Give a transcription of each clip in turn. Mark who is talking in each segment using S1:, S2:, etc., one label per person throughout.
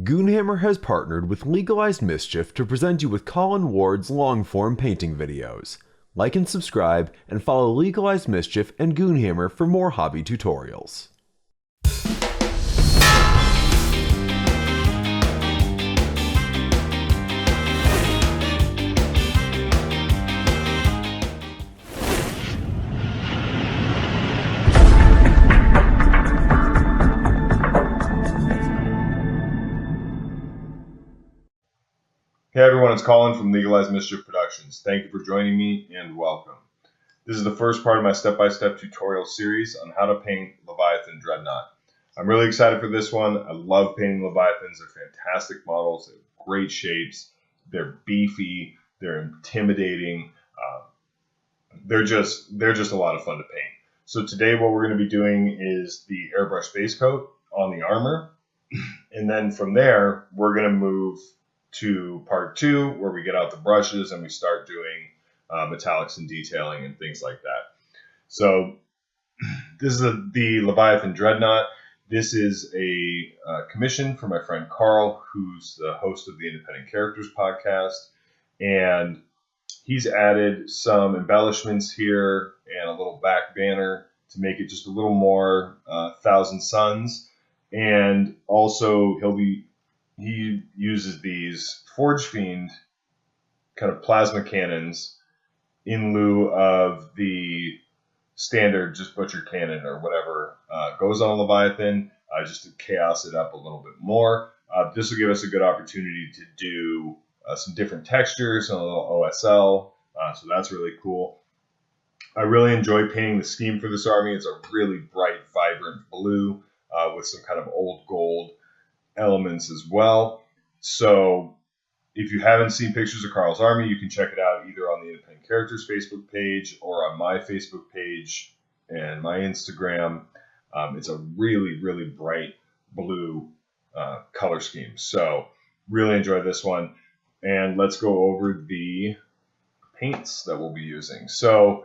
S1: Goonhammer has partnered with Legalized Mischief to present you with Colin Ward's long-form painting videos. Like and subscribe, and follow Legalized Mischief and Goonhammer for more hobby tutorials.
S2: Hey everyone, it's Colin from Legalized Mischief Productions. Thank you for joining me and welcome. This is the first part of my step-by-step tutorial series on how to paint Leviathan Dreadnought. I'm really excited for this one. I love painting Leviathans. They're fantastic models. They have great shapes. They're beefy. They're intimidating. They're just a lot of fun to paint. So today what we're going to be doing is the airbrush base coat on the armor. And then from there, we're going to move to part 2, where we get out the brushes and we start doing metallics and detailing and things like that. So this is the Leviathan Dreadnought. This is a commission from my friend Carl, who's the host of the Independent Characters podcast. And he's added some embellishments here and a little back banner to make it just a little more Thousand Sons. And also he uses these Forge Fiend kind of plasma cannons in lieu of the standard just butcher cannon or whatever goes on a Leviathan, just to chaos it up a little bit more. This will give us a good opportunity to do some different textures and a little OSL, so that's really cool. I really enjoy painting the scheme for this army. It's a really bright, vibrant blue with some kind of old gold elements as well. So if you haven't seen pictures of Carl's army, you can check it out either on the Independent Characters Facebook page or on my Facebook page and my Instagram. It's a really, really bright blue color scheme. So really enjoy this one. And let's go over the paints that we'll be using. So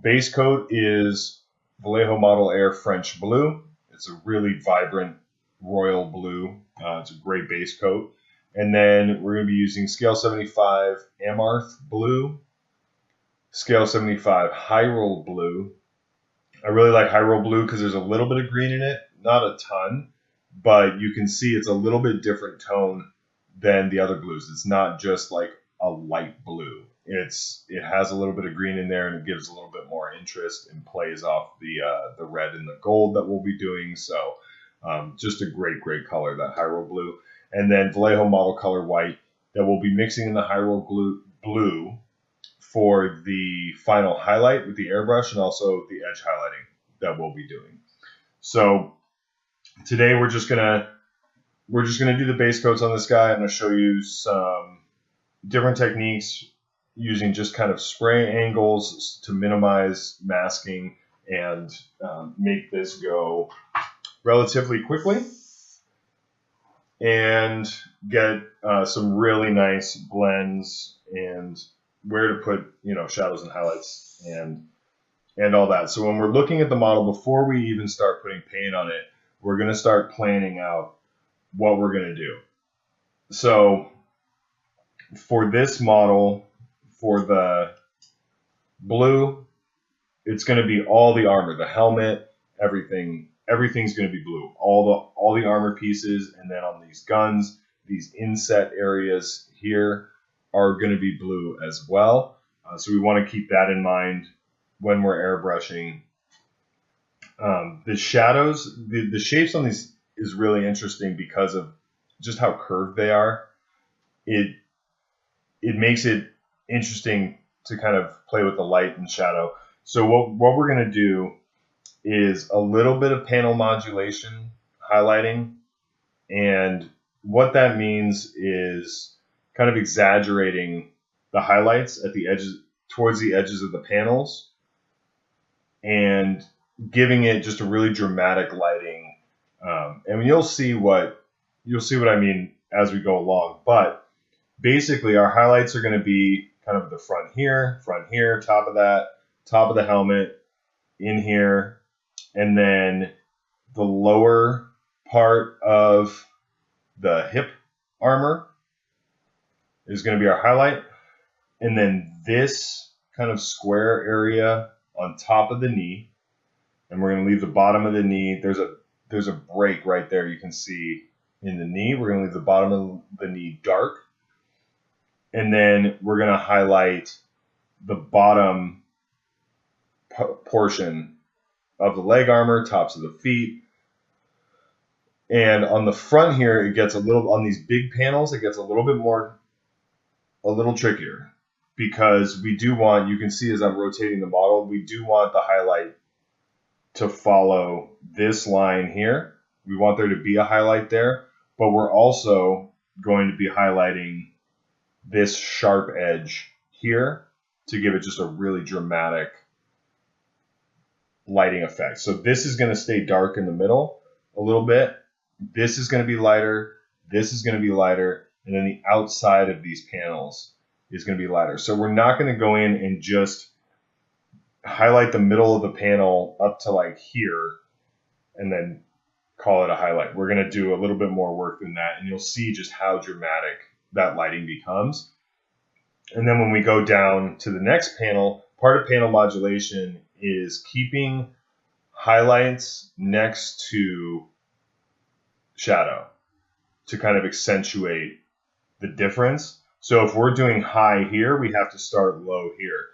S2: base coat is Vallejo Model Air French Blue. It's a really vibrant royal blue. It's a great base coat. And then we're going to be using Scale 75 Amarth Blue, Scale 75 Hyrule Blue. I really like Hyrule Blue because there's a little bit of green in it, not a ton, but you can see it's a little bit different tone than the other blues. It's not just like a light blue. It has a little bit of green in there, and it gives a little bit more interest and plays off the red and the gold that we'll be doing. So just a great color, that Hyrule Blue. And then Vallejo Model Color White that we'll be mixing in the Hyrule Blue for the final highlight with the airbrush and also the edge highlighting that we'll be doing. So today we're just gonna do the base coats on this guy. I'm gonna show you some different techniques using just kind of spray angles to minimize masking and make this go relatively quickly and get some really nice blends and where to put, shadows and highlights and all that. So when we're looking at the model, before we even start putting paint on it, we're going to start planning out what we're going to do. So for this model, for the blue, it's going to be all the armor, the helmet, everything's going to be blue. All the armor pieces, and then on these guns, these inset areas here are going to be blue as well. So we want to keep that in mind when we're airbrushing. The shadows, the shapes on these is really interesting because of just how curved they are. It makes it interesting to kind of play with the light and shadow. So what we're going to do is a little bit of panel modulation highlighting, and what that means is kind of exaggerating the highlights at the edges, towards the edges of the panels, and giving it just a really dramatic lighting. And you'll see what I mean as we go along. But basically, our highlights are going to be kind of the front here, top of the helmet, in here, and then the lower part of the hip armor is going to be our highlight. And then this kind of square area on top of the knee, and we're going to leave the bottom of the knee. There's a break right there you can see in the knee. We're going to leave the bottom of the knee dark. And then we're going to highlight the bottom portion of the leg armor, tops of the feet. And on the front here, it gets a little, on these big panels, it gets a little trickier, because we do want, you can see as I'm rotating the model, we do want the highlight to follow this line here. We want there to be a highlight there, but we're also going to be highlighting this sharp edge here to give it just a really dramatic lighting effect. So this is going to stay dark in the middle a little bit. This is going to be lighter. This is going to be lighter. And then the outside of these panels is going to be lighter. So we're not going to go in and just highlight the middle of the panel up to like here and then call it a highlight. We're going to do a little bit more work than that, and you'll see just how dramatic that lighting becomes. And then when we go down to the next panel, part of panel modulation is keeping highlights next to shadow to kind of accentuate the difference. So if we're doing high here, we have to start low here.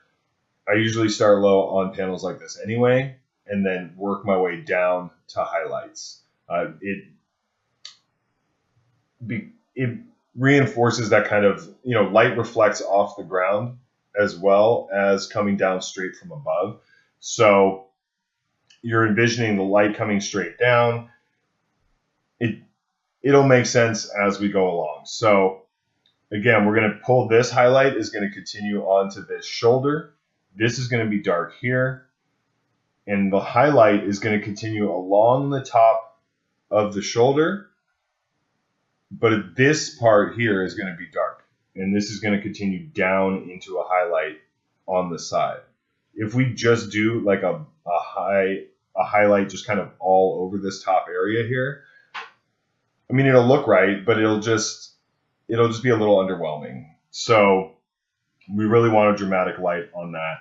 S2: I usually start low on panels like this anyway, and then work my way down to highlights. It reinforces that kind of, light reflects off the ground as well as coming down straight from above. So you're envisioning the light coming straight down. It'll make sense as we go along. So again, we're going to pull this highlight is going to continue onto this shoulder. This is going to be dark here. And the highlight is going to continue along the top of the shoulder. But this part here is going to be dark. And this is going to continue down into a highlight on the side. If we just do like a highlight just kind of all over this top area here, I mean, it'll look right, but it'll just be a little underwhelming. So we really want a dramatic light on that.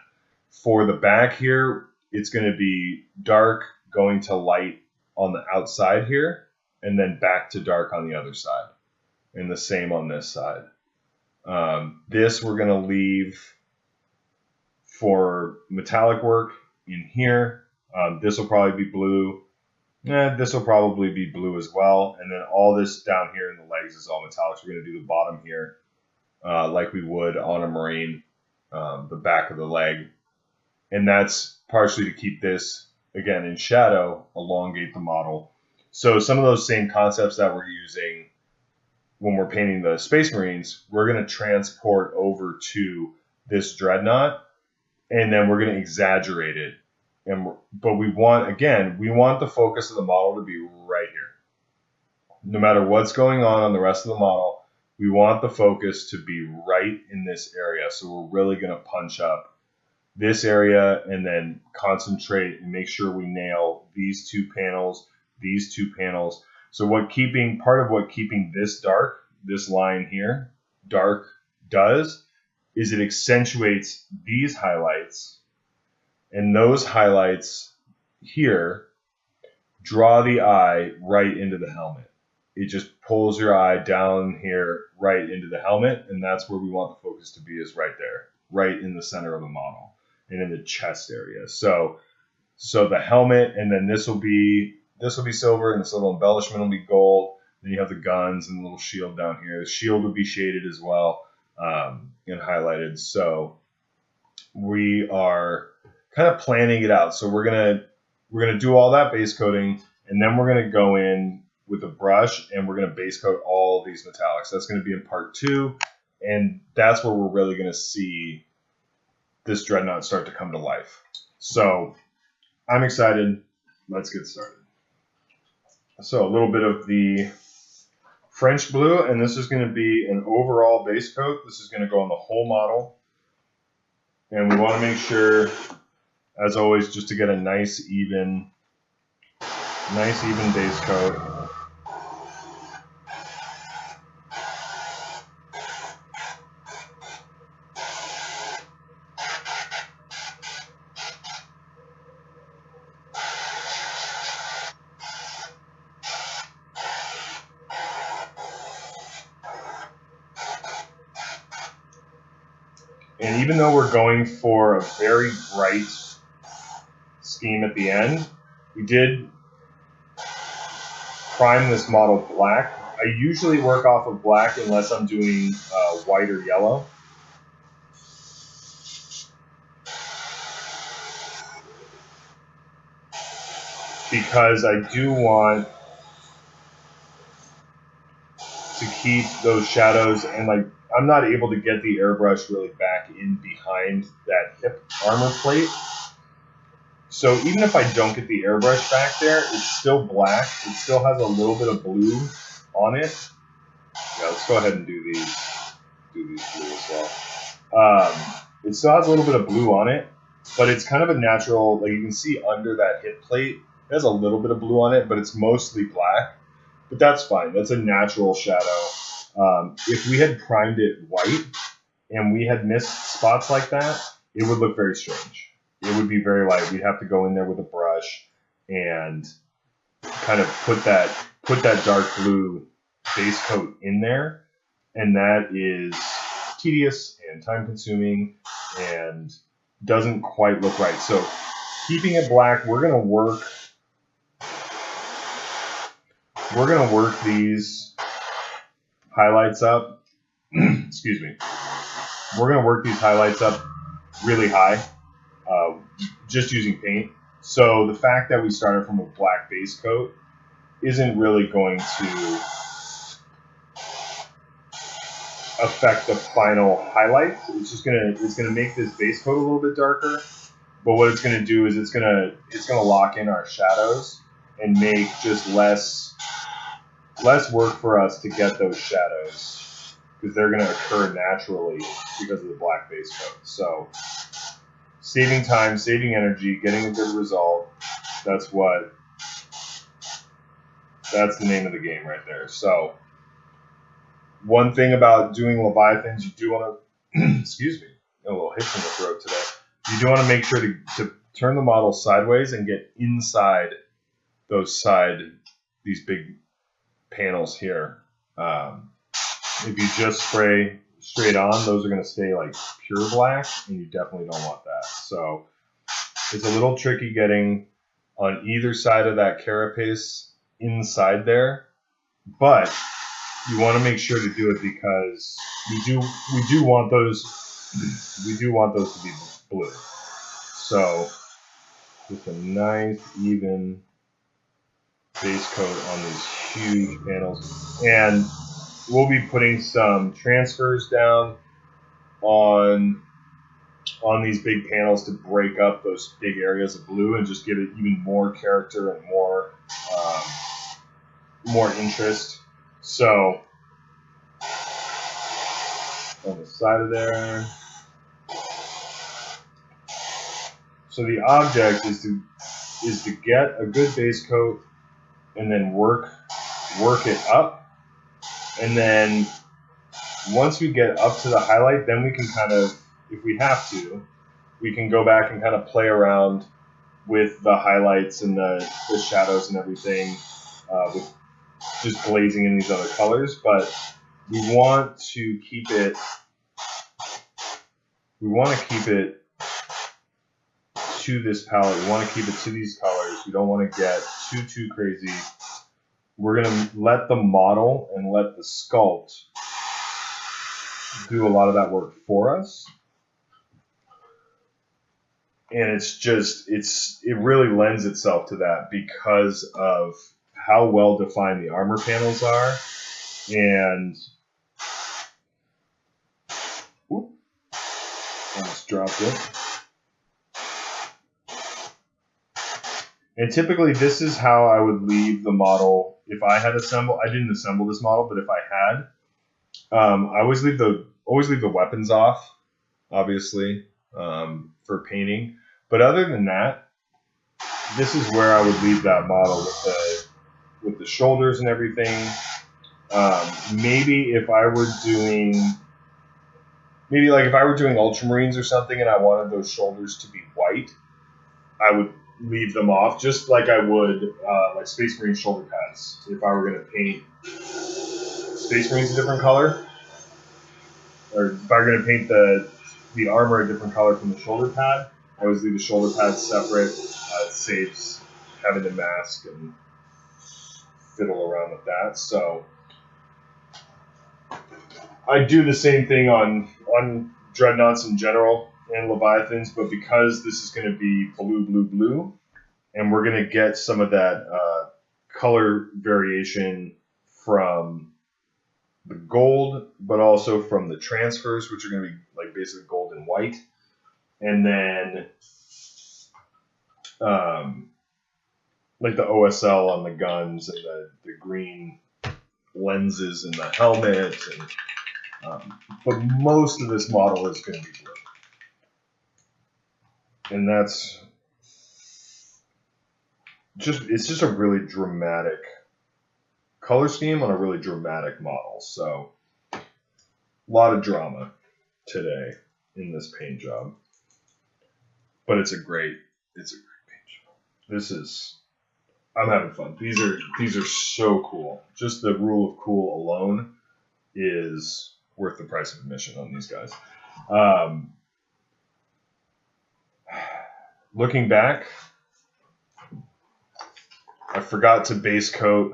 S2: For the back here, it's going to be dark going to light on the outside here, and then back to dark on the other side. And the same on this side. This we're going to leave for metallic work in here. This will probably be blue. This will probably be blue as well. And then all this down here in the legs is all metallic. So we're going to do the bottom here like we would on a Marine, the back of the leg. And that's partially to keep this, again, in shadow, elongate the model. So some of those same concepts that we're using when we're painting the Space Marines, we're going to transport over to this Dreadnought, and then we're going to exaggerate it. But we want the focus of the model to be right here. No matter what's going on the rest of the model, we want the focus to be right in this area. So we're really going to punch up this area and then concentrate and make sure we nail these two panels, these two panels. So part of what keeping this dark, this line here, dark does, is it accentuates these highlights. And those highlights here draw the eye right into the helmet. It just pulls your eye down here right into the helmet, and that's where we want the focus to be, is right there, right in the center of the model and in the chest area. So the helmet, and then this will be silver, and this little embellishment will be gold. Then you have the guns and the little shield down here. The shield will be shaded as well and highlighted. So we are kind of planning it out. So we're gonna do all that base coating, and then we're gonna go in with a brush and we're gonna base coat all these metallics. That's gonna be in part 2, and that's where we're really gonna see this Dreadnought start to come to life. So I'm excited. Let's get started. So a little bit of the French blue, and this is going to be an overall base coat. This is going to go on the whole model. And we want to make sure, as always, just to get a nice even base coat. And even though we're going for a very bright scheme at the end, we did prime this model black. I usually work off of black unless I'm doing white or yellow. Because I do want to keep those shadows, and like I'm not able to get the airbrush really back in behind that hip armor plate. So even if I don't get the airbrush back there, it's still black. It still has a little bit of blue on it. Yeah, let's go ahead and do these blue as well. It still has a little bit of blue on it, but it's kind of a natural, like you can see under that hip plate, it has a little bit of blue on it, but it's mostly black. But that's fine. That's a natural shadow. If we had primed it white and we had missed spots like that, it would look very strange. It would be very light. We'd have to go in there with a brush and kind of put that dark blue base coat in there, and that is tedious and time consuming and doesn't quite look right. So keeping it black, we're gonna work these highlights up. Excuse me. We're gonna work these highlights up really high, just using paint. So the fact that we started from a black base coat isn't really going to affect the final highlights. It's gonna make this base coat a little bit darker. But what it's gonna do is it's gonna lock in our shadows and make just less work for us to get those shadows, because they're gonna occur naturally because of the black base coat. So saving time, saving energy, getting a good result, that's the name of the game right there. So one thing about doing Leviathans, you do want to, excuse me, a little hitch in the throat today. You do want to make sure to turn the model sideways and get inside these big panels here. If you just spray straight on, those are going to stay like pure black, and you definitely don't want that. So it's a little tricky getting on either side of that carapace inside there, but you want to make sure to do it because we do want those to be blue. So just a nice even base coat on these huge panels, and we'll be putting some transfers down on these big panels to break up those big areas of blue and just give it even more character and more interest. So on the side of there. So the object is to get a good base coat and then work it up. And then once we get up to the highlight, then we can kind of, if we have to, we can go back and kind of play around with the highlights and the shadows and everything, with just glazing in these other colors. But we want to keep it to this palette. We want to keep it to these colors. We don't want to get too crazy. We're going to let the model and let the sculpt do a lot of that work for us. And it really lends itself to that because of how well defined the armor panels are. And almost dropped it. And typically this is how I would leave the model if I had assembled. I didn't assemble this model, but if I had, I always leave the weapons off, obviously, for painting. But other than that, this is where I would leave that model with the shoulders and everything. Maybe if I were doing Ultramarines or something and I wanted those shoulders to be white, I would leave them off, just like I would like Space Marine shoulder pads. If I were going to paint Space Marines a different color, or if I were going to paint the the armor a different color from the shoulder pad. I always leave the shoulder pad separate. It saves having to mask and fiddle around with that. So I do the same thing on Dreadnoughts in general and Leviathans, but because this is going to be blue, and we're going to get some of that color variation from the gold, but also from the transfers, which are going to be like basically gold and white, and then like the OSL on the guns and the green lenses and the helmet, and but most of this model is going to be blue, and it's just a really dramatic color scheme on a really dramatic model. So a lot of drama today in this paint job, but it's a great paint job. I'm having fun. These are so cool. Just the rule of cool alone is worth the price of admission on these guys. Looking back, I forgot to base coat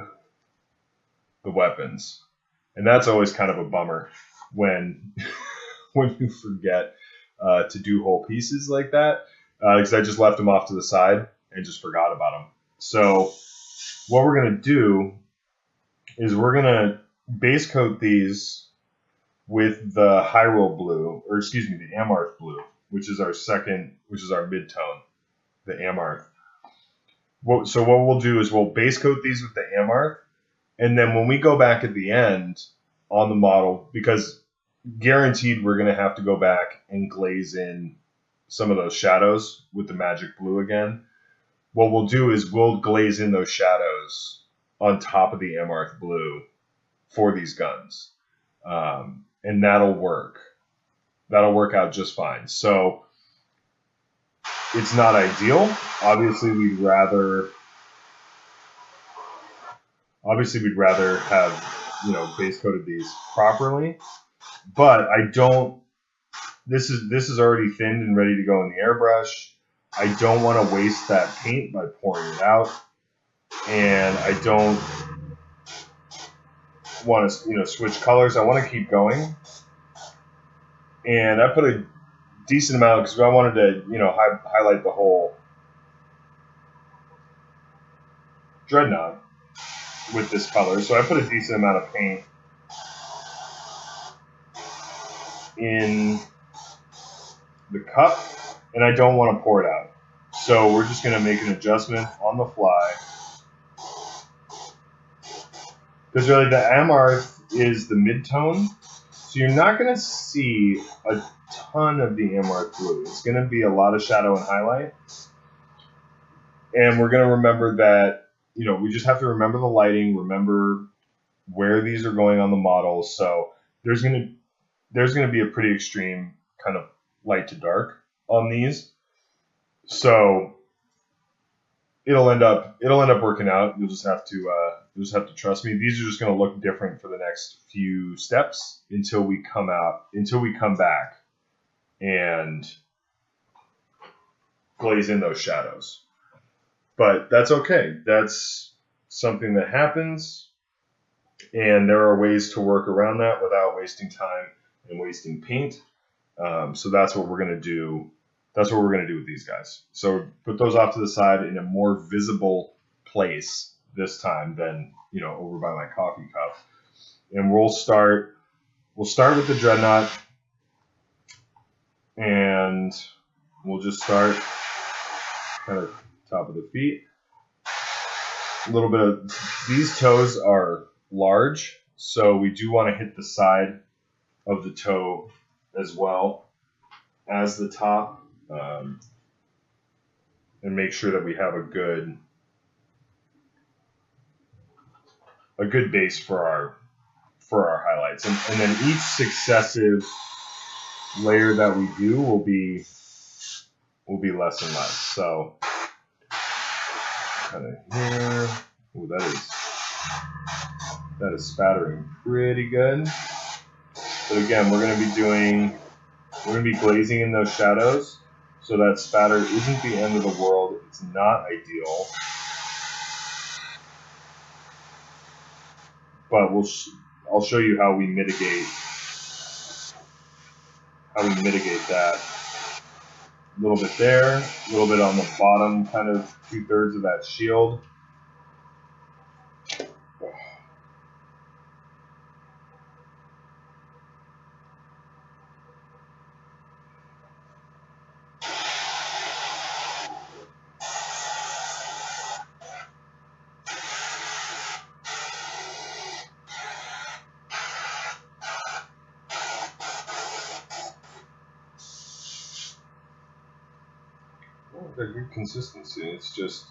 S2: the weapons, and that's always kind of a bummer when you forget to do whole pieces like that, because I just left them off to the side and just forgot about them. So what we're going to do is we're going to base coat these with the Hyrule blue, or excuse me, the Amarth blue, which is our mid-tone, the Amarth. So what we'll do is we'll base coat these with the Amarth, and then when we go back at the end on the model, because guaranteed we're going to have to go back and glaze in some of those shadows with the magic blue again, what we'll do is we'll glaze in those shadows on top of the Amarth blue for these guns. And that'll work. That'll work out just fine. So it's not ideal. Obviously, we'd rather have, base coated these properly. But I don't. This is already thinned and ready to go in the airbrush. I don't want to waste that paint by pouring it out, and I don't want to switch colors. I want to keep going, and I put a decent amount because I wanted to highlight the whole Dreadnought with this color. So I put a decent amount of paint in the cup, and I don't want to pour it out. So we're just going to make an adjustment on the fly. Because really the Amarth is the mid-tone, so you're not going to see a ton of the Amarth blue. It's going to be a lot of shadow and highlight. And we're going to remember that, we just have to remember the lighting, remember where these are going on the model. So there's going to be a pretty extreme kind of light to dark on these. So it'll end up working out. You'll just have to trust me. These are just going to look different for the next few steps until we come back and glaze in those shadows. But that's okay. That's something that happens, and there are ways to work around that without wasting time and wasting paint. So that's what we're going to do. That's what we're going to do with these guys. So put those off to the side in a more visible place this time than, over by my coffee cup. And we'll start with the Dreadnought, and we'll just start kind of top of the feet. A little bit of, these toes are large, so we do want to hit the side of the toe as well as the top, and make sure that we have a good base for our highlights, and then each successive layer that we do will be less and less. So kind of here. Ooh, that is spattering pretty good. But again, we're going to be doing We're going to be glazing in those shadows, so that spatter isn't the end of the world. It's not ideal, but I'll show you how we mitigate that. A little bit there, a little bit on the bottom, kind of 2/3 of that shield. Good consistency. It's just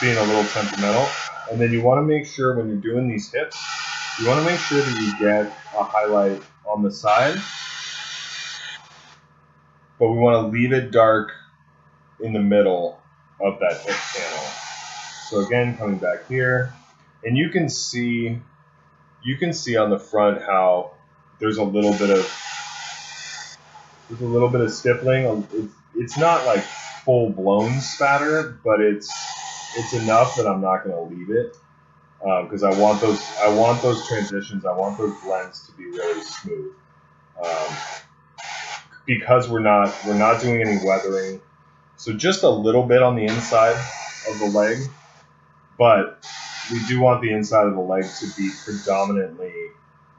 S2: being a little temperamental. And then you want to make sure when you're doing these hips, you want to make sure that you get a highlight on the side, but we want to leave it dark in the middle of that hip panel. So again, coming back here, and you can see on the front how there's a little bit of stippling. It's not like full-blown spatter, but it's enough that I'm not going to leave it because I want those transitions, I want those blends to be really smooth. Because we're not doing any weathering, so just a little bit on the inside of the leg, but we do want the inside of the leg to be predominantly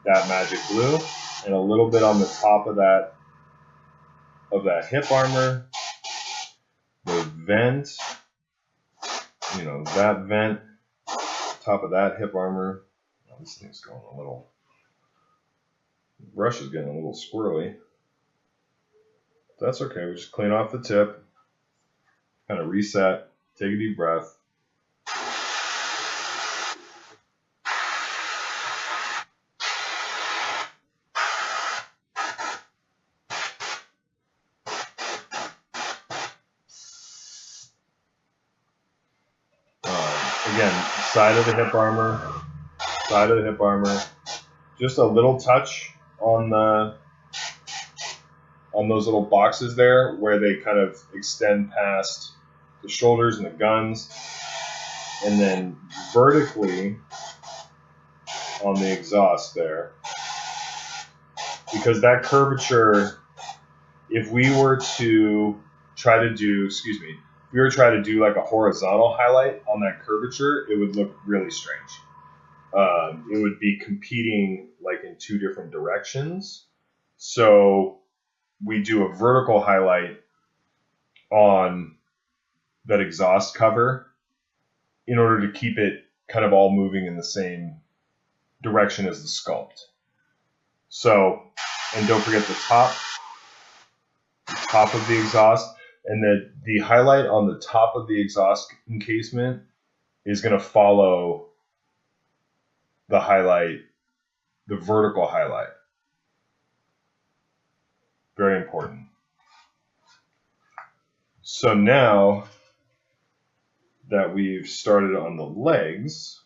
S2: that magic blue, and a little bit on the top of that hip armor. The vent, that vent, top of that hip armor. Oh, this thing's going a little, the brush is getting a little squirrely. That's okay, we just clean off the tip, kind of reset, take a deep breath. Again, side of the hip armor, just a little touch on those little boxes there where they kind of extend past the shoulders and the guns, and then vertically on the exhaust there, because that curvature, if we were to try to do like a horizontal highlight on that curvature, it would look really strange. It would be competing like in two different directions. So we do a vertical highlight on that exhaust cover in order to keep it kind of all moving in the same direction as the sculpt. So, and don't forget the top of the exhaust, and the highlight on the top of the exhaust encasement is going to follow the highlight, the vertical highlight. Very important. So now that we've started on the legs,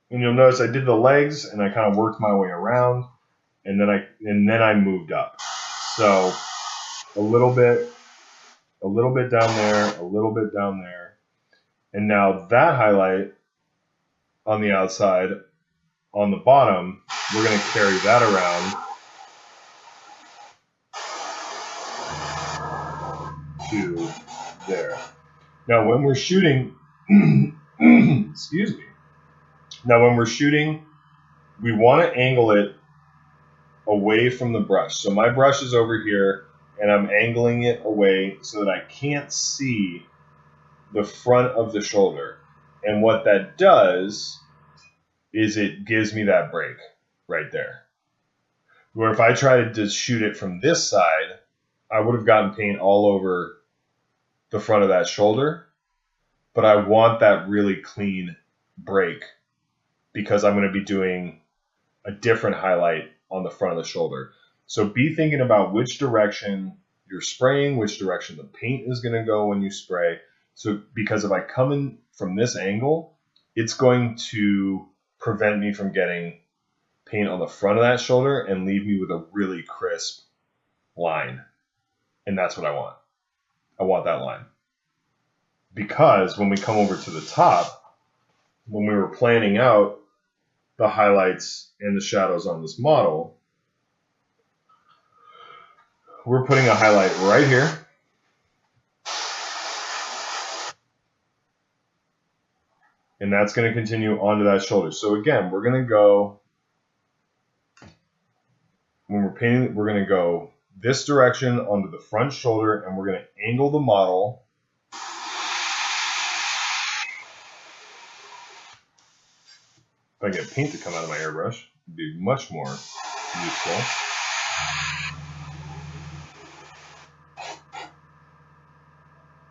S2: and you'll notice I did the legs and I kind of worked my way around, and then I moved up. So a little bit down there, a little bit down there, and now that highlight on the outside, on the bottom, we're going to carry that around to there. Now when we're shooting, excuse me. Now when we're shooting, we want to angle it away from the brush. So my brush is over here, and I'm angling it away so that I can't see the front of the shoulder. And what that does is it gives me that break right there. Where if I tried to shoot it from this side, I would have gotten paint all over the front of that shoulder. But I want that really clean break because I'm going to be doing a different highlight on the front of the shoulder. So be thinking about which direction you're spraying, which direction the paint is going to go when you spray. So because if I come in from this angle, it's going to prevent me from getting paint on the front of that shoulder and leave me with a really crisp line. And that's what I want. I want that line. Because when we come over to the top, when we were planning out the highlights and the shadows on this model, we're putting a highlight right here. And that's going to continue onto that shoulder. So again, we're going to go, when we're painting, we're going to go this direction onto the front shoulder, and we're going to angle the model if I get paint to come out of my airbrush, it'd be much more useful.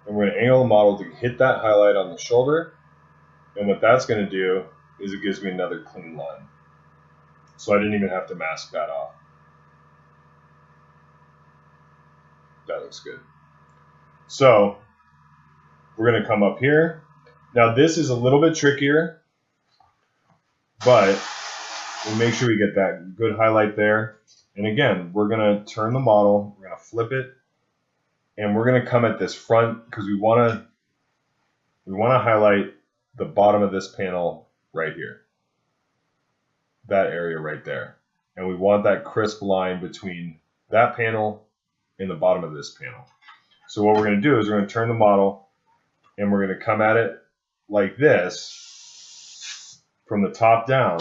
S2: And we're going to angle the model to hit that highlight on the shoulder. And what that's going to do is it gives me another clean line. So I didn't even have to mask that off. That looks good. So we're going to come up here. Now this is a little bit trickier, but we'll make sure we get that good highlight there. And again, we're going to turn the model, we're going to flip it, and we're going to come at this front because we want to highlight the bottom of this panel right here. That area right there. And we want that crisp line between that panel and the bottom of this panel. So what we're going to do is we're going to turn the model and we're going to come at it like this from the top down.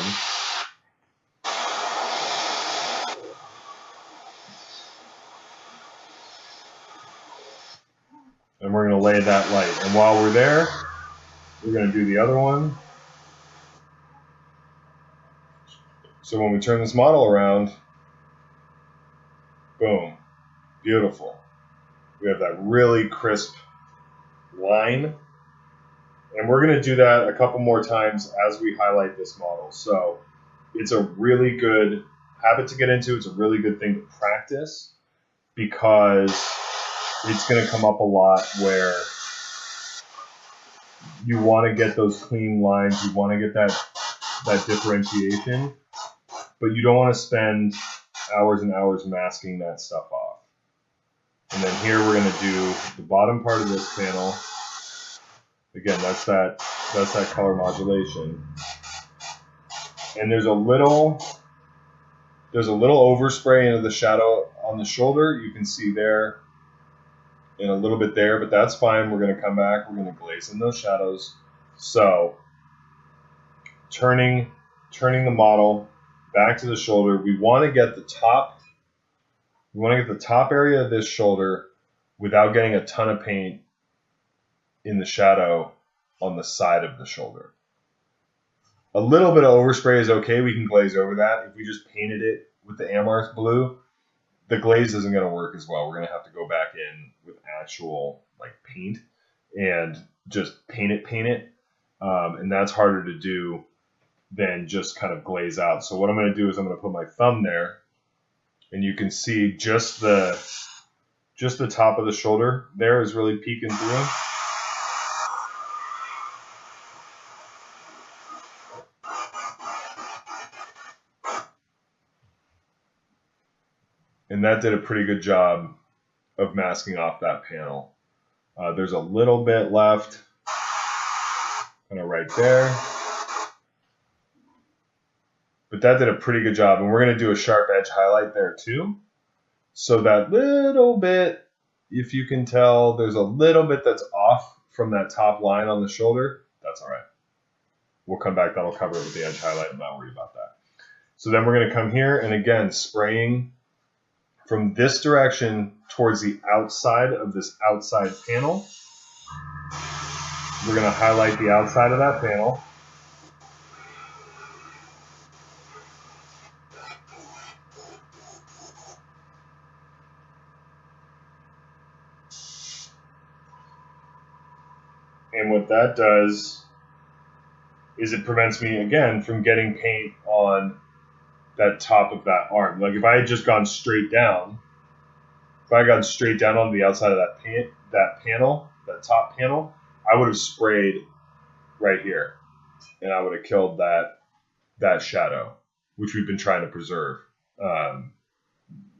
S2: And we're going to lay that light. And while we're there, we're going to do the other one. So when we turn this model around, boom, beautiful. We have that really crisp line. And we're going to do that a couple more times as we highlight this model. So it's a really good habit to get into. It's a really good thing to practice because it's going to come up a lot where you want to get those clean lines. You want to get that differentiation, but you don't want to spend hours and hours masking that stuff off. And then here we're going to do the bottom part of this panel. Again, that's that color modulation. And there's a little overspray into the shadow on the shoulder. You can see there and a little bit there, but that's fine. We're going to come back. We're going to glaze in those shadows. So turning the model back to the shoulder, we want to get the top area of this shoulder without getting a ton of paint in the shadow on the side of the shoulder. A little bit of overspray is okay. We can glaze over that. If we just painted it with the Amarth blue, the glaze isn't going to work as well. We're going to have to go back in with actual paint and just paint it. And that's harder to do than just kind of glaze out. So what I'm going to do is I'm going to put my thumb there, and you can see just the top of the shoulder there is really peeking through. And that did a pretty good job of masking off that panel. There's a little bit left, kind of right there. But that did a pretty good job. And we're going to do a sharp edge highlight there too. So that little bit, if you can tell, there's a little bit that's off from that top line on the shoulder. That's all right. We'll come back. That'll cover it with the edge highlight. I'm not worried about that. So then we're going to come here and again, spraying from this direction towards the outside of this outside panel. We're going to highlight the outside of that panel. And what that does is it prevents me, again, from getting paint on that top of that arm. Like if I had just gone straight down, on the outside of that top panel, I would have sprayed right here. And I would have killed that shadow, which we've been trying to preserve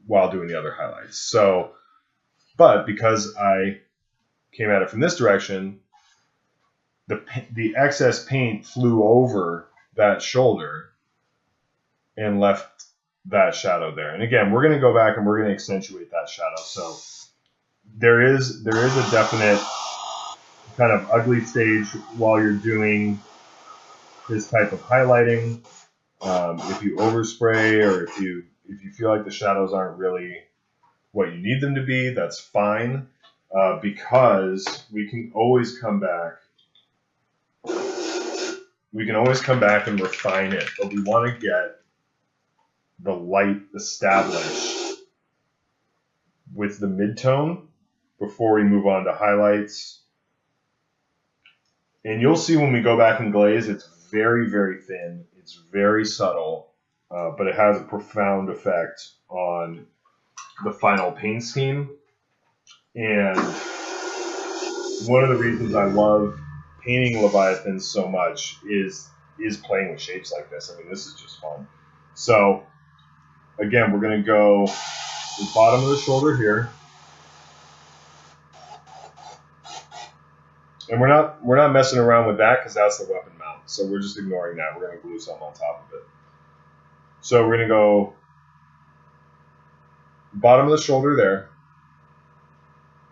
S2: while doing the other highlights. So, But because I came at it from this direction, the excess paint flew over that shoulder and left that shadow there. And again, we're going to go back and we're going to accentuate that shadow. So there is a definite kind of ugly stage while you're doing this type of highlighting. If you overspray or if you feel like the shadows aren't really what you need them to be, that's fine, because we can always come back. We can always come back and refine it, but we want to get the light established with the midtone before we move on to highlights. And you'll see when we go back and glaze, it's very, very thin. It's very subtle, but it has a profound effect on the final paint scheme. And one of the reasons I love painting Leviathans so much is playing with shapes like this. I mean, this is just fun. So again, we're going to go the bottom of the shoulder here. And we're not messing around with that because that's the weapon mount. So we're just ignoring that. We're going to glue something on top of it. So we're going to go bottom of the shoulder there.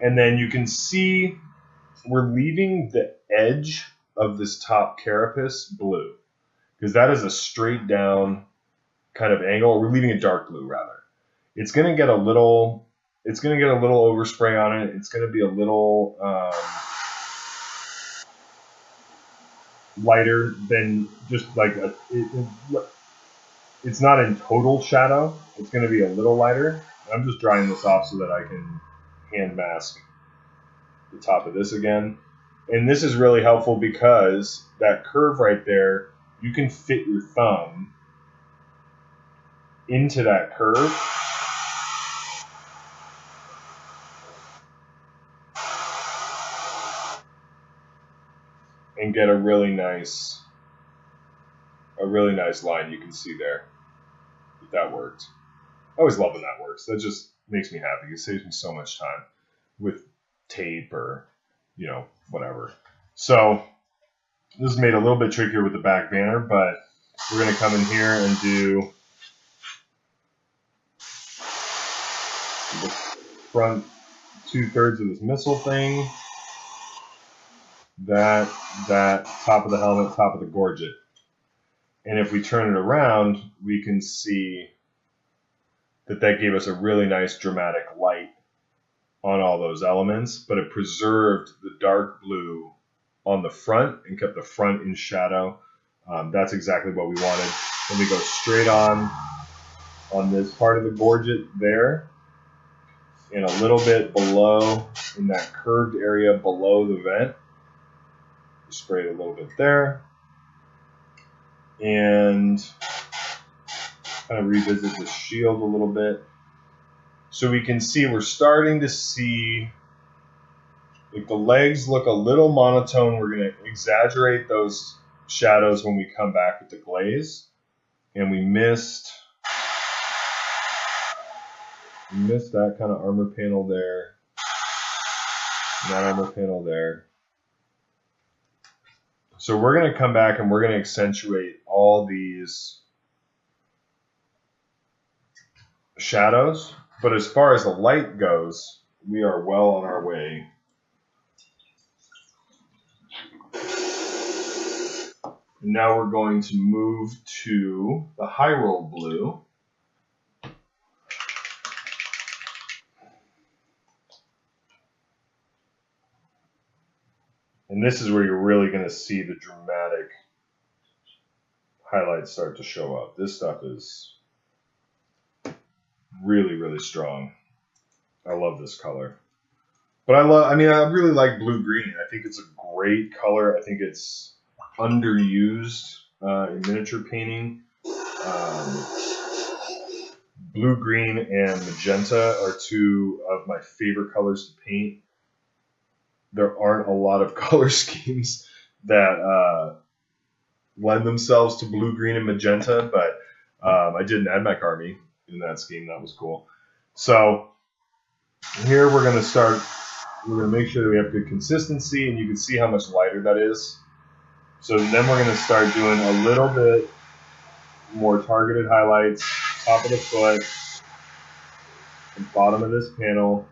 S2: And then you can see we're leaving the edge of this top carapace blue because that is a straight down kind of angle. We're leaving it dark blue rather. It's going to get a little overspray on it. It's going to be a little lighter than just like it's not in total shadow. It's going to be a little lighter. I'm just drying this off so that I can hand mask the top of this again. And this is really helpful because that curve right there, you can fit your thumb into that curve. And get a really nice line you can see there. If that worked. I always love when that works. That just makes me happy. It saves me so much time with tape or, whatever. So this is made a little bit trickier with the back banner, but we're going to come in here and do the front 2/3 of this missile thing. That top of the helmet, top of the gorget. And if we turn it around, we can see that gave us a really nice dramatic light on all those elements, but it preserved the dark blue on the front and kept the front in shadow. That's exactly what we wanted. Then we go straight on this part of the gorget there, and a little bit below, in that curved area below the vent. Spray it a little bit there. And kind of revisit the shield a little bit. So we can see we're starting to see if the legs look a little monotone, we're going to exaggerate those shadows when we come back with the glaze. And we missed that kind of armor panel there. And that armor panel there. So we're going to come back and we're going to accentuate all these shadows. But as far as the light goes, we are well on our way. And now we're going to move to the high roll blue. And this is where you're really going to see the dramatic highlights start to show up. This stuff is really, really strong. I love this color. But I really like blue-green. I think it's a great color. I think it's underused in miniature painting. Blue-green and magenta are two of my favorite colors to paint. There aren't a lot of color schemes that lend themselves to blue, green, and magenta, but I did an AdMech army in that scheme. That was cool. So Here we're going to make sure that we have good consistency, and you can see how much lighter that is. So then we're going to start doing a little bit more targeted highlights, top of the foot, and bottom of this panel.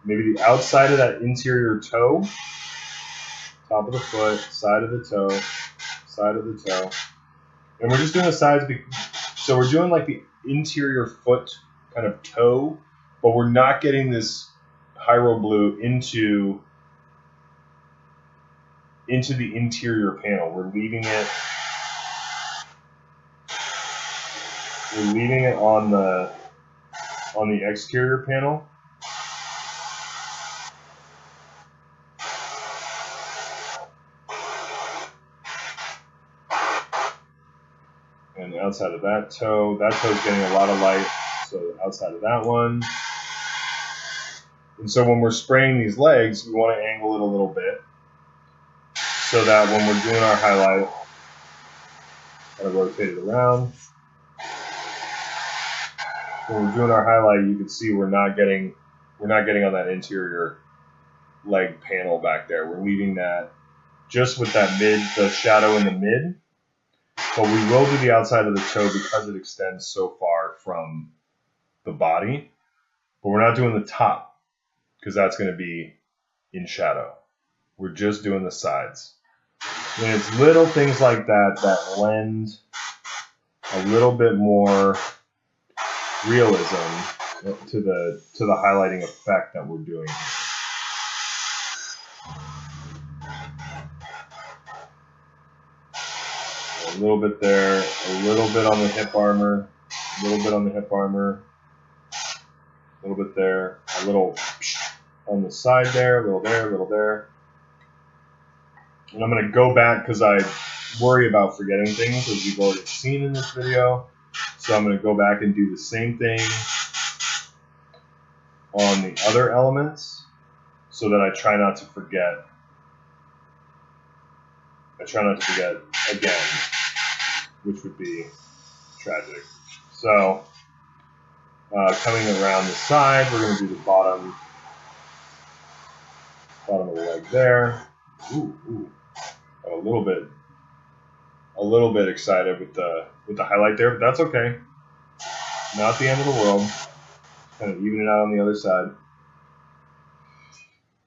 S2: Maybe the outside of that interior toe, top of the foot, side of the toe, side of the toe. And we're just doing the sides, so we're doing like the interior foot kind of toe, but we're not getting this Hyro blue into the interior panel. We're leaving it on the exterior panel. And outside of that toe's getting a lot of light, so outside of that one. And so when we're spraying these legs, we want to angle it a little bit so that when we're doing our highlight, kind of rotate it around. When we're doing our highlight, you can see we're not getting on that interior leg panel back there. We're leaving that just with the shadow in the mid. But we will do the outside of the toe because it extends so far from the body. But we're not doing the top because that's going to be in shadow. We're just doing the sides. And it's little things like that lend a little bit more realism to the highlighting effect that we're doing here. A little bit there, a little bit on the hip armor, a little bit on the hip armor, a little bit there, a little on the side there, a little there, a little there. And I'm going to go back because I worry about forgetting things as you've already seen in this video. So I'm going to go back and do the same thing on the other elements so that I try not to forget. I try not to forget again, which would be tragic. So coming around the side, we're going to do the bottom of the leg there. Ooh. A little bit excited with the highlight there, but that's okay. Not the end of the world. Kind of even it out on the other side.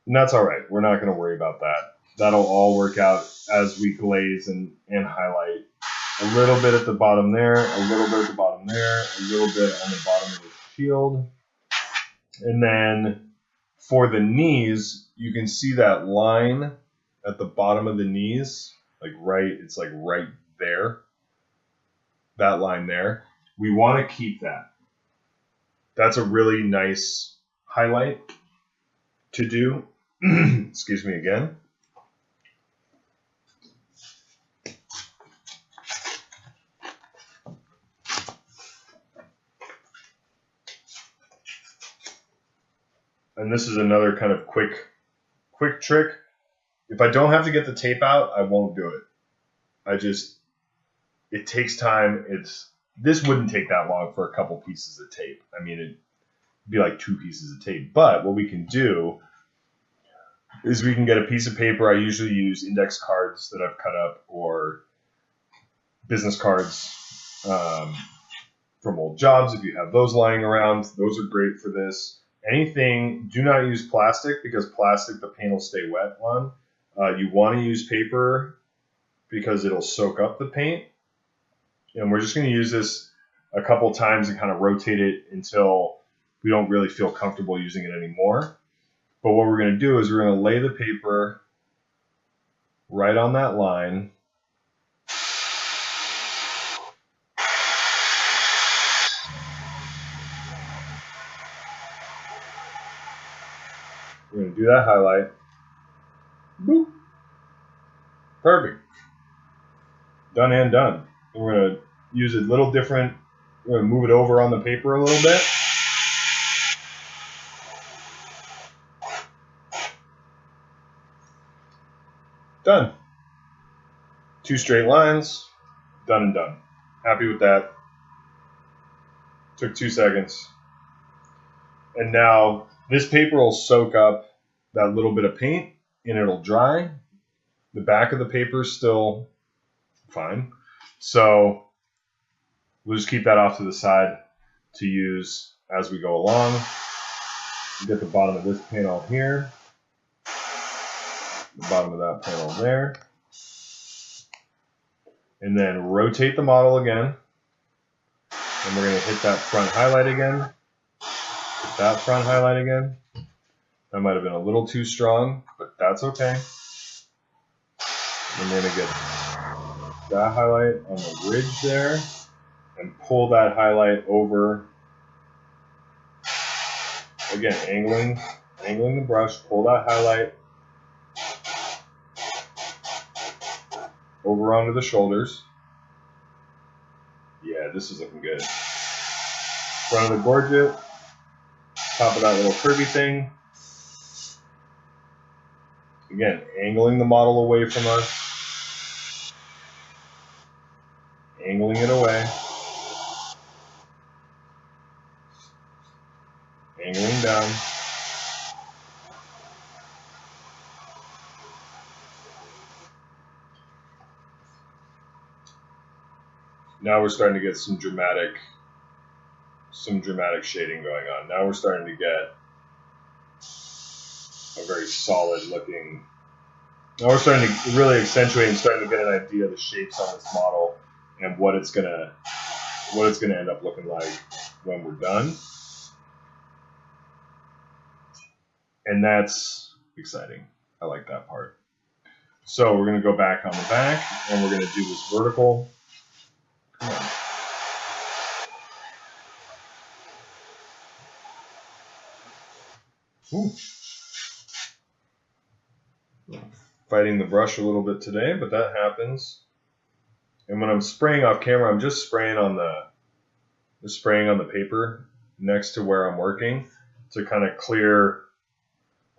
S2: And that's all right. We're not going to worry about that. That'll all work out as we glaze and highlight. A little bit at the bottom there, a little bit at the bottom there, a little bit on the bottom of the shield. And then for the knees, you can see that line at the bottom of the knees, it's right there. That line there. We want to keep that. That's a really nice highlight to do. Excuse me again. And this is another kind of quick trick. If I don't have to get the tape out, I won't do it. It takes time. This wouldn't take that long for a couple pieces of tape. I mean, it'd be like 2 pieces of tape. But what we can do is we can get a piece of paper. I usually use index cards that I've cut up or business cards from old jobs. If you have those lying around, those are great for this. Anything, do not use plastic because plastic, the paint will stay wet on. You want to use paper because it'll soak up the paint. And we're just going to use this a couple times and kind of rotate it until we don't really feel comfortable using it anymore. But what we're going to do is we're going to lay the paper right on that line. We're going to do that highlight. Boop. Perfect. Done and done. And we're going to use it a little different. We're going to move it over on the paper a little bit. Done. 2 straight lines. Done and done. Happy with that. Took 2 seconds. And now this paper will soak up that little bit of paint and it'll dry. The back of the paper is still fine. So we'll just keep that off to the side to use as we go along. Get the bottom of this panel here. The bottom of that panel there. And then rotate the model again. And we're going to hit that front highlight again. Hit that front highlight again. That might have been a little too strong, but that's okay. I'm going to get that highlight on the ridge there and pull that highlight over. Again, angling the brush, pull that highlight over onto the shoulders. Yeah, this is looking good. Front of the gorget, top of that little curvy thing. Again, angling the model away from us. Angling it away. Angling down. Now we're starting to get some dramatic shading going on. Now we're starting to get a very solid looking. Now we're starting to really accentuate and starting to get an idea of the shapes on this model and what it's gonna end up looking like when we're done. And that's exciting. I like that part. So we're gonna go back on the back and we're gonna do this vertical. Come on. Ooh. Fighting the brush a little bit today, but that happens. And when I'm spraying off camera, I'm just spraying on the paper next to where I'm working to kind of clear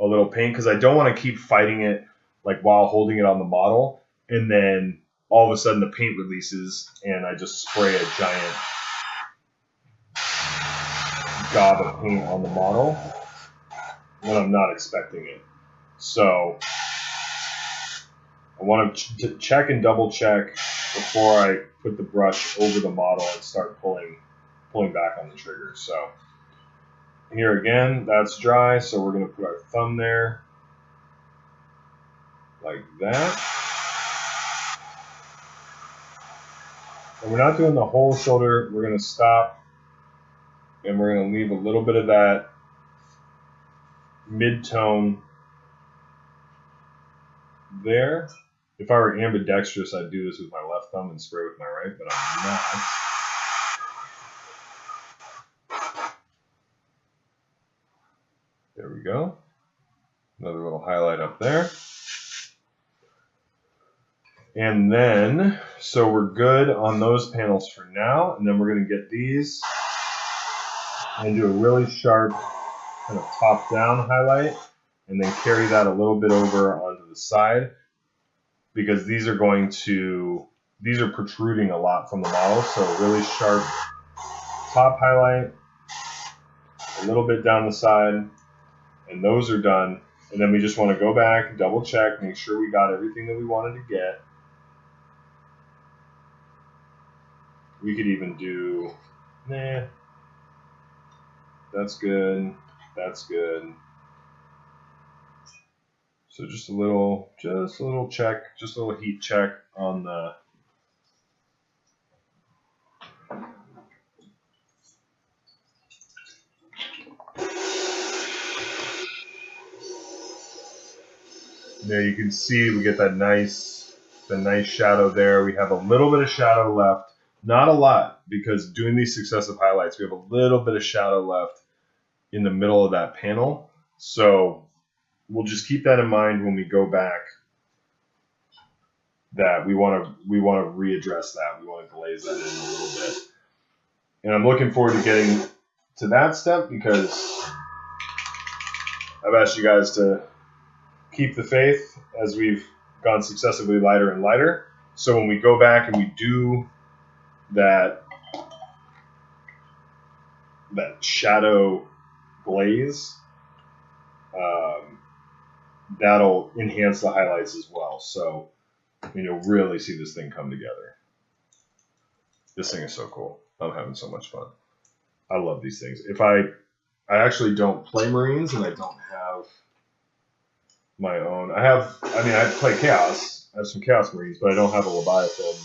S2: a little paint, because I don't want to keep fighting it like while holding it on the model, and then all of a sudden the paint releases and I just spray a giant gob of paint on the model when I'm not expecting it. So I want to check and double check before I put the brush over the model and start pulling back on the trigger. So here again, that's dry, so we're going to put our thumb there like that. And we're not doing the whole shoulder. We're going to stop and we're going to leave a little bit of that mid-tone there. If I were ambidextrous, I'd do this with my left thumb and spray with my right, but I'm not. There we go. Another little highlight up there. And then, so we're good on those panels for now. And then we're going to get these and do a really sharp kind of top-down highlight and then carry that a little bit over onto the side, because these are protruding a lot from the model. So a really sharp top highlight, a little bit down the side, and those are done. And then we just want to go back, double check, make sure we got everything that we wanted to get. We could even do, that's good, that's good. So just a little check, just a little heat check on the there. You can see we get the nice shadow there. We have a little bit of shadow left, not a lot, because doing these successive highlights, we have a little bit of shadow left in the middle of that panel. So we'll just keep that in mind when we go back, that we want to readdress that. We want to glaze that in a little bit. And I'm looking forward to getting to that step, because I've asked you guys to keep the faith as we've gone successively lighter and lighter. So when we go back and we do that shadow glaze, that'll enhance the highlights as well. So you'll really see this thing come together. This thing is so cool. I'm having so much fun. I love these things. If I actually don't play Marines, and I don't have my own. I play Chaos. I have some Chaos Marines, but I don't have a Leviathan.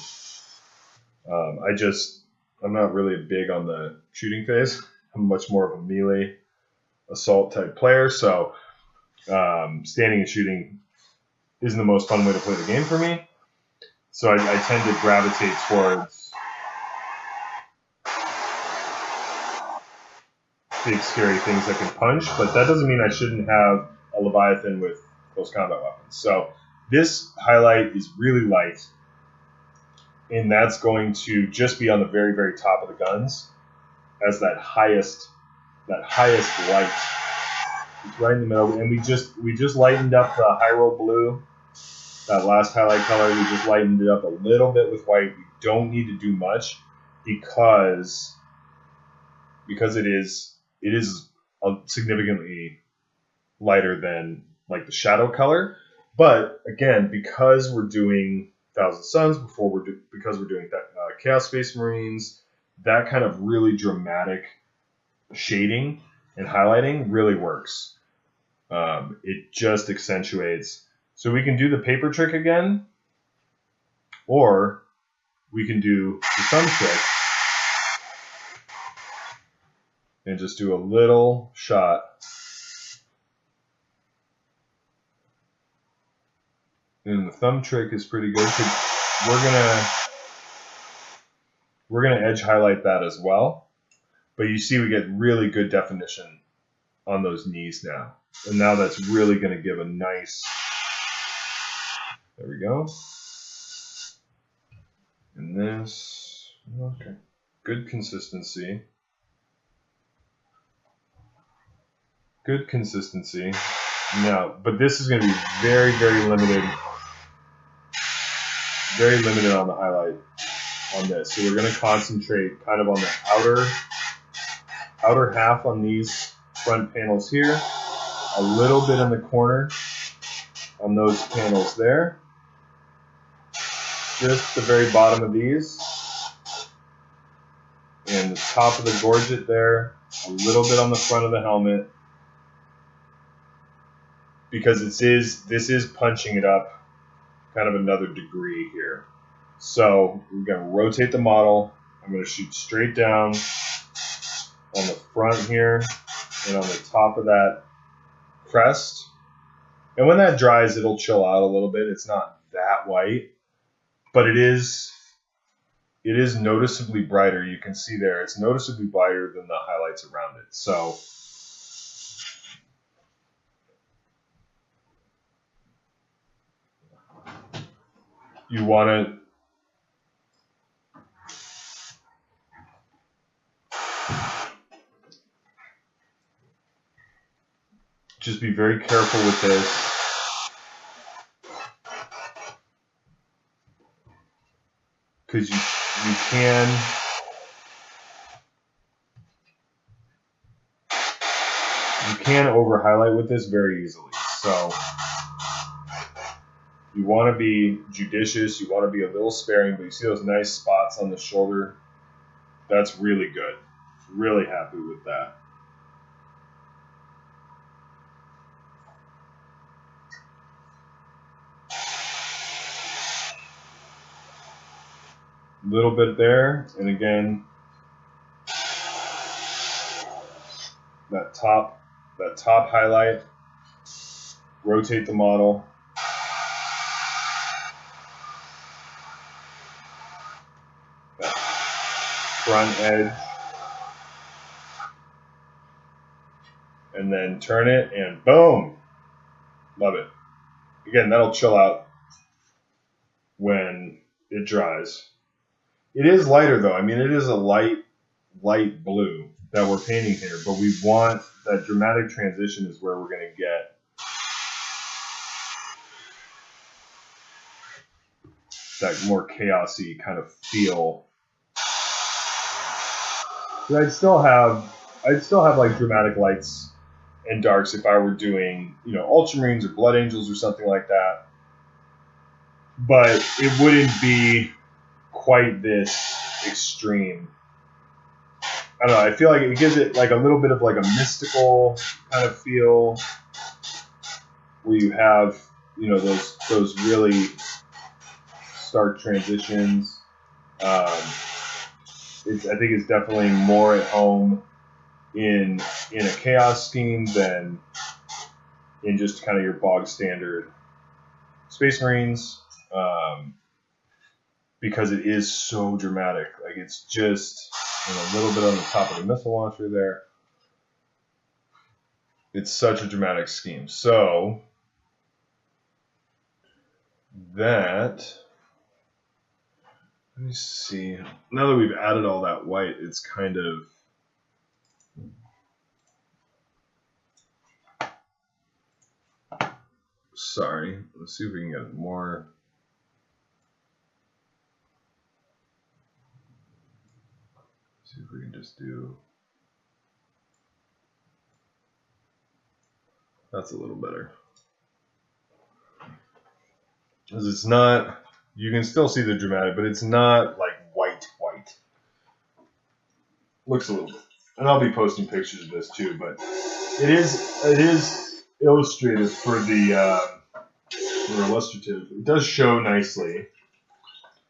S2: I'm not really big on the shooting phase. I'm much more of a melee assault type player, so standing and shooting isn't the most fun way to play the game for me. So I tend to gravitate towards big scary things that can punch, but that doesn't mean I shouldn't have a Leviathan with close combat weapons. So this highlight is really light, and that's going to just be on the very, very top of the guns as that highest light. It's right in the middle, and we just lightened up the high roll blue. That last highlight color, we just lightened it up a little bit with white. We don't need to do much because it is significantly lighter than like the shadow color. But again, because we're doing Thousand Sons because we're doing Chaos Space Marines, that kind of really dramatic shading and highlighting really works. It just accentuates. So we can do the paper trick again, or we can do the thumb trick and just do a little shot. And the thumb trick is pretty good because we're gonna edge highlight that as well. But you see we get really good definition on those knees now. And now that's really gonna give a nice, there we go. And this, okay, good consistency. Good consistency. Now, but this is going to be very, very limited. Very limited on the highlight on this. So we're going to concentrate kind of on the outer half on these front panels here. A little bit in the corner on those panels there. Just the very bottom of these. And the top of the gorget there. A little bit on the front of the helmet. Because this is punching it up kind of another degree here. So we're going to rotate the model. I'm going to shoot straight down on the front here and on the top of that crest. And when that dries, it'll chill out a little bit. It's not that white, but it is noticeably brighter. You can see there, it's noticeably brighter than the highlights around it. So you want to just be very careful with this. Because you can over highlight with this very easily. So you want to be judicious, you want to be a little sparing, but you see those nice spots on the shoulder? That's really good. Really happy with that. Little bit there, and again, that top highlight, rotate the model. That front edge, and then turn it, and boom! Love it. Again, that'll chill out when it dries. It is lighter though. I mean, it is a light blue that we're painting here, but we want that dramatic transition is where we're going to get that more chaosy kind of feel. But I'd still have I'd still have like dramatic lights and darks if I were doing, Ultramarines or Blood Angels or something like that. But it wouldn't be quite this extreme. I don't know. I feel like it gives it like a little bit of like a mystical kind of feel, where you have, those really stark transitions. I think it's definitely more at home in a chaos scheme than in just kind of your bog standard Space Marines, because it is so dramatic. Like, it's just a little bit on the top of the missile launcher there. It's such a dramatic scheme. So that, let me see. Now that we've added all that white, it's kind of, sorry. Let's see if we can get more. See if we can just do. That's a little better. Because it's not, you can still see the dramatic, but it's not like white. Looks a little bit. And I'll be posting pictures of this too, but it is illustrative for the or illustrative. It does show nicely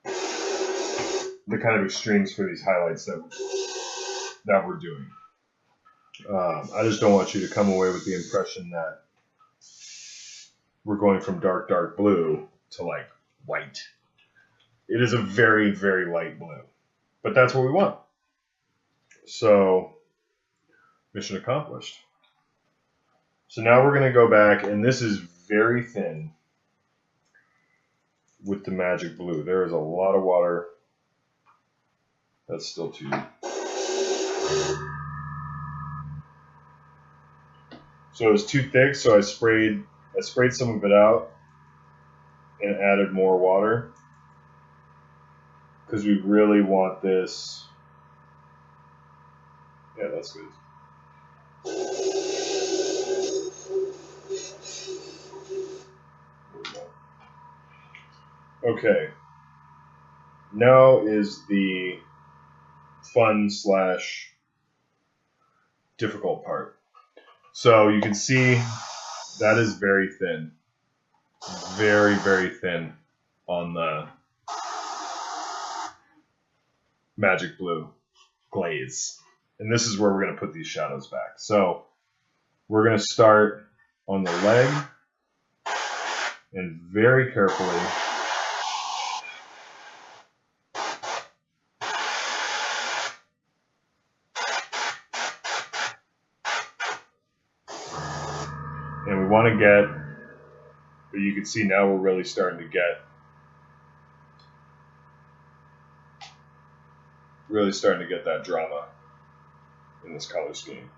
S2: the kind of extremes for these highlights that we're doing. I just don't want you to come away with the impression that we're going from dark blue to like white. It is a very, very light blue, but that's what we want. So, mission accomplished. So now we're going to go back, and this is very thin with the magic blue. There is a lot of water. That's still too. So it was too thick, so I sprayed some of it out and added more water, because we really want this. Yeah, that's good. Okay. Now is the fun / difficult part. So you can see that is very thin. Very, very thin on the magic blue glaze. And this is where we're going to put these shadows back. So we're going to start on the leg and very carefully and we want to get, but you can see now we're really starting to get that drama in this color scheme.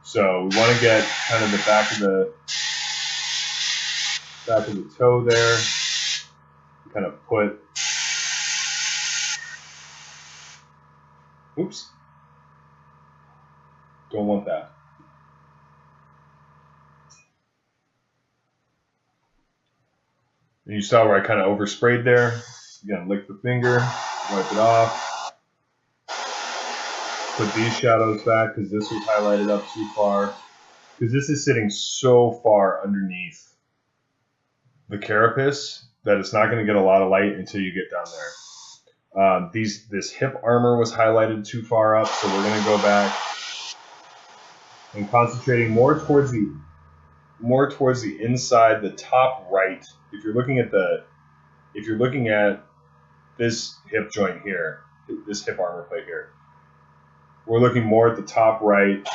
S2: So we want to get kind of the back of the toe there. Kind of put. Oops. Don't want that. And you saw where I kind of oversprayed there. Again, lick the finger, wipe it off. Put these shadows back because this was highlighted up too far. Because this is sitting so far underneath the carapace that it's not going to get a lot of light until you get down there. This hip armor was highlighted too far up, so we're going to go back and concentrating more towards the inside, the top right. If you're looking at this hip joint here, this hip armor plate here, we're looking more at the top right.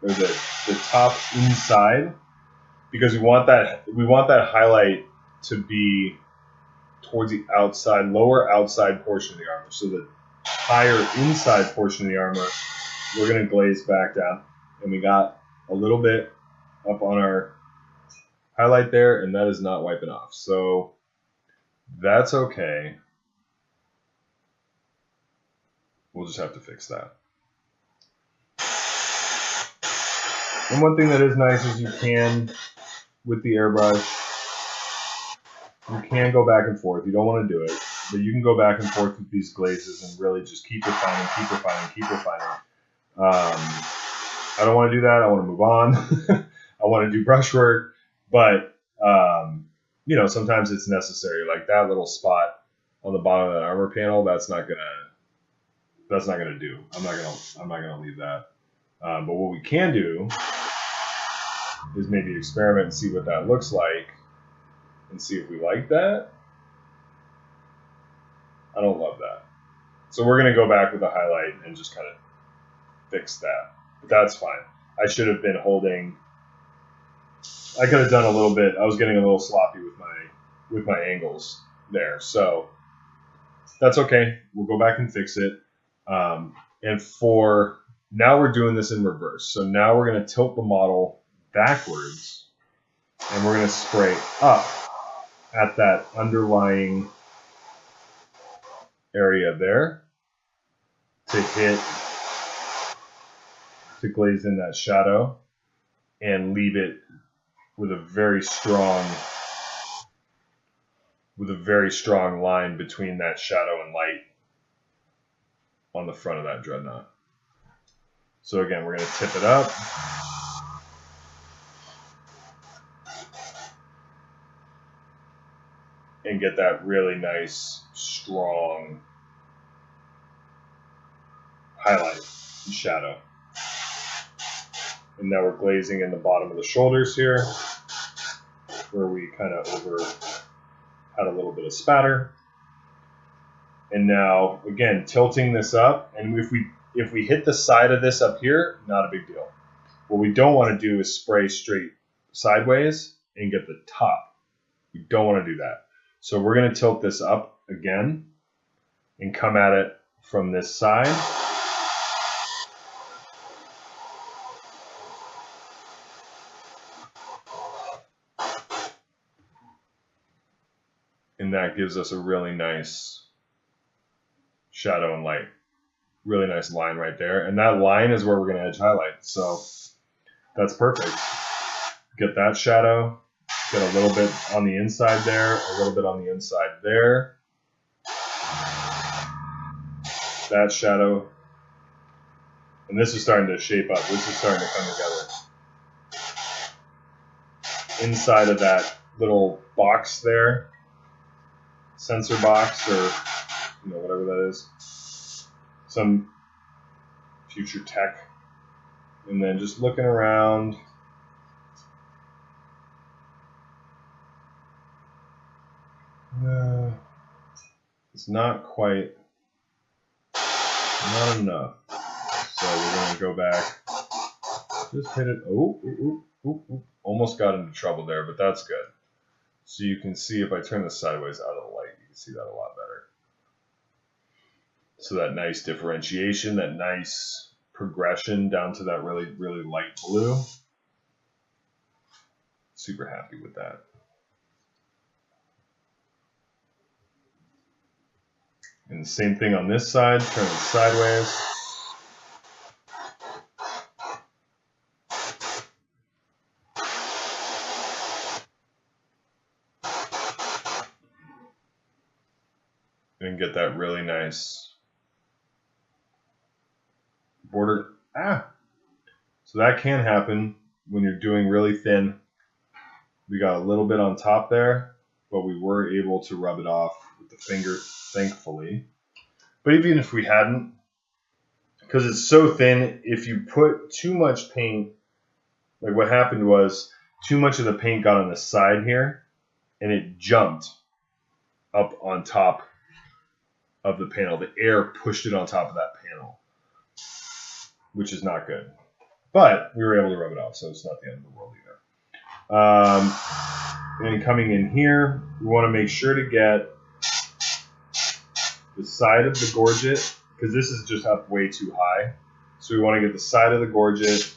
S2: Or the top inside, because we want that highlight to be towards the outside, lower outside portion of the armor. So the higher inside portion of the armor, we're going to glaze back down. And we got a little bit up on our highlight there, and that is not wiping off. So that's okay. We'll just have to fix that. And one thing that is nice is you can, with the airbrush, you can go back and forth. You don't want to do it, but you can go back and forth with these glazes and really just keep refining, keep refining, keep refining. I don't want to do that. I want to move on. I want to do brushwork, but you know, sometimes it's necessary. Like that little spot on the bottom of that armor panel, that's not gonna do. I'm not gonna leave that. But what we can do is maybe experiment and see what that looks like, and see if we like that. I don't love that. So we're gonna go back with a highlight and just kind of fix that. But that's fine. I should have been holding. I could have done a little bit. I was getting a little sloppy with my angles there. So that's okay. We'll go back and fix it. And for now, we're doing this in reverse. So now we're going to tilt the model backwards, and we're going to spray up at that underlying area there to glaze in that shadow and leave it with a very strong line between that shadow and light on the front of that dreadnought. So again, we're going to tip it up. And get that really nice, strong highlight and shadow. And now we're glazing in the bottom of the shoulders here, where we kind of had a little bit of spatter. And now, again, tilting this up, and if we hit the side of this up here, not a big deal. What we don't want to do is spray straight sideways and get the top. We don't want to do that. So we're going to tilt this up again and come at it from this side. And that gives us a really nice shadow and light. Really nice line right there. And that line is where we're going to edge highlight. So that's perfect. Get that shadow. Get a little bit on the inside there. A little bit on the inside there. That shadow. And this is starting to shape up. This is starting to come together. Inside of that little box there. Sensor box, or whatever that is, some future tech, and then just looking around. It's not enough. So we're going to go back. Just hit it. Almost got into trouble there, but that's good. So you can see if I turn this sideways out of the light, you can see that a lot better. So that nice differentiation, that nice progression down to that really, really light blue. Super happy with that. And the same thing on this side, turn it sideways. And get that really nice border. So that can happen when you're doing really thin. We got a little bit on top there, but we were able to rub it off with the finger, thankfully. But even if we hadn't, because it's so thin, if you put too much paint, like what happened was too much of the paint got on the side here, and it jumped up on top of the panel. The air pushed it on top of that panel, which is not good. But we were able to rub it off, so it's not the end of the world either. And coming in here, we want to make sure to get the side of the gorget, because this is just up way too high. So we want to get the side of the gorget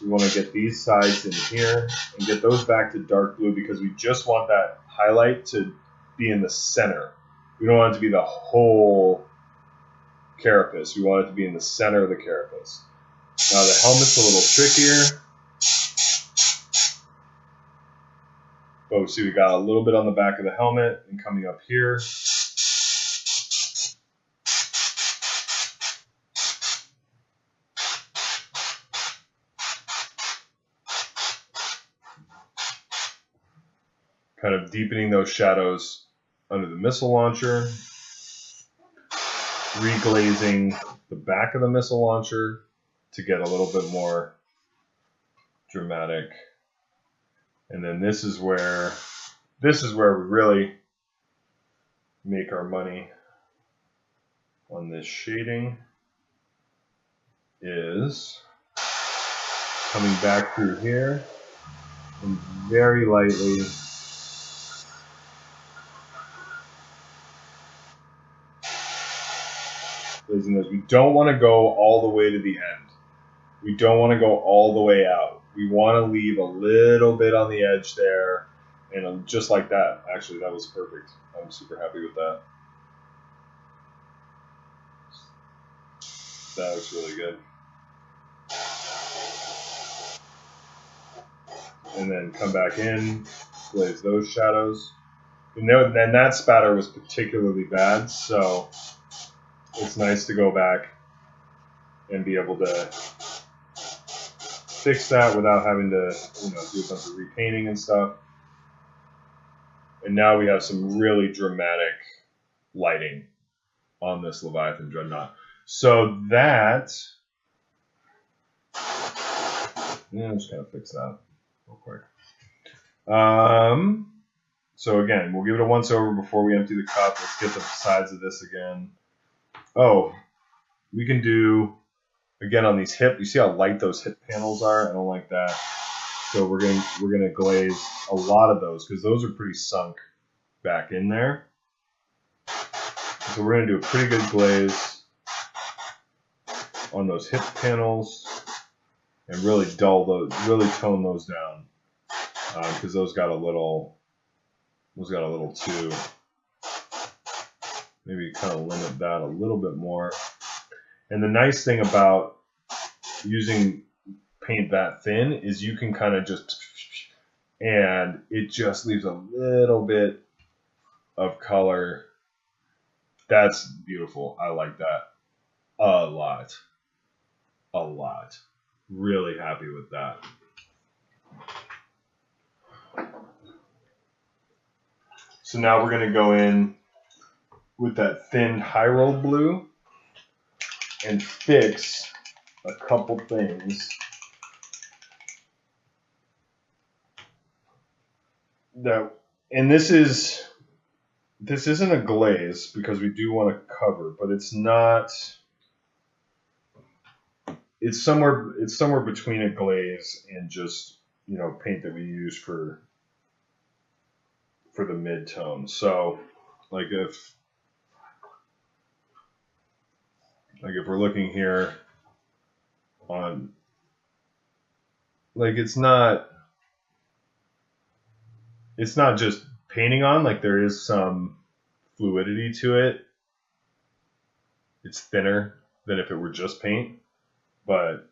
S2: We want to get these sides in here and get those back to dark blue because we just want that highlight to be in the center. We don't want it to be the whole carapace. We want it to be in the center of the carapace. Now the helmet's a little trickier. Oh, see, we got a little bit on the back of the helmet and coming up here. Kind of deepening those shadows under the missile launcher. Reglazing the back of the missile launcher to get a little bit more dramatic. And then this is where we really make our money on this shading, is coming back through here and very lightly glazing those. We don't want to go all the way to the end. We don't want to go all the way out. We want to leave a little bit on the edge there, and just like that. Actually, that was perfect. I'm super happy with that. That looks really good. And then come back in, glaze those shadows. And then that spatter was particularly bad, so it's nice to go back and be able to fix that without having to, do a bunch of repainting and stuff. And now we have some really dramatic lighting on this Leviathan Dreadnought. So that, I'm just gonna fix that real quick. So again, we'll give it a once over before we empty the cup. Let's get the sides of this again. Oh, we can do, again, on these hip, you see how light those hip panels are? I don't like that. So we're gonna glaze a lot of those because those are pretty sunk back in there. So we're gonna do a pretty good glaze on those hip panels and really really tone those down because those got a little too. Maybe kind of limit that a little bit more. And the nice thing about using paint that thin is you can kind of just, and it just leaves a little bit of color. That's beautiful. I like that a lot. A lot. Really happy with that. So now we're going to go in with that thin high roll blue and fix a couple things that, and this isn't a glaze because we do want to cover, but it's not, it's somewhere between a glaze and just, paint that we use for the mid-tone. So like if we're looking here on, like it's not just painting on, like there is some fluidity to it. It's thinner than if it were just paint, but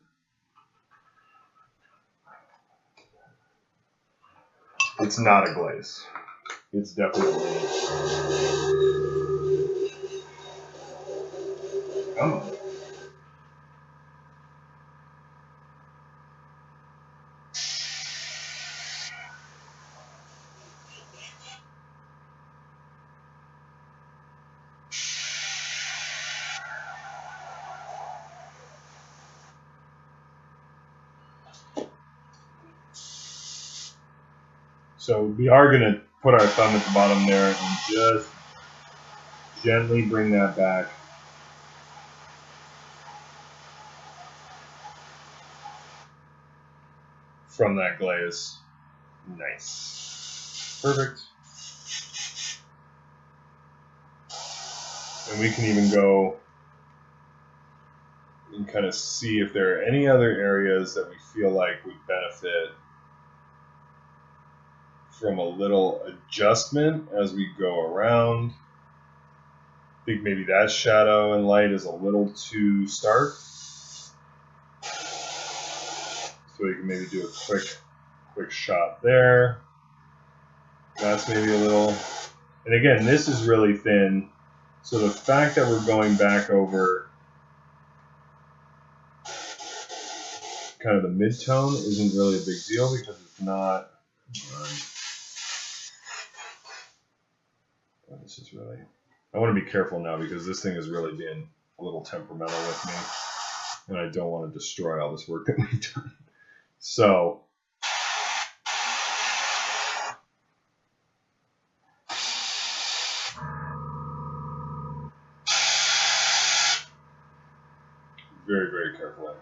S2: it's not a glaze. It's definitely, come on. So we are going to put our thumb at the bottom there and just gently bring that back. From that glaze. Nice. Perfect. And we can even go in and kind of see if there are any other areas that we feel like would benefit from a little adjustment as we go around. I think maybe that shadow and light is a little too stark. So we can maybe do a quick shot there. That's maybe a little, and again, this is really thin. So the fact that we're going back over kind of the mid-tone isn't really a big deal because it's not, this is really, I want to be careful now because this thing is really being a little temperamental with me and I don't want to destroy all this work that we've done. So, very, very carefully.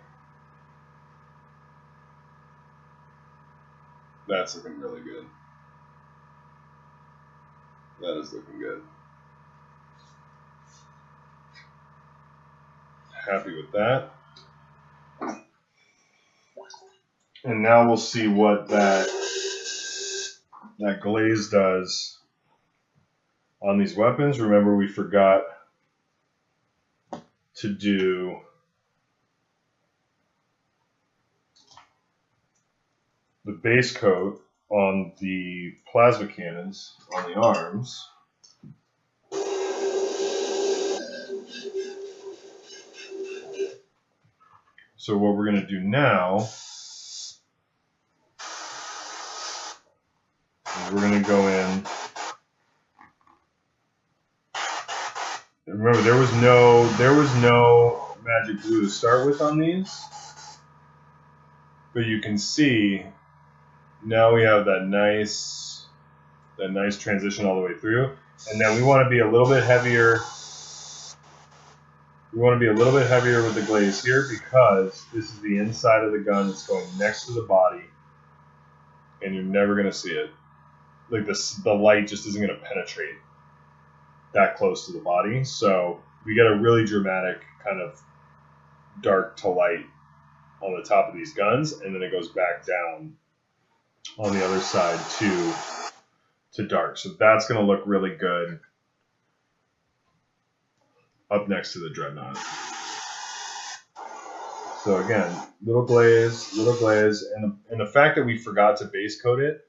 S2: That's looking really good. That is looking good. Happy with that. And now we'll see what that glaze does on these weapons. Remember, we forgot to do the base coat on the plasma cannons on the arms. So what we're going to do now is we're going to go in. Remember, there was no magic glue to start with on these, but you can see now we have that nice transition all the way through, and then we want to be a little bit heavier. We want to be a little bit heavier with the glaze here because this is the inside of the gun. It's going next to the body, and you're never going to see it. Like the light just isn't going to penetrate that close to the body. So we get a really dramatic kind of dark to light on the top of these guns, and then it goes back down on the other side to dark. So that's going to look really good up next to the Dreadnought. So again, little glaze, and the fact that we forgot to base coat it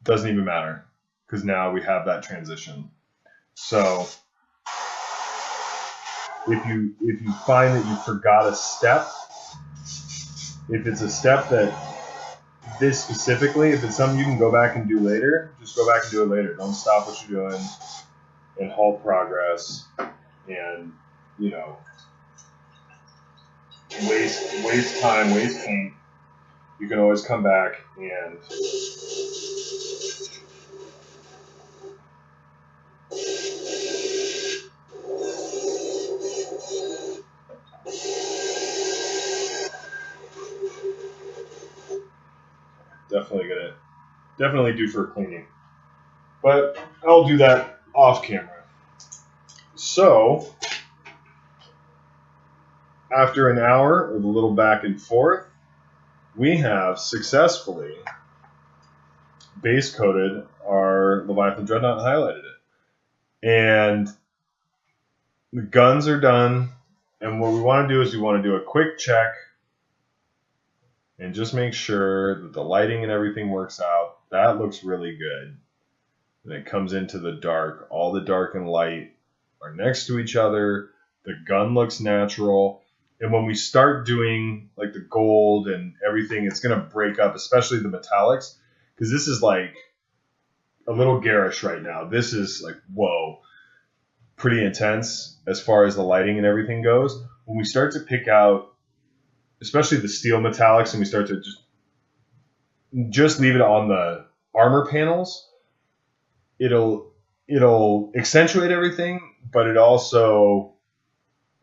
S2: doesn't even matter because now we have that transition. So if you find that you forgot a step, if it's a step that this specifically, if it's something you can go back and do later, just go back and do it later. Don't stop what you're doing and halt progress and, you know, waste time, waste paint. You can always come back and definitely due for cleaning. But I'll do that off camera. So, after an hour of a little back and forth, we have successfully base coated our Leviathan Dreadnought and highlighted it. And the guns are done. And what we want to do is we want to do a quick check and just make sure that the lighting and everything works out. That looks really good. And it comes into the dark. All the dark and light are next to each other. The gun looks natural. And when we start doing like the gold and everything, it's going to break up, especially the metallics, because this is like a little garish right now. This is like, whoa, pretty intense as far as the lighting and everything goes. When we start to pick out, especially the steel metallics, and we start to just leave it on the armor panels, it'll accentuate everything, but it also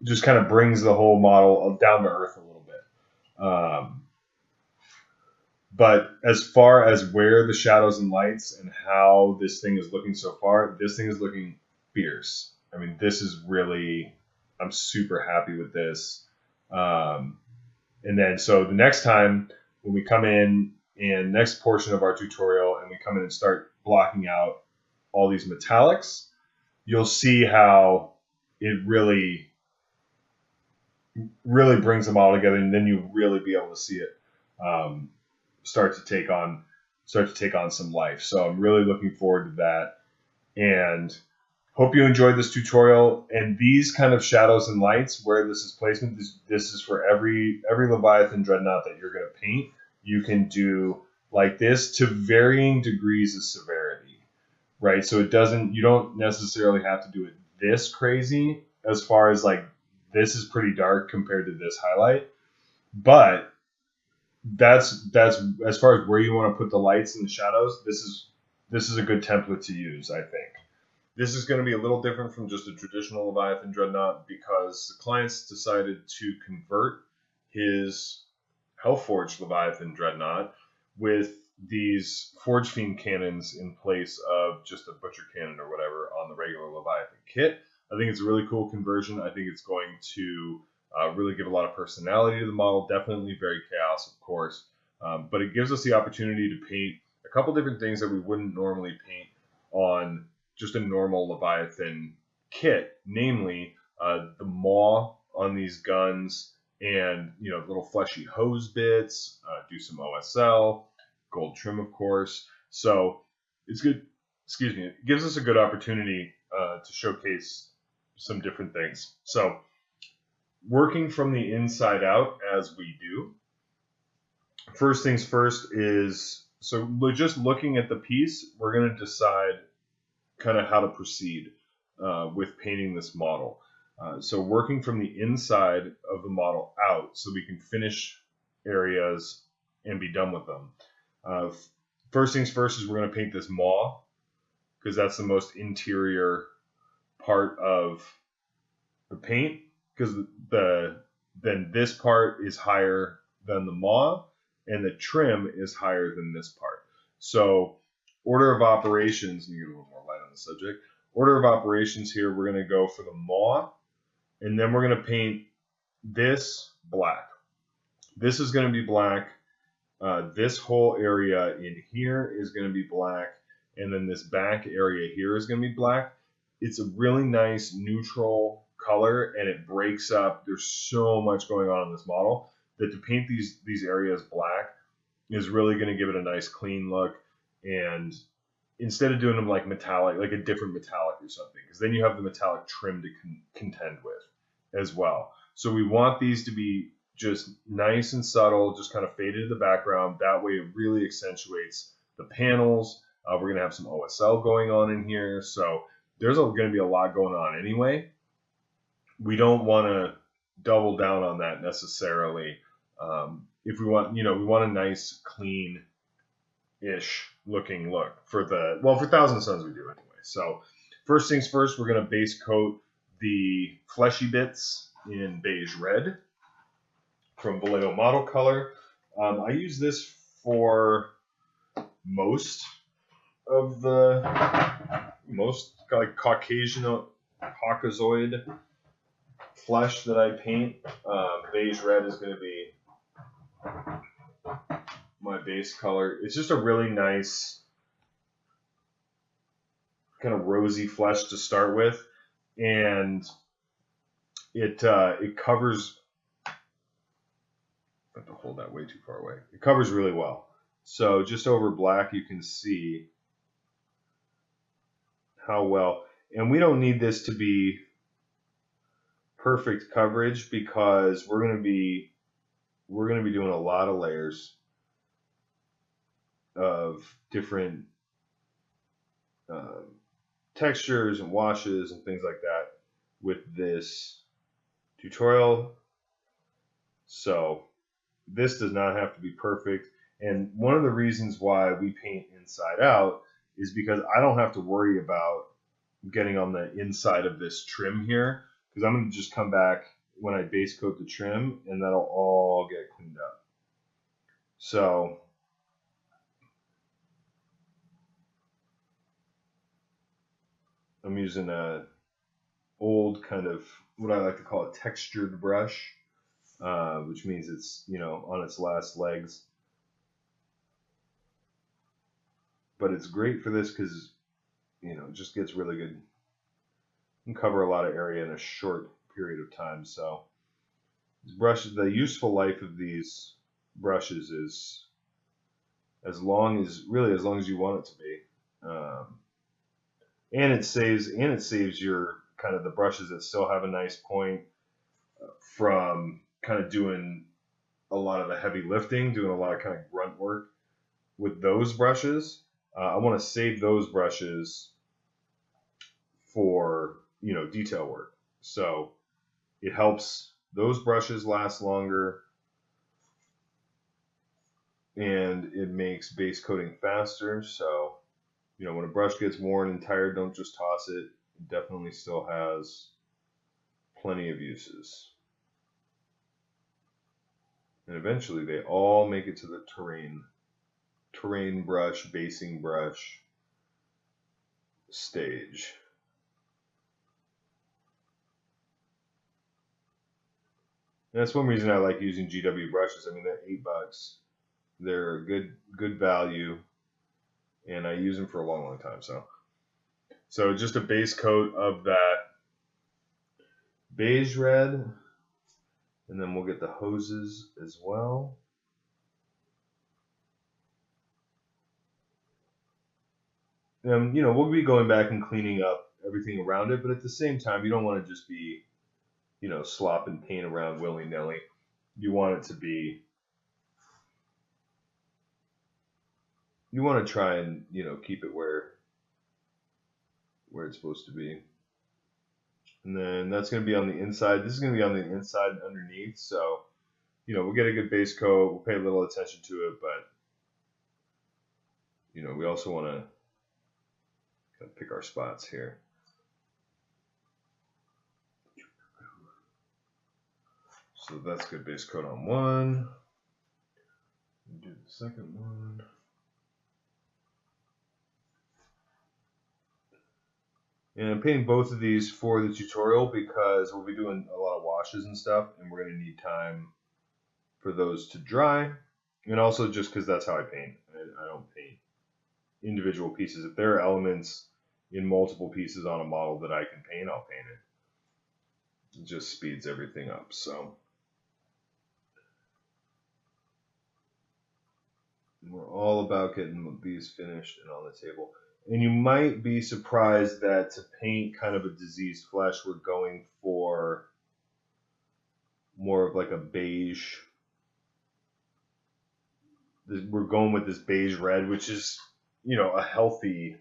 S2: just kind of brings the whole model down to earth a little bit. But as far as where the shadows and lights and how this thing is looking so far, this thing is looking fierce. I mean, this is really, I'm super happy with this. And then so the next time when we come in and next portion of our tutorial and we come in and start blocking out all these metallics, you'll see how it really brings them all together, and then you really be able to see it start to take on some life. So I'm really looking forward to that, and hope you enjoyed this tutorial. And these kind of shadows and lights, where this is placement, this is for every Leviathan Dreadnought that you're going to paint. You can do like this to varying degrees of severity, right? So you don't necessarily have to do it this crazy, as far as like this is pretty dark compared to this highlight, but that's as far as where you want to put the lights and the shadows. This is a good template to use, I think. This is going to be a little different from just a traditional Leviathan Dreadnought because the client's decided to convert his Hellforged Leviathan Dreadnought with these Forge Fiend cannons in place of just a Butcher Cannon or whatever on the regular Leviathan kit. I think it's a really cool conversion. I think it's going to really give a lot of personality to the model. Definitely very chaos, of course. But it gives us the opportunity to paint a couple different things that we wouldn't normally paint on just a normal Leviathan kit, namely the maw on these guns and little fleshy hose bits, do some OSL, gold trim, of course. So it's good. Excuse me. It gives us a good opportunity to showcase some different things. So working from the inside out as we do. First things first is, so just looking at the piece, we're going to decide kind of how to proceed with painting this model. So working from the inside of the model out so we can finish areas and be done with them. First things first is we're going to paint this maw because that's the most interior part of the paint, because then this part is higher than the maw and the trim is higher than this part. So order of operations, and you get a little more light on the subject. Order of operations here, we're going to go for the maw, and then we're going to paint this black. This is going to be black. This whole area in here is going to be black, and then this back area here is going to be black. It's a really nice neutral color, and it breaks up. There's so much going on in this model that to paint these areas black is really going to give it a nice clean look. And instead of doing them like metallic, like a different metallic or something, because then you have the metallic trim to contend with as well. So we want these to be just nice and subtle, just kind of faded to the background. That way it really accentuates the panels. We're going to have some OSL going on in here. So there's going to be a lot going on anyway. We don't want to double down on that necessarily. If we want, we want a nice, clean-ish looking look for Thousand Sons we do anyway. So first things first, we're going to base coat the fleshy bits in beige red from Vallejo Model Color. I use this for most like Caucasoid flesh that I paint. Beige red is going to be my base color. It's just a really nice kind of rosy flesh to start with, and it covers. I have to hold that way too far away. It covers really well. So just over black, you can see how well. And we don't need this to be perfect coverage because we're going to be doing a lot of layers of different textures and washes and things like that with this tutorial. So this does not have to be perfect. And one of the reasons why we paint inside out is because I don't have to worry about getting on the inside of this trim here, because I'm going to just come back when I base coat the trim and that'll all get cleaned up. So I'm using a old kind of what I like to call a textured brush which means it's, you know, on its last legs. But it's great for this because, you know, it just gets really good. You can cover a lot of area in a short period of time. So these brushes, the useful life of these brushes is as long as you want it to be. And it saves your kind of the brushes that still have a nice point from kind of doing a lot of the heavy lifting, doing a lot of kind of grunt work with those brushes. I want to save those brushes for, you know, detail work. So it helps those brushes last longer, and it makes base coating faster. So, you know, when a brush gets worn and tired, don't just toss it. It definitely still has plenty of uses. And eventually they all make it to the terrain brush, basing brush stage. And that's one reason I like using GW brushes. I mean, they're $8. They're good value, and I use them for a long time. So just a base coat of that beige red, and then we'll get the hoses as well. You know, we'll be going back and cleaning up everything around it, but at the same time, you don't want to just be, you know, slopping paint around willy-nilly. You want it to be, you want to try and, you know, keep it where it's supposed to be. And then that's going to be on the inside. This is going to be on the inside and underneath. So, you know, we'll get a good base coat. We'll pay a little attention to it, but, you know, we also want to kind of pick our spots here. So that's good base coat on one. Do the second one. And I'm painting both of these for the tutorial because we'll be doing a lot of washes and stuff, and we're going to need time for those to dry. And also just because that's how I paint. I don't paint individual pieces. If there are elements in multiple pieces on a model that I can paint, I'll paint it. It just speeds everything up. So we're all about getting these finished and on the table. And you might be surprised that to paint kind of a diseased flesh, we're going for more of like a beige. We're going with this beige red, which is, you know, a healthy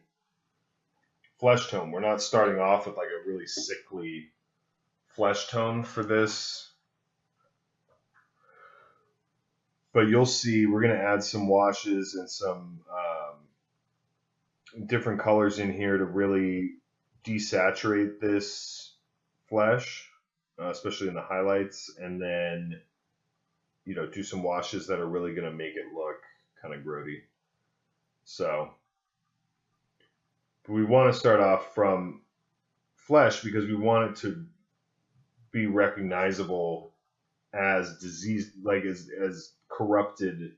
S2: flesh tone. We're not starting off with like a really sickly flesh tone for this. But you'll see we're going to add some washes and some different colors in here to really desaturate this flesh, especially in the highlights, and then, you know, do some washes that are really going to make it look kind of grody. So we want to start off from flesh because we want it to be recognizable as diseased, like as corrupted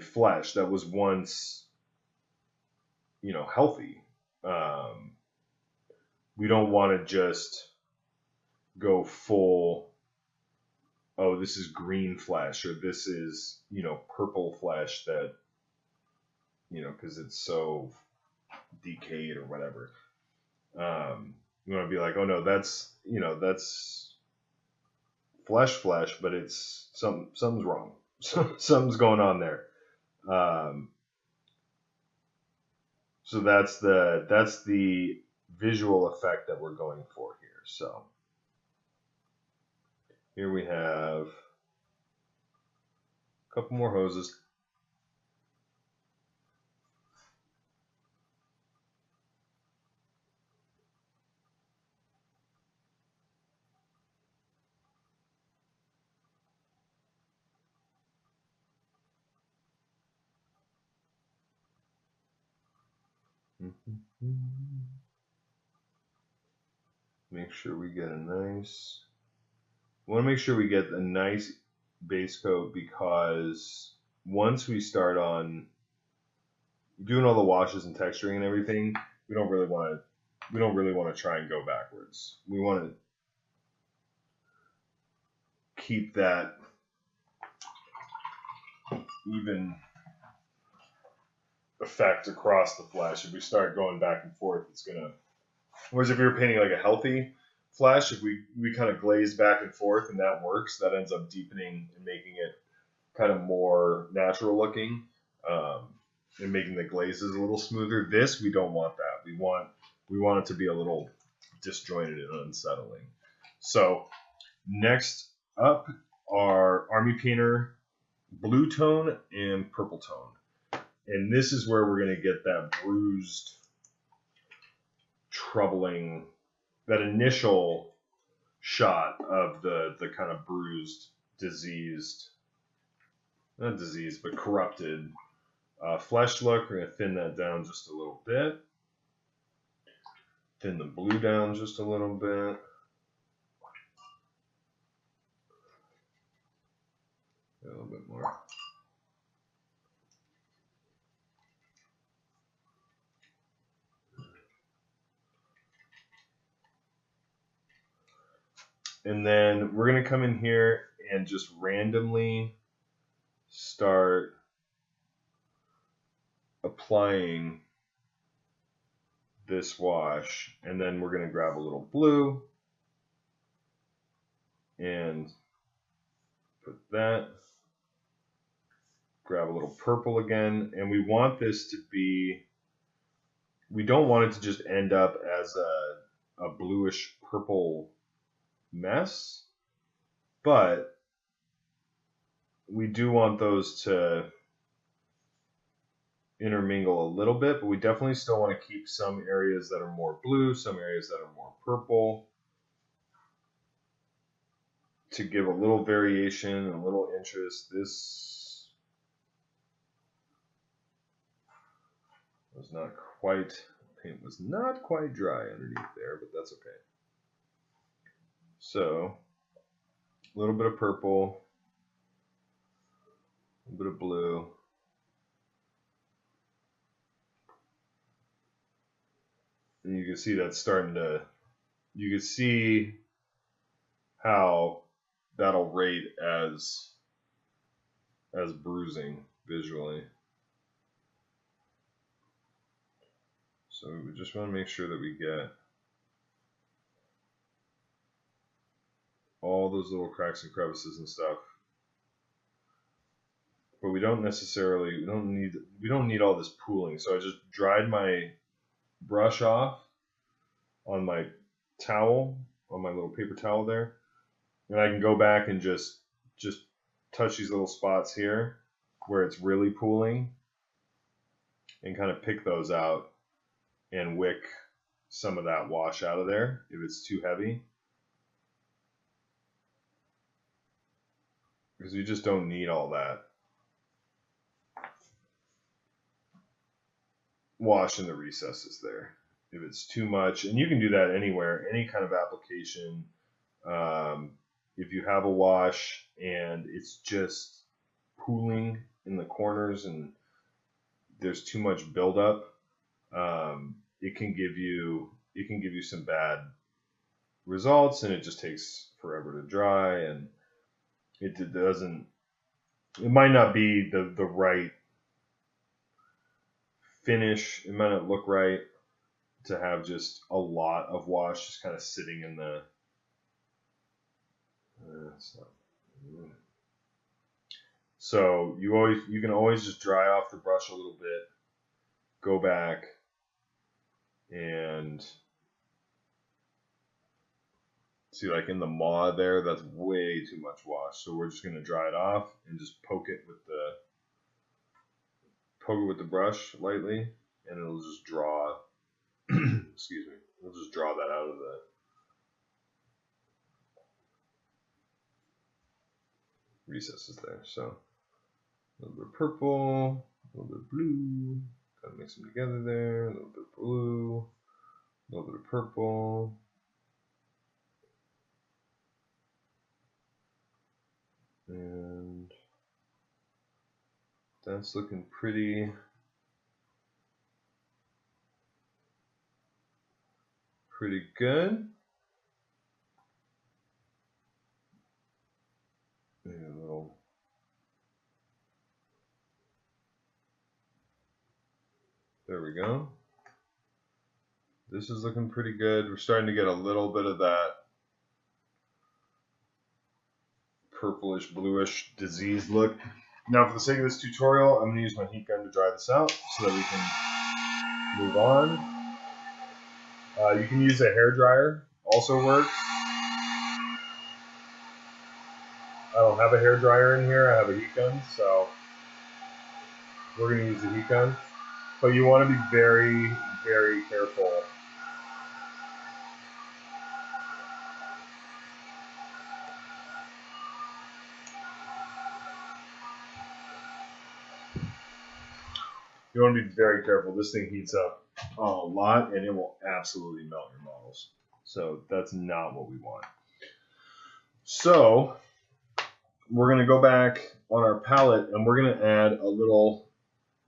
S2: flesh that was once, you know, healthy. We don't want to just go full, oh, this is green flesh, or this is, you know, purple flesh that, you know, because it's so decayed or whatever. You want to be like, oh no, that's, you know, that's flesh, but it's something's wrong. Something's going on there. So that's the visual effect that we're going for here. So here we have a couple more hoses. Make sure we get a nice We want to make sure we get a nice base coat, because once we start on doing all the washes and texturing and everything, we don't really want to try and go backwards. We want to keep that even effect across the flesh. If we start going back and forth, it's gonna. Whereas if we were painting like a healthy flesh, if we kind of glaze back and forth and that works, that ends up deepening and making it kind of more natural looking, and making the glazes a little smoother. This, we don't want that. We want it to be a little disjointed and unsettling. So next up are Army Painter blue tone and purple tone. And this is where we're going to get that bruised, troubling, that initial shot of the kind of bruised, diseased, not diseased, but corrupted flesh look. We're going to thin that down just a little bit. Thin the blue down just a little bit. A little bit more. And then we're going to come in here and just randomly start applying this wash. And then we're going to grab a little blue and put that. Grab a little purple again. And we want this to be, we don't want it to just end up as a bluish purple mess, but we do want those to intermingle a little bit, but we definitely still want to keep some areas that are more blue, some areas that are more purple, to give a little variation, a little interest. This was not quite, paint was not quite dry underneath there, but that's okay. So, a little bit of purple, a little bit of blue. And you can see that's starting to, you can see how that'll rate as bruising visually. So we just want to make sure that we get all those little cracks and crevices and stuff. But we don't necessarily, we don't need all this pooling. So I just dried my brush off on my towel, on my little paper towel there. And I can go back and just touch these little spots here where it's really pooling and kind of pick those out and wick some of that wash out of there if it's too heavy. Because you just don't need all that wash in the recesses there if it's too much. And you can do that anywhere, any kind of application. If you have a wash and it's just pooling in the corners and there's too much buildup, it can give you some bad results, and it just takes forever to dry, and it might not be the right finish. It might not look right to have just a lot of wash just kind of sitting in the so you can always just dry off the brush a little bit, go back and see, like in the maw there, that's way too much wash. So we're just going to dry it off and just poke it with the brush lightly, and it'll just draw excuse me, we'll just draw that out of the recesses there. So a little bit of purple, a little bit of blue, kind of mix them together there, a little bit of blue, a little bit of purple, And that's looking pretty good. Maybe a little. There we go. This is looking pretty good. We're starting to get a little bit of that purplish, bluish, diseased look. Now, for the sake of this tutorial, I'm going to use my heat gun to dry this out so that we can move on. You can use a hairdryer, also works. I don't have a hairdryer in here, I have a heat gun, so we're going to use the heat gun. But you want to be very, very careful. You want to be very careful. This thing heats up a lot and it will absolutely melt your models. So that's not what we want. So we're going to go back on our palette and we're going to add a little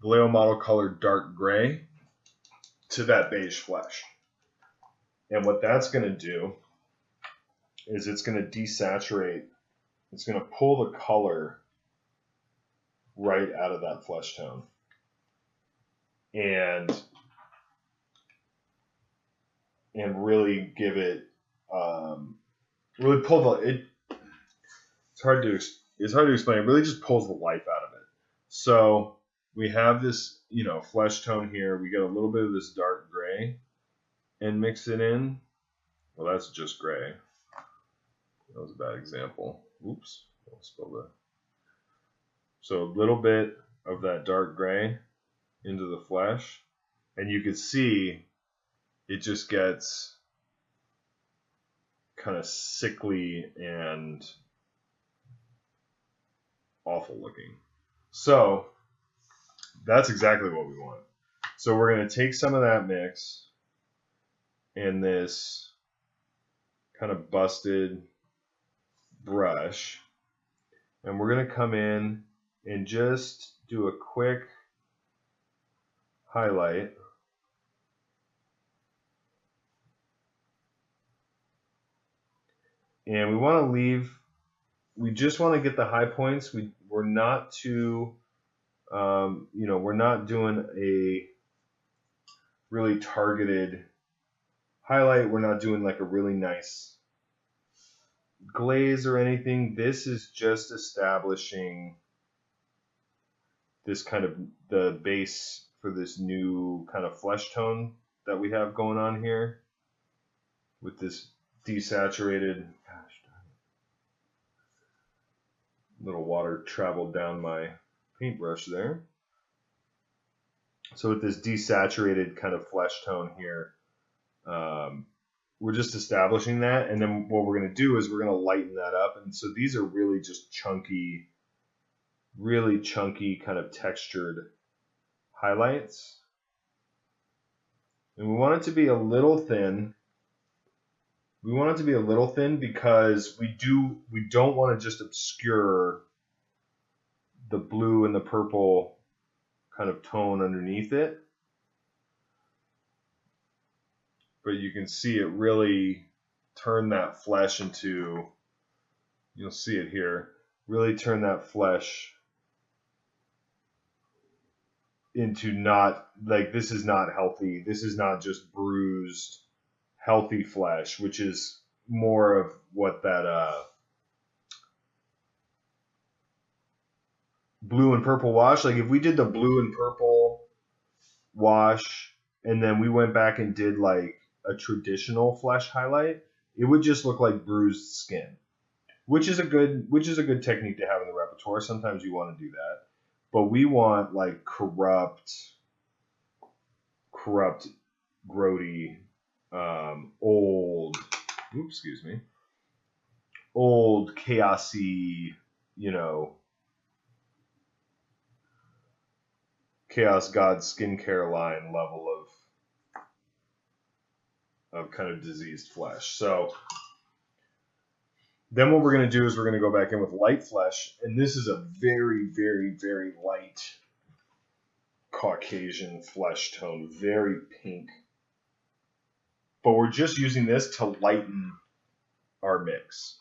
S2: Vallejo model color dark gray to that beige flesh. And what that's going to do is it's going to desaturate. It's going to pull the color right out of that flesh tone. And really give it, really pull the, it's hard to explain. It really just pulls the life out of it. So we have this, flesh tone here. We get a little bit of this dark gray and mix it in. Well, that's just gray. That was a bad example. Oops, I'll spell that. So a little bit of that dark gray into the flesh, and you can see it just gets kind of sickly and awful looking. So that's exactly what we want. So we're going to take some of that mix in this kind of busted brush, and we're going to come in and just do a quick highlight. And we want to leave, we just want to get the high points. We're not too, we're not doing a really targeted highlight. We're not doing like a really nice glaze or anything. This is just establishing this kind of the base for this new kind of flesh tone that we have going on here with this desaturated, little water traveled down my paintbrush there. So with this desaturated kind of flesh tone here, we're just establishing that, and then what we're going to do is we're going to lighten that up. And so these are really just chunky, really chunky kind of textured highlights. And we want it to be a little thin. We want it to be a little thin because we don't want to just obscure the blue and the purple kind of tone underneath it. But you can see it really turn that flesh into, you'll see it here, really turn that flesh into not, like, this is not healthy. This is not just bruised, healthy flesh, which is more of what that blue and purple wash, like if we did the blue and purple wash and then we went back and did like a traditional flesh highlight, it would just look like bruised skin, which is a good technique to have in the repertoire. Sometimes you want to do that, but we want like corrupt, grody, old, old, chaosy, Chaos God skincare line level of kind of diseased flesh. So Then what we're going to do is we're going to go back in with light flesh, and this is a very, very, very light Caucasian flesh tone, very pink. But we're just using this to lighten our mix.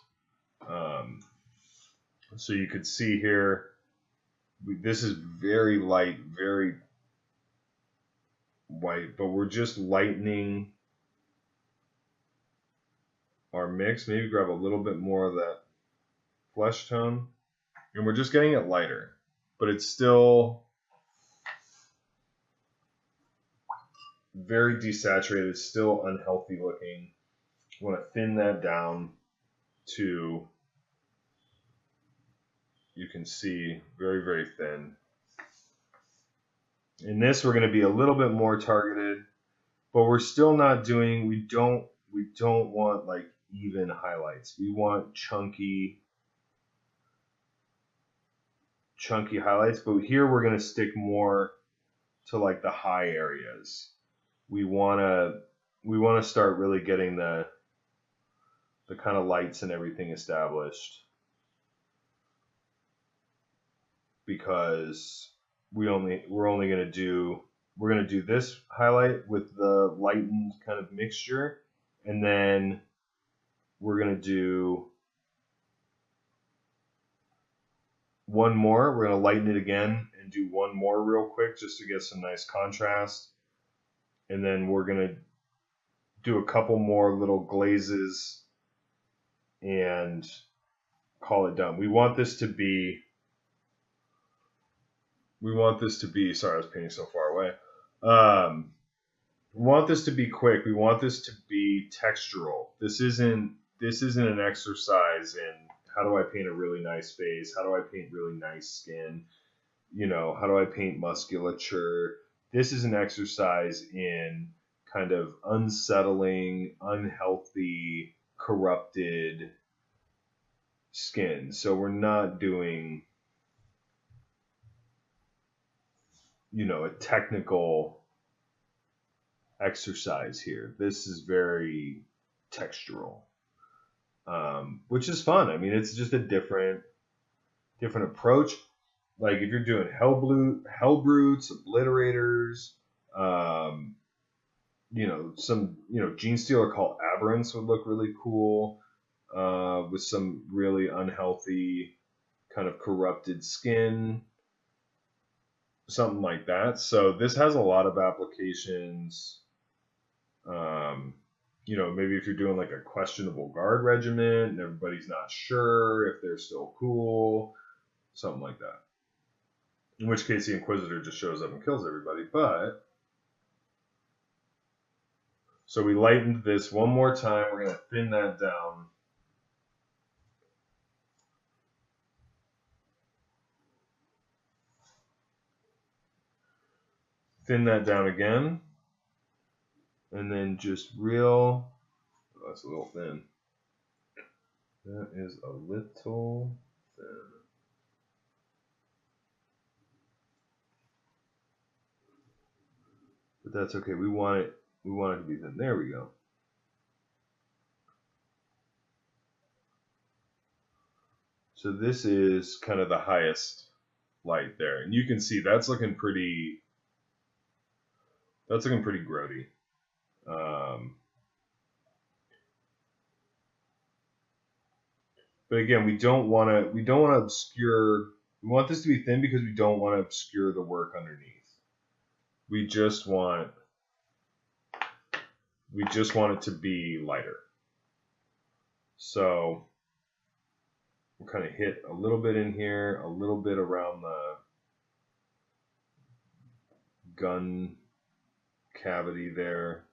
S2: So you could see here, this is very light, very white, but we're just lightening our mix. Maybe grab a little bit more of that flesh tone, and we're just getting it lighter, but it's still very desaturated. It's still unhealthy looking. You want to thin that down to, you can see, very, very thin. In this, we're going to be a little bit more targeted, but we're still not doing, we don't want like even highlights. We want chunky highlights, but here we're going to stick more to like the high areas. We want to start really getting the kind of lights and everything established, because we're only going to do this highlight with the lightened kind of mixture, and then we're going to do one more. We're going to lighten it again and do one more real quick just to get some nice contrast, and then we're going to do a couple more little glazes and call it done. We want this to be, sorry, I was painting so far away. We want this to be quick. We want this to be textural. This isn't an exercise in how do I paint a really nice face? How do I paint really nice skin? How do I paint musculature? This is an exercise in kind of unsettling, unhealthy, corrupted skin. So we're not doing, a technical exercise here. This is very textural, which is fun. I mean, it's just a different approach. Like if you're doing Hellbrutes, Obliterators, some Gene Stealer called Aberrants would look really cool, with some really unhealthy kind of corrupted skin, something like that. So this has a lot of applications. Maybe if you're doing like a questionable guard regiment and everybody's not sure if they're still cool, something like that. In which case the Inquisitor just shows up and kills everybody. But so we lightened this one more time. We're going to thin that down. Thin that down again. And then just real, oh, that's a little thin. That is a little thin. But that's okay. We want it to be thin. There we go. So this is kind of the highest light there. And you can see that's looking pretty grody. But again, we don't want to obscure. We want this to be thin because we don't want to obscure the work underneath. We just want it to be lighter. So we'll kind of hit a little bit in here, a little bit around the gun cavity there.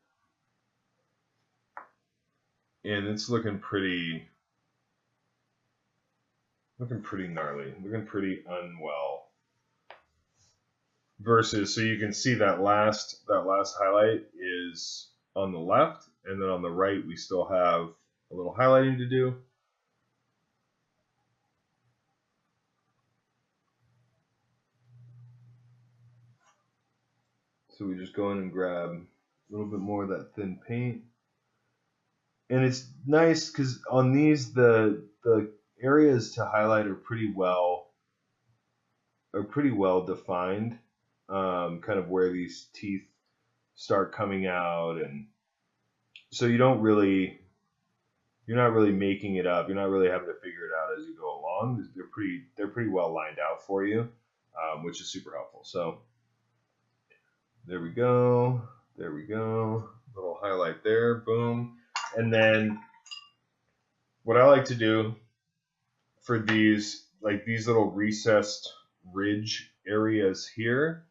S2: And it's looking pretty gnarly, looking pretty unwell. Versus, so you can see that last highlight is on the left, and then on the right we still have a little highlighting to do. So we just go in and grab a little bit more of that thin paint. And it's nice because on these, the the areas to highlight are pretty well defined. Kind of where these teeth start coming out, and so you're not really making it up. You're not really having to figure it out as you go along. They're pretty well lined out for you, which is super helpful. So there we go. Little highlight there, boom. And then what I like to do for these little recessed ridge areas here,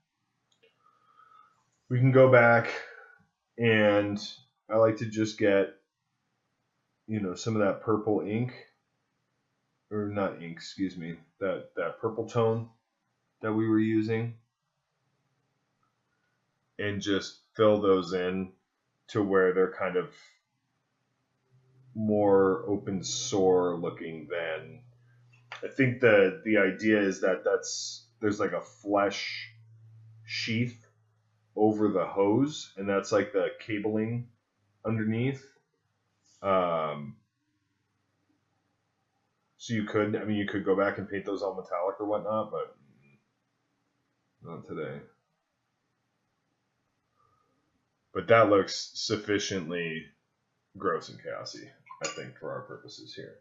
S2: we can go back, and I like to just get, some of that purple ink, or not ink, excuse me, that purple tone that we were using, and just fill those in to where they're kind of more open sore looking than, I think the idea is that there's like a flesh sheath over the hose, and that's like the cabling underneath. So you could go back and paint those all metallic or whatnot, but not today. But that looks sufficiently gross and chaosy, I think, for our purposes here.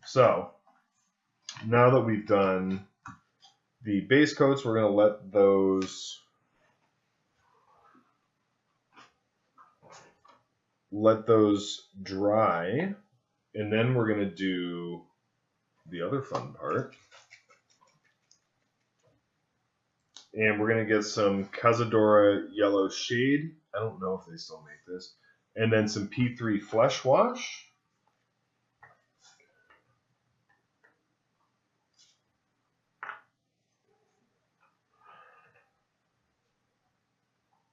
S2: So now that we've done the base coats, we're going to let those dry, and then we're going to do the other fun part. And we're going to get some Cazadora yellow shade. I don't know if they still make this. And then some P3 flesh wash.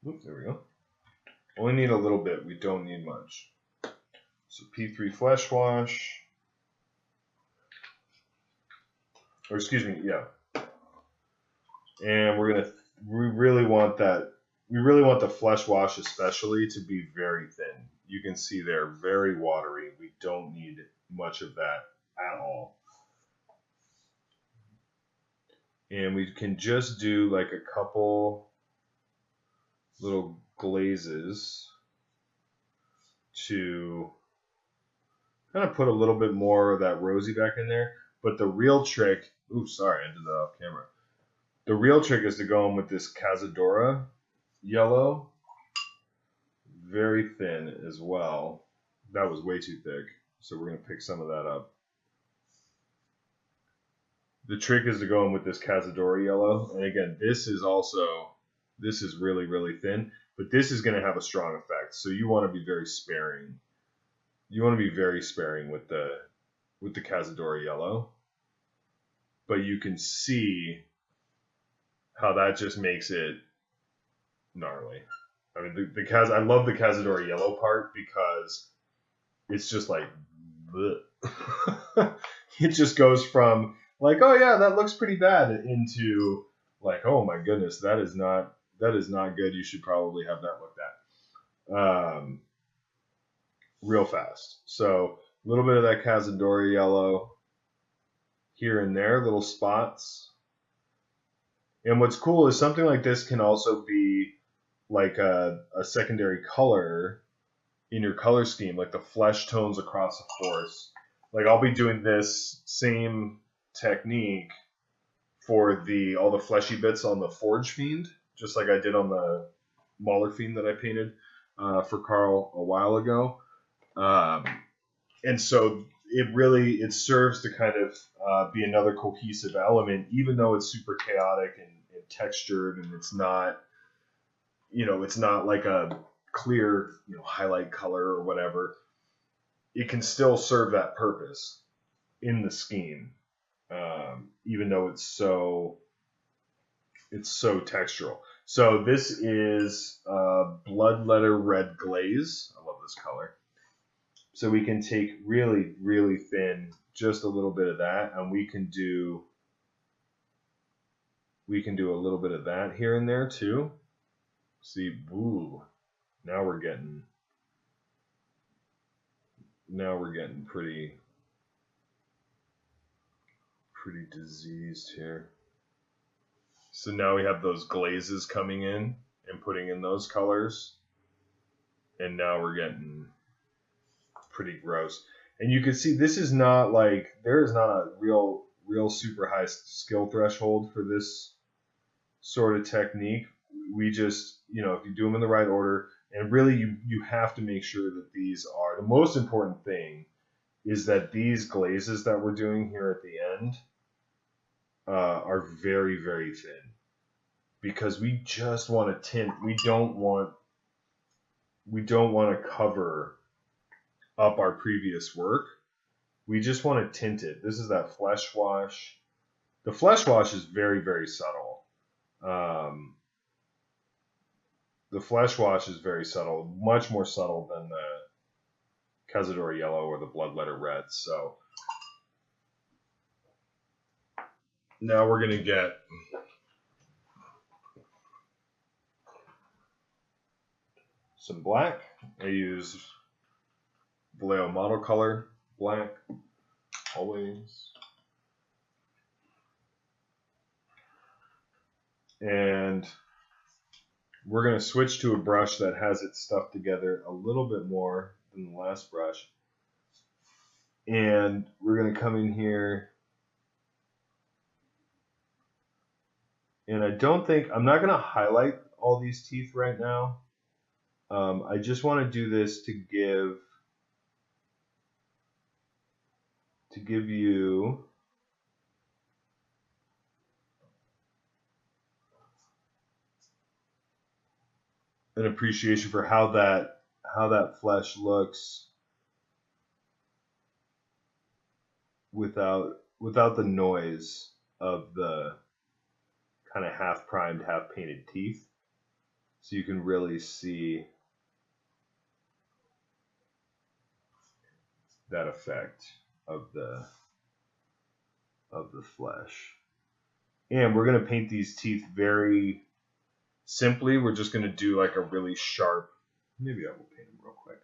S2: Oops, there we go. Only need a little bit. We don't need much. So P3 flesh wash. Or excuse me, yeah. And we really want the flesh wash especially to be very thin. You can see they're very watery. We don't need much of that at all. And we can just do like a couple little glazes to kind of put a little bit more of that rosy back in there. But the real trick, oops, sorry, I did that off camera. The real trick is to go in with this Cazadora yellow, very thin as well. That was way too thick, so we're going to pick some of that up. The trick is to go in with this Cazadora yellow, and again, this is really, really thin, but this is going to have a strong effect, so you want to be very sparing. You want to be very sparing with the Cazadora yellow, but you can see how that just makes it gnarly. I mean, I love the Cazadora yellow part because it's just like, it just goes from like, oh yeah, that looks pretty bad, into like, oh my goodness, that is not good. You should probably have that looked at real fast. So a little bit of that Cazadora yellow here and there, little spots. And what's cool is something like this can also be like a secondary color in your color scheme, like the flesh tones across the forest. Like I'll be doing this same technique for all the fleshy bits on the Forge Fiend, just like I did on the Mauler Fiend that I painted for Carl a while ago. And so it serves to kind of be another cohesive element, even though it's super chaotic and textured, and it's not like a clear, highlight color or whatever. It can still serve that purpose in the scheme, even though it's so textural. So this is Bloodletter Red Glaze. I love this color. So we can take really, really thin, just a little bit of that, and we can do a little bit of that here and there too. See, ooh, now we're getting pretty pretty diseased here. So now we have those glazes coming in and putting in those colors. And now we're getting pretty gross. And you can see this is not like, there is not a real super high skill threshold for this sort of technique. We just, you know, if you do them in the right order, and really you have to make sure that these are, the most important thing is that these glazes that we're doing here at the end are very, very thin. Because we just want to tint, we don't want to cover up our previous work. We just want to tint it. This is that flesh wash. The flesh wash is very, very subtle. The flesh wash is very subtle, much more subtle than the Cazador yellow or the bloodletter red. So now we're going to get some black. I use Vallejo model color black always. And we're going to switch to a brush that has it stuck together a little bit more than the last brush. And we're going to come in here. And I'm not going to highlight all these teeth right now. I just want to do this to give you an appreciation for how that flesh looks without the noise of the kind of half primed, half painted teeth. So you can really see that effect of the flesh. And we're going to paint these teeth very simply. We're just going to do like a really sharp, maybe I will paint them real quick.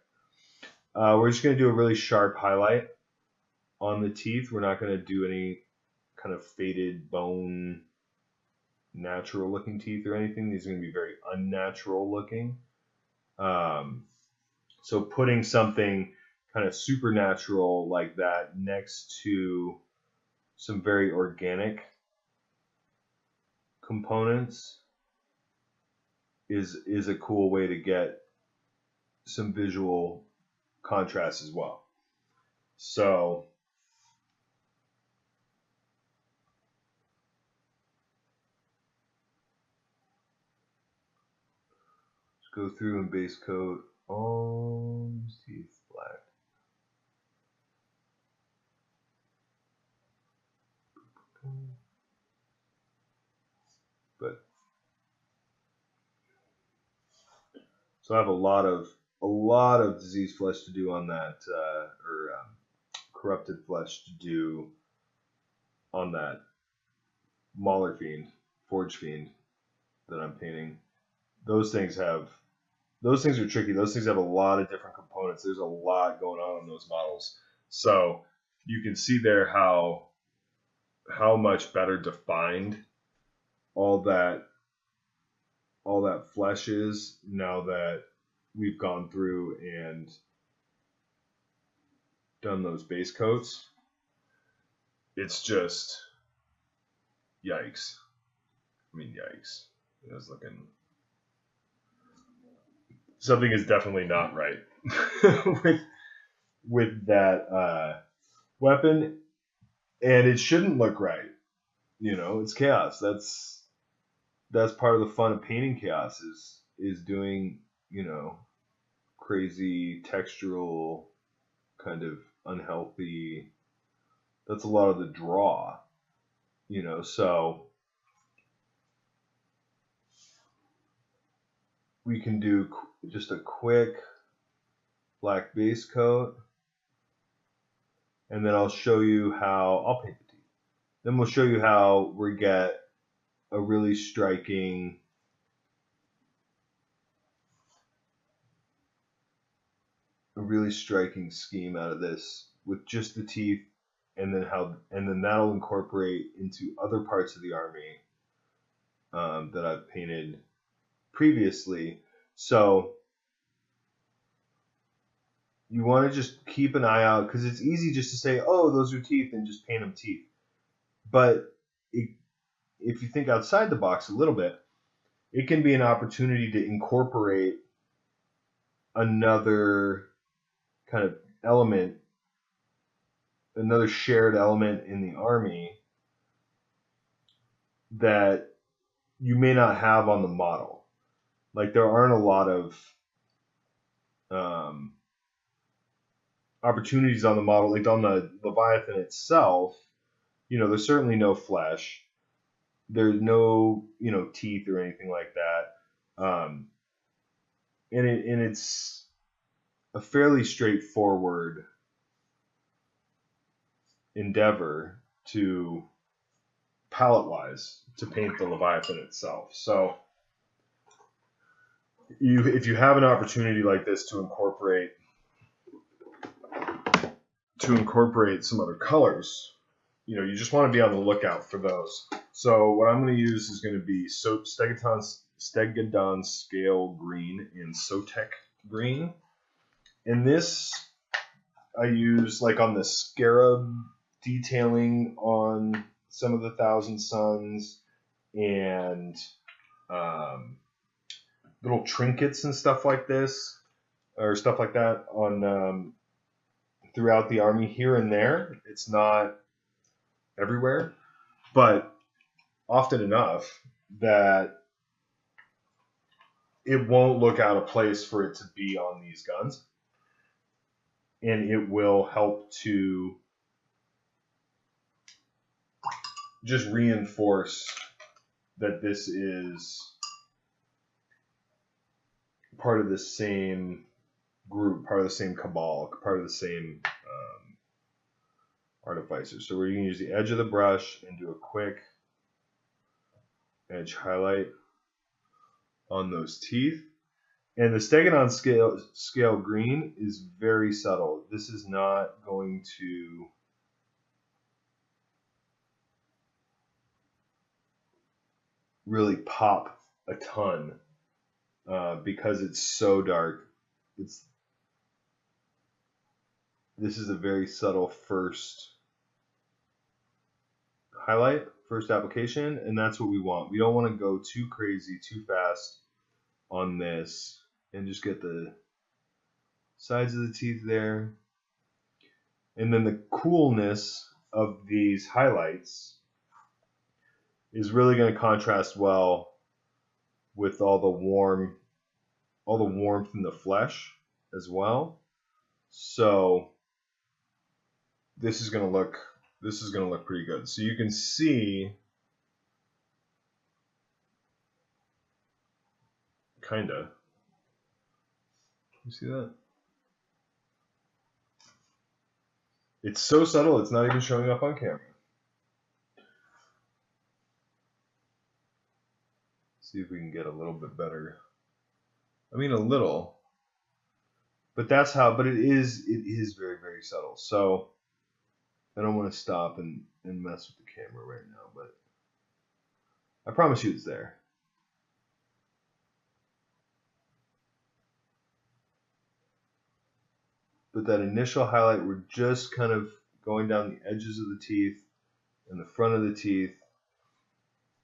S2: We're just going to do a really sharp highlight on the teeth. We're not going to do any kind of faded bone, natural looking teeth or anything. These are going to be very unnatural looking. So putting something kind of supernatural like that next to some very organic components is a cool way to get some visual contrast as well. So let's go through and base coat all these teeth black. But so I have a lot of diseased flesh to do on that, corrupted flesh to do on that Mauler Fiend, Forge Fiend that I'm painting. Those things are tricky. Those things have a lot of different components. There's a lot going on in those models. So you can see there how much better defined all that flesh is now that we've gone through and done those base coats. It's just yikes. I mean, yikes. It was looking, something is definitely not right with that weapon, and it shouldn't look right. You know, it's chaos. That's part of the fun of painting chaos is doing, you know, crazy textural kind of unhealthy. That's a lot of the draw, you know. So we can do just a quick black base coat, and then I'll show you how I'll paint the teeth. Then we'll show you how we get a really striking scheme out of this with just the teeth and then that'll incorporate into other parts of the army that I've painted previously. So you want to just keep an eye out, because it's easy just to say, oh, those are teeth, and just paint them teeth. But if you think outside the box a little bit, it can be an opportunity to incorporate another kind of element, another shared element in the army that you may not have on the model. Like, there aren't a lot of opportunities on the model. Like on the Leviathan itself, there's certainly no flesh. There's no, teeth or anything like that. And it's a fairly straightforward endeavor to, palette-wise, to paint the Leviathan itself. So if you have an opportunity like this to incorporate some other colors, you just want to be on the lookout for those. So what I'm going to use is going to be Stegadon Scale Green and Sotek Green. And this I use like on the scarab detailing on some of the Thousand Sons, and little trinkets and stuff like this, or stuff like that on throughout the army here and there. It's not everywhere, but often enough that it won't look out of place for it to be on these guns, and it will help to just reinforce that this is part of the same group, part of the same cabal, part of the same artificer. So we're going to use the edge of the brush and do a quick edge highlight on those teeth. And the Stegadon scale green is very subtle. This is not going to really pop a ton because it's so dark. This is a very subtle first highlight, first application, and that's what we want. We don't want to go too crazy, too fast on this, and just get the sides of the teeth there. And then the coolness of these highlights is really going to contrast well with all the warmth in the flesh as well. So this is going to look pretty good. So you can see kinda. You see that? It's so subtle, it's not even showing up on camera. See if we can get a little bit better. I mean, a little, but it is very, very subtle. So I don't want to stop and mess with the camera right now, but I promise you it's there. But that initial highlight, we're just kind of going down the edges of the teeth and the front of the teeth.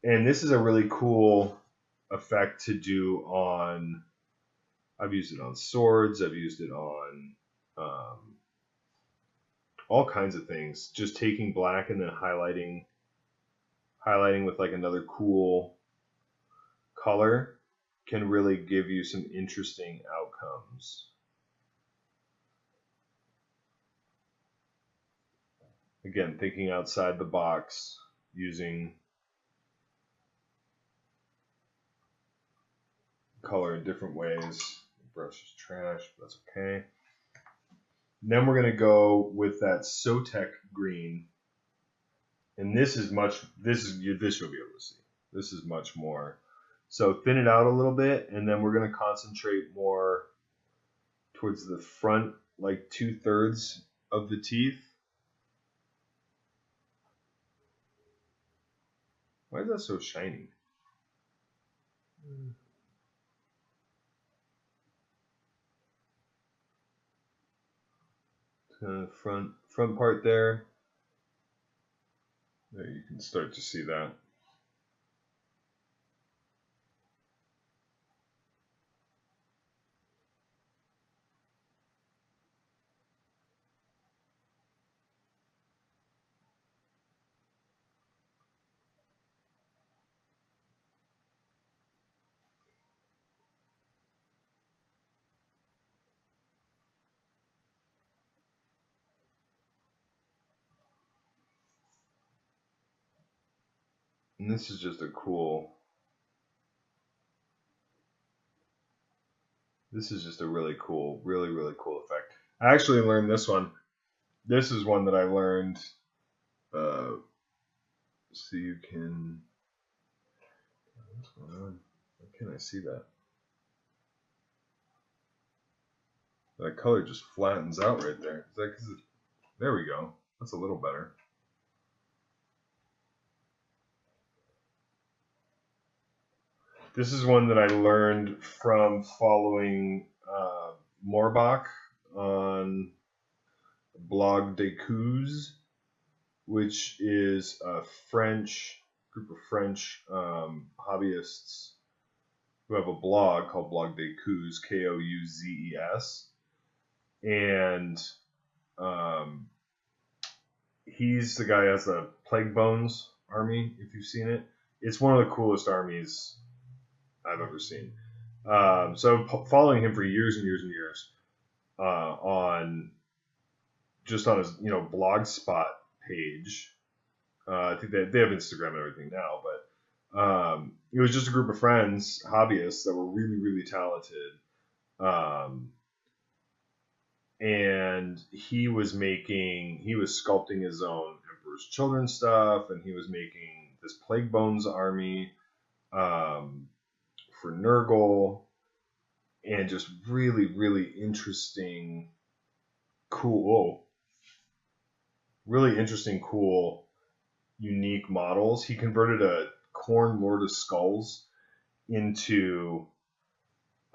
S2: And this is a really cool effect to do on, I've used it on swords, I've used it on all kinds of things. Just taking black and then highlighting with like another cool color can really give you some interesting outcomes. Again, thinking outside the box, using color in different ways. The brush is trash, but that's okay. Then we're going to go with that Sotek green, and this you'll be able to see. This is much more. So thin it out a little bit, and then we're going to concentrate more towards the front, like 2/3 of the teeth. Why is that so shiny? Front part there. There you can start to see that. And this is just a cool. This is just a really cool, really cool effect. I actually learned this one. This is one that I learned. So you can. What's going on? Why can't I see that? That color just flattens out right there. Is that 'cause there we go. That's a little better. This is one that I learned from following Morbach on Blog des Coups, which is a group of French hobbyists who have a blog called Blog des Coups, Kouzes, and he's the guy who has the Plague Bones army, if you've seen it. It's one of the coolest armies I've ever seen. So following him for years and years and years on his Blogspot page. I think they have Instagram and everything now, but it was just a group of friends, hobbyists that were really talented. And he was sculpting his own Emperor's Children stuff, and he was making this Plague Bones army for Nurgle, and just really interesting, cool, unique models. He converted a Khorne Lord of Skulls into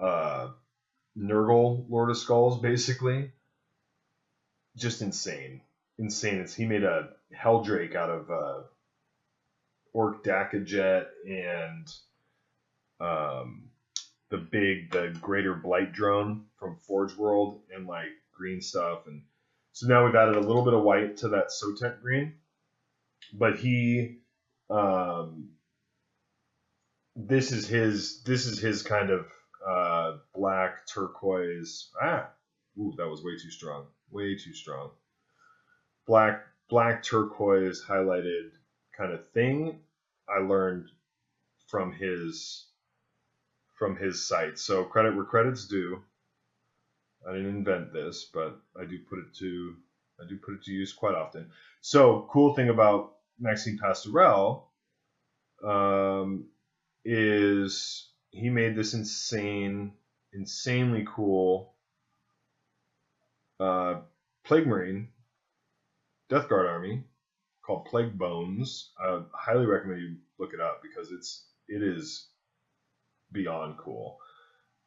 S2: Nurgle Lord of Skulls, basically. Just insane. He made a Helldrake out of Orc Dakajet and the Greater Blight drone from Forge World and like green stuff. And so now we've added a little bit of white to that Sotek green. But this is his kind of black turquoise. Ooh, that was way too strong. Black turquoise highlighted kind of thing. I learned from his site. So credit where credit's due. I didn't invent this, but I do put it to use quite often. So cool thing about Maxime Pastorel is he made this insanely cool Plague Marine Death Guard army called Plague Bones. I highly recommend you look it up because it is beyond cool.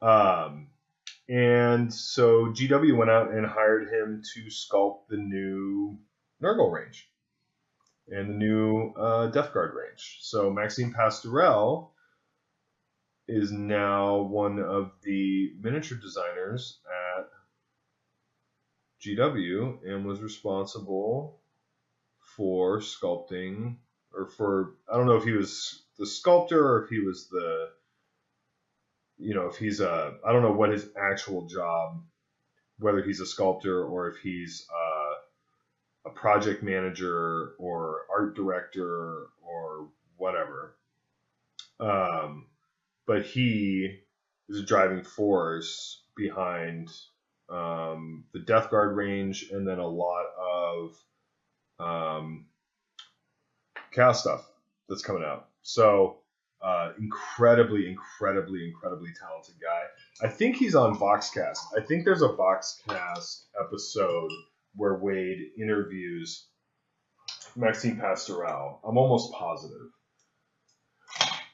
S2: And so GW went out and hired him to sculpt the new Nurgle range and the new Death Guard range. So Maxime Pastorel is now one of the miniature designers at GW and was responsible for sculpting, I don't know if he was the sculptor or if he was I don't know what his actual job, whether he's a sculptor or if he's a project manager or art director or whatever. But he is a driving force behind the Death Guard range and then a lot of Chaos stuff that's coming out. So incredibly talented guy. I think he's on Voxcast. I think there's a Voxcast episode where Wade interviews Maxime Pastorel. I'm almost positive.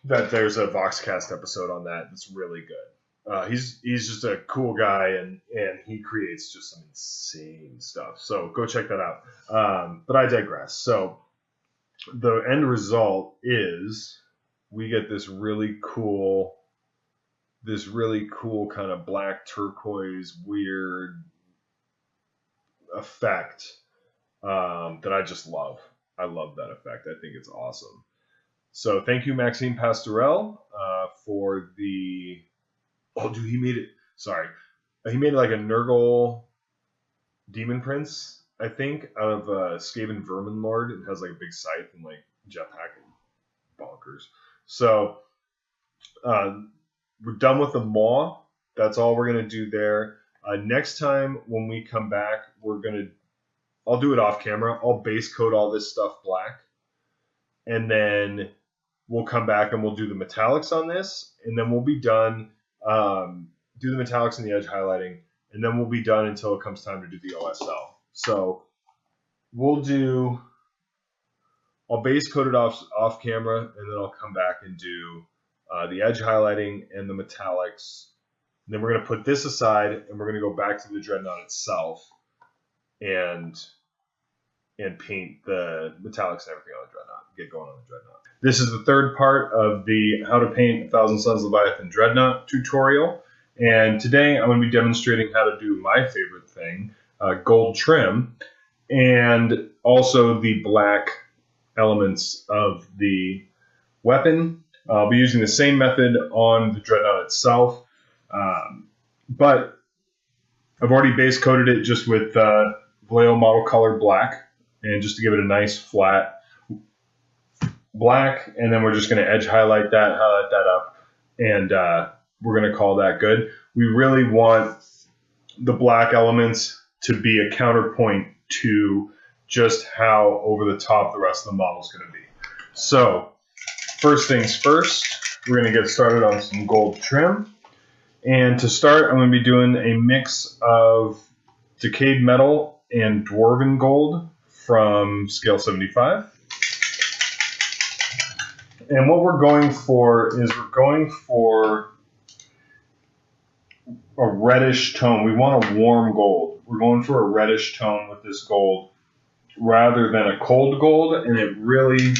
S2: that there's a Voxcast episode on that. It's really good. He's just a cool guy, and he creates just some insane stuff. So go check that out. But I digress. So the end result is we get this really cool kind of black turquoise weird effect that I just love. I love that effect. I think it's awesome. So thank you, Maxime Pastorel, for the... Oh, dude, he made it... Sorry. He made like a Nurgle Demon Prince, I think, out of Skaven Vermin Lord. It has like a big scythe and like jetpack and bonkers. So we're done with the maw. That's all we're going to do there. Next time when we come back, I'll do it off camera. I'll base coat all this stuff black. And then we'll come back and we'll do the metallics on this. And then we'll be done. Do the metallics and the edge highlighting. And then we'll be done until it comes time to do the OSL. So I'll base coat it off camera. And then I'll come back and do the edge highlighting and the metallics. And then we're going to put this aside and we're going to go back to the Dreadnought itself and paint the metallics and everything on the Dreadnought. Get going on the Dreadnought. This is the third part of the How to Paint Thousand Sons Leviathan Dreadnought tutorial. And today I'm going to be demonstrating how to do my favorite thing, gold trim, and also the black elements of the weapon. I'll be using the same method on the Dreadnought itself, but I've already base coated it just with Vallejo Model Color Black, and just to give it a nice flat black, and then we're just going to edge highlight that up, and we're going to call that good. We really want the black elements to be a counterpoint to just how over the top the rest of the model is going to be. So first things first, we're going to get started on some gold trim. And to start, I'm going to be doing a mix of decayed metal and dwarven gold from scale 75. And what we're going for is a reddish tone. We want a warm gold. We're going for a reddish tone with this gold rather than a cold gold, and it really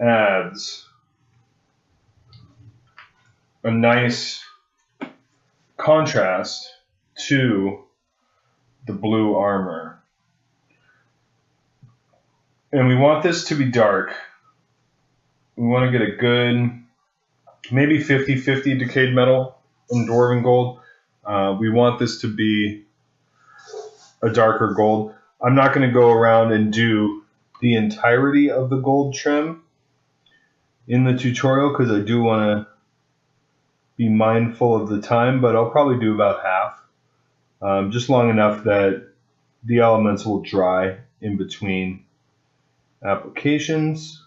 S2: adds a nice contrast to the blue armor. And we want this to be dark. We want to get a good, maybe 50-50 decayed metal and dwarven gold. We want this to be a darker gold. I'm not going to go around and do the entirety of the gold trim in the tutorial because I do want to be mindful of the time, but I'll probably do about half, just long enough that the elements will dry in between applications.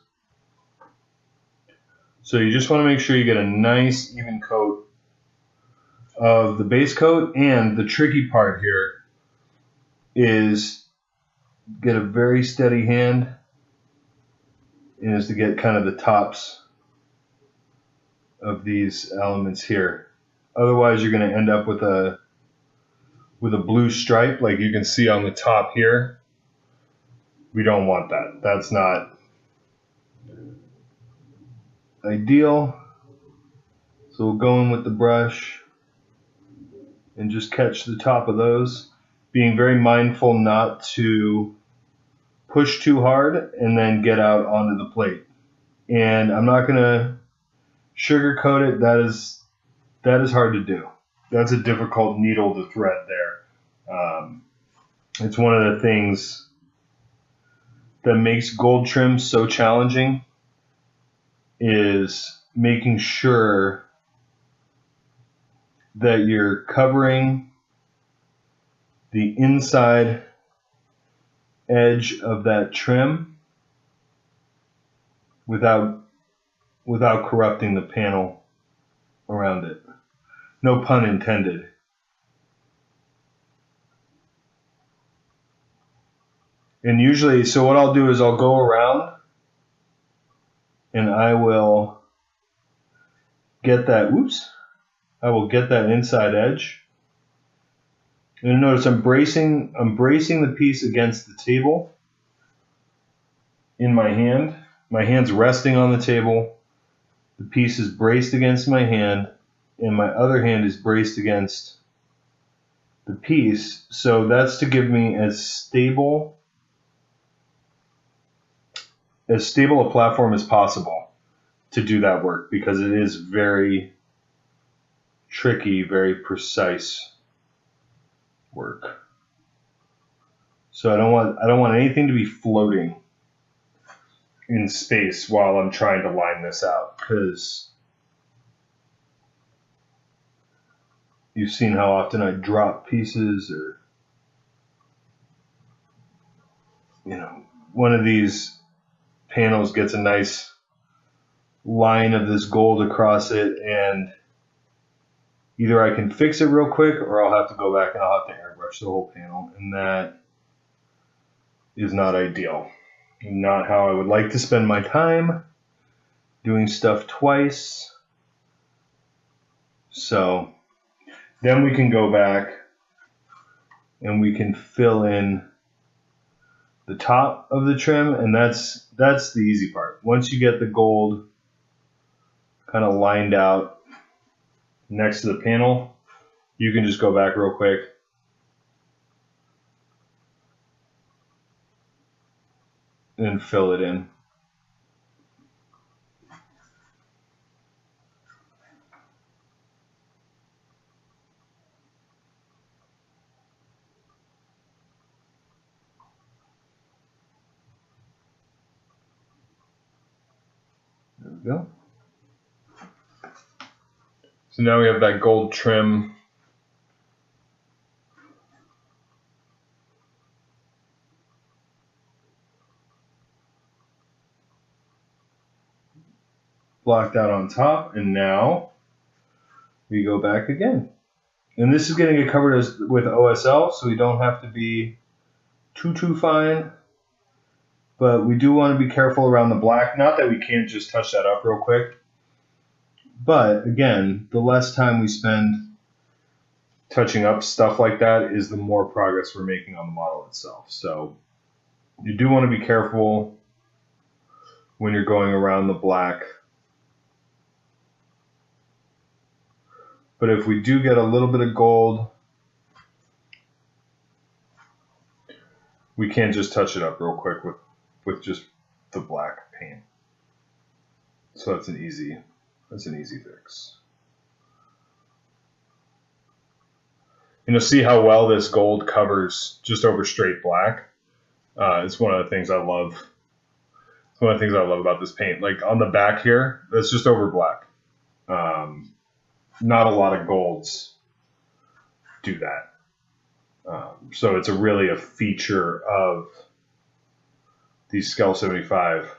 S2: So you just want to make sure you get a nice even coat of the base coat, and the tricky part here is get a very steady hand, and is to get kind of the tops of these elements here. Otherwise you're going to end up with a blue stripe like you can see on the top here. We don't want that. That's not ideal. So we'll go in with the brush and just catch the top of those, being very mindful not to push too hard and then get out onto the plate. And I'm not going to sugarcoat it. That is hard to do. That's a difficult needle to thread there. It's one of the things that makes gold trim so challenging, is making sure that you're covering the inside edge of that trim without corrupting the panel around it. No pun intended. And usually, so what I'll do is I'll go around and I will
S3: get that, I will get that inside edge. And notice I'm bracing the piece against the table in my hand. My hand's resting on the table. The piece is braced against my hand, and my other hand is braced against the piece. So that's to give me as stable a platform as possible to do that work, because it is very tricky, very precise work. So I don't want anything to be floating in space while I'm trying to line this out, because you've seen how often I drop pieces, or one of these panels gets a nice line of this gold across it, and either I can fix it real quick, or I'll have to go back and I'll have to airbrush the whole panel, and that is not ideal. Not how I would like to spend my time doing stuff twice. So then we can go back and we can fill in the top of the trim, and that's the easy part. Once you get the gold kind of lined out next to the panel, you can just go back real quick and fill it in. There we go. So now we have that gold trim. Blocked out on top, and now we go back again. And this is going to get covered with OSL, so we don't have to be too fine. But we do want to be careful around the black. Not that we can't just touch that up real quick. But again, the less time we spend touching up stuff like that is the more progress we're making on the model itself. So you do want to be careful when you're going around the black. But if we do get a little bit of gold, we can just touch it up real quick with just the black paint. So that's an easy fix. See how well this gold covers just over straight black. It's one of the things I love. It's one of the things I love about this paint. Like on the back here, that's just over black. Not a lot of golds do that. So it's really a feature of these Skel 75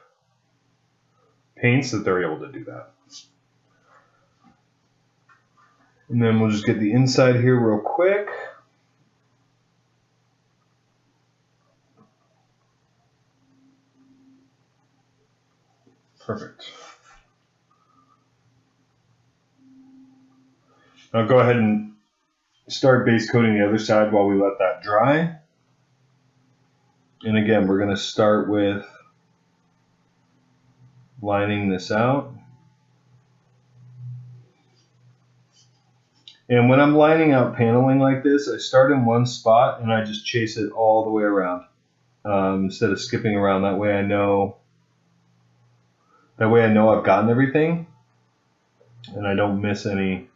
S3: paints that they're able to do that. And then we'll just get the inside here real quick. Perfect. Now go ahead and start base coating the other side while we let that dry. And again, we're going to start with lining this out. And when I'm lining out paneling like this, I start in one spot and I just chase it all the way around instead of skipping around. That way I know I've gotten everything and I don't miss any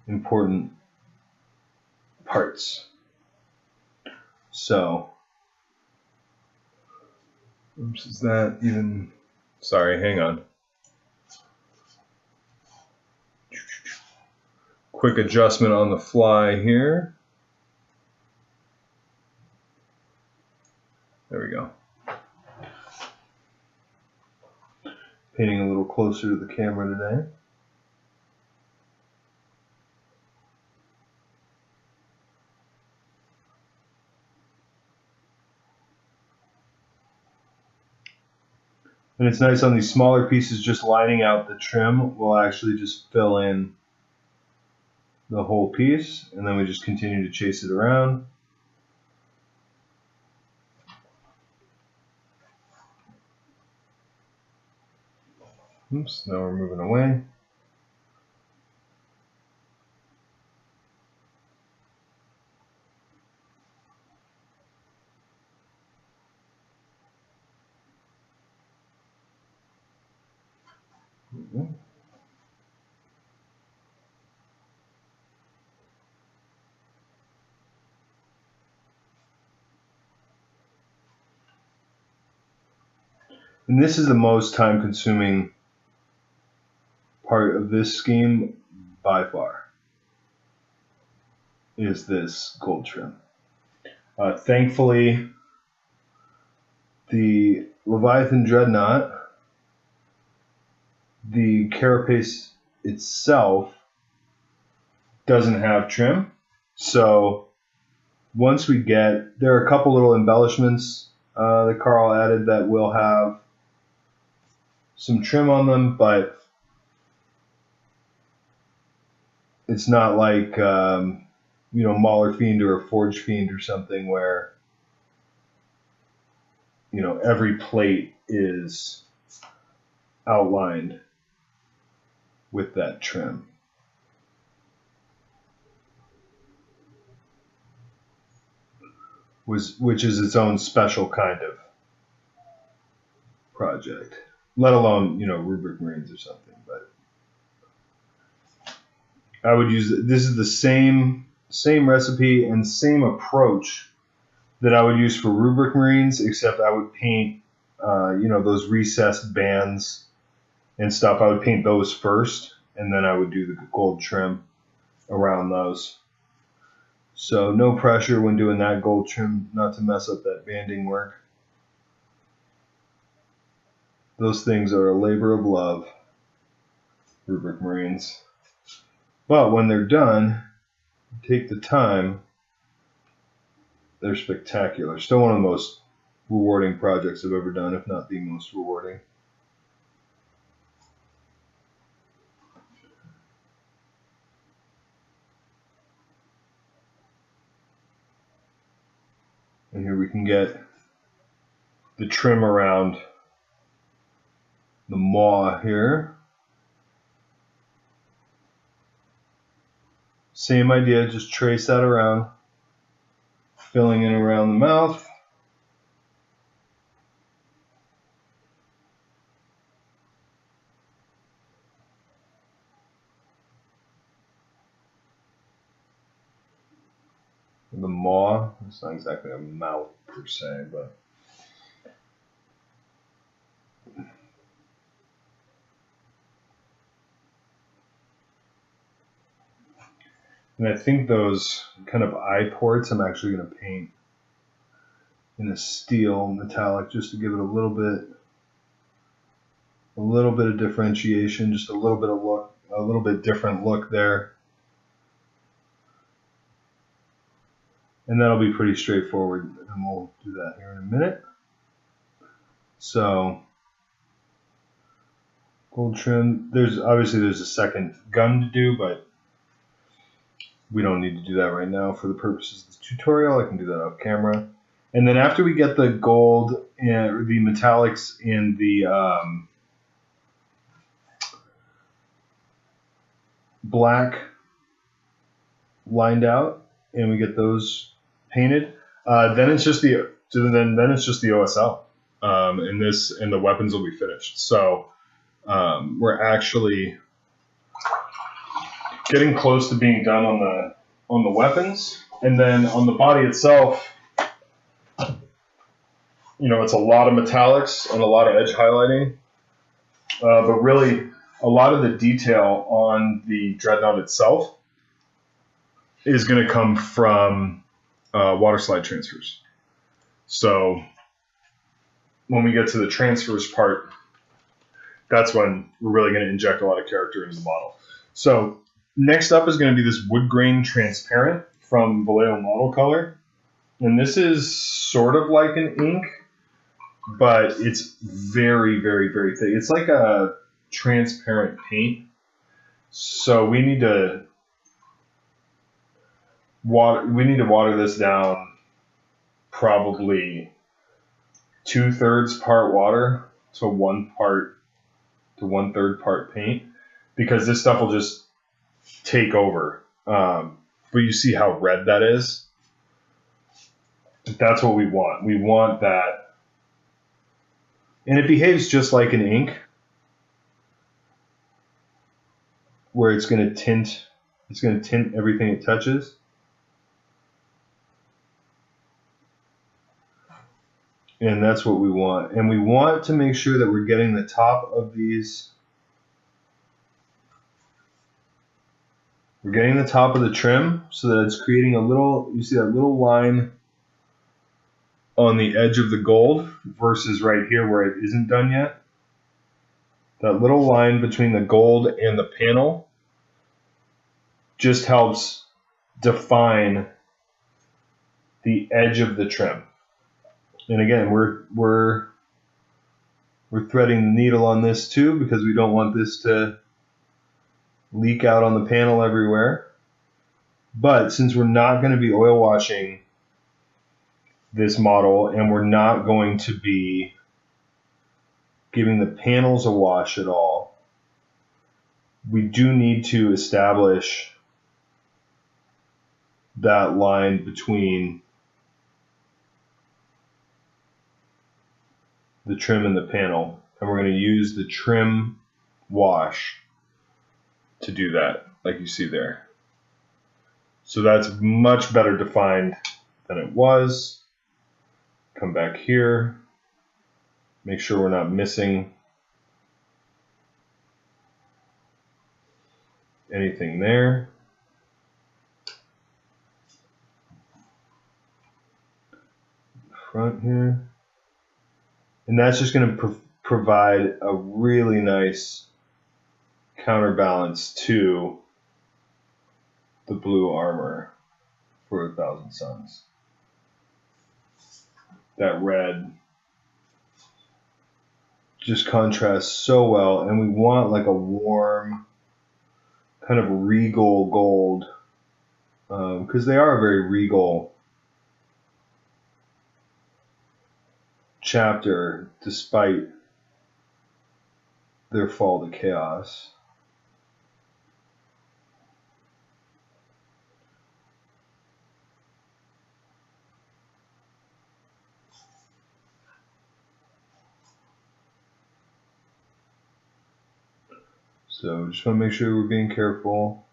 S3: important parts. So, is that even? Sorry, hang on. Quick adjustment on the fly here. There we go. Painting a little closer to the camera today. And it's nice on these smaller pieces, just lining out the trim will actually just fill in the whole piece, and then we just continue to chase it around. Oops, now we're moving away. And this is the most time-consuming part of this scheme by far, is this gold trim. Thankfully, the Leviathan Dreadnought, the carapace itself doesn't have trim. So once we get, there are a couple little embellishments that Carl added that will have some trim on them, but it's not like Mauler Fiend or a Forge Fiend or something where every plate is outlined with that trim. Which is its own special kind of project, let alone Rubric Marines or something. But I would use, this is the same recipe and same approach that I would use for Rubric Marines, except I would paint those recessed bands and stuff. I would paint those first, and then I would do the gold trim around those. So no pressure when doing that gold trim, not to mess up that banding work. Those things are a labor of love, Rubric Marines. But when they're done, take the time, they're spectacular. Still one of the most rewarding projects I've ever done, if not the most rewarding. And here we can get the trim around the maw here. Same idea, just trace that around, filling in around the mouth. The maw, it's not exactly a mouth per se, but and I think those kind of eye ports I'm actually going to paint in a steel metallic just to give it a little bit of differentiation, just a little bit of look, a little bit different look there. And that'll be pretty straightforward, and we'll do that here in a minute. So, gold trim, there's a second gun to do, but we don't need to do that right now for the purposes of this tutorial. I can do that off camera. And then after we get the gold and the metallics and the black lined out, and we get those painted, then it's just the OSL, and the weapons will be finished. So we're actually getting close to being done on the weapons, and then on the body itself, it's a lot of metallics and a lot of edge highlighting, but really a lot of the detail on the Dreadnought itself is going to come from water slide transfers. So when we get to the transfers part, that's when we're really going to inject a lot of character into the model. So next up is going to be this wood grain transparent from Vallejo Model Color. And this is sort of like an ink, but it's very, very, very thick. It's like a transparent paint. So we need to water this down probably 2/3 part water to 1/3 part paint, because this stuff will just take over. But you see how red that is? That's what we want. We want that. And it behaves just like an ink, where it's going to tint everything it touches. And that's what we want. And we want to make sure that we're getting the top of these. We're getting the top of the trim so that it's creating a little, you see that little line on the edge of the gold versus right here where it isn't done yet. That little line between the gold and the panel just helps define the edge of the trim. And again, we're threading the needle on this too, because we don't want this to leak out on the panel everywhere. But since we're not going to be oil washing this model, and we're not going to be giving the panels a wash at all, we do need to establish that line between the trim and the panel, and we're going to use the trim wash to do that, like you see there. So that's much better defined than it was. Come back here, make sure we're not missing anything there. Front here. And that's just going to provide a really nice counterbalance to the blue armor for 1,000 Sons. That red just contrasts so well, and we want like a warm, kind of regal gold, because they are a very regal chapter despite their fall to chaos. So just want to make sure we're being careful.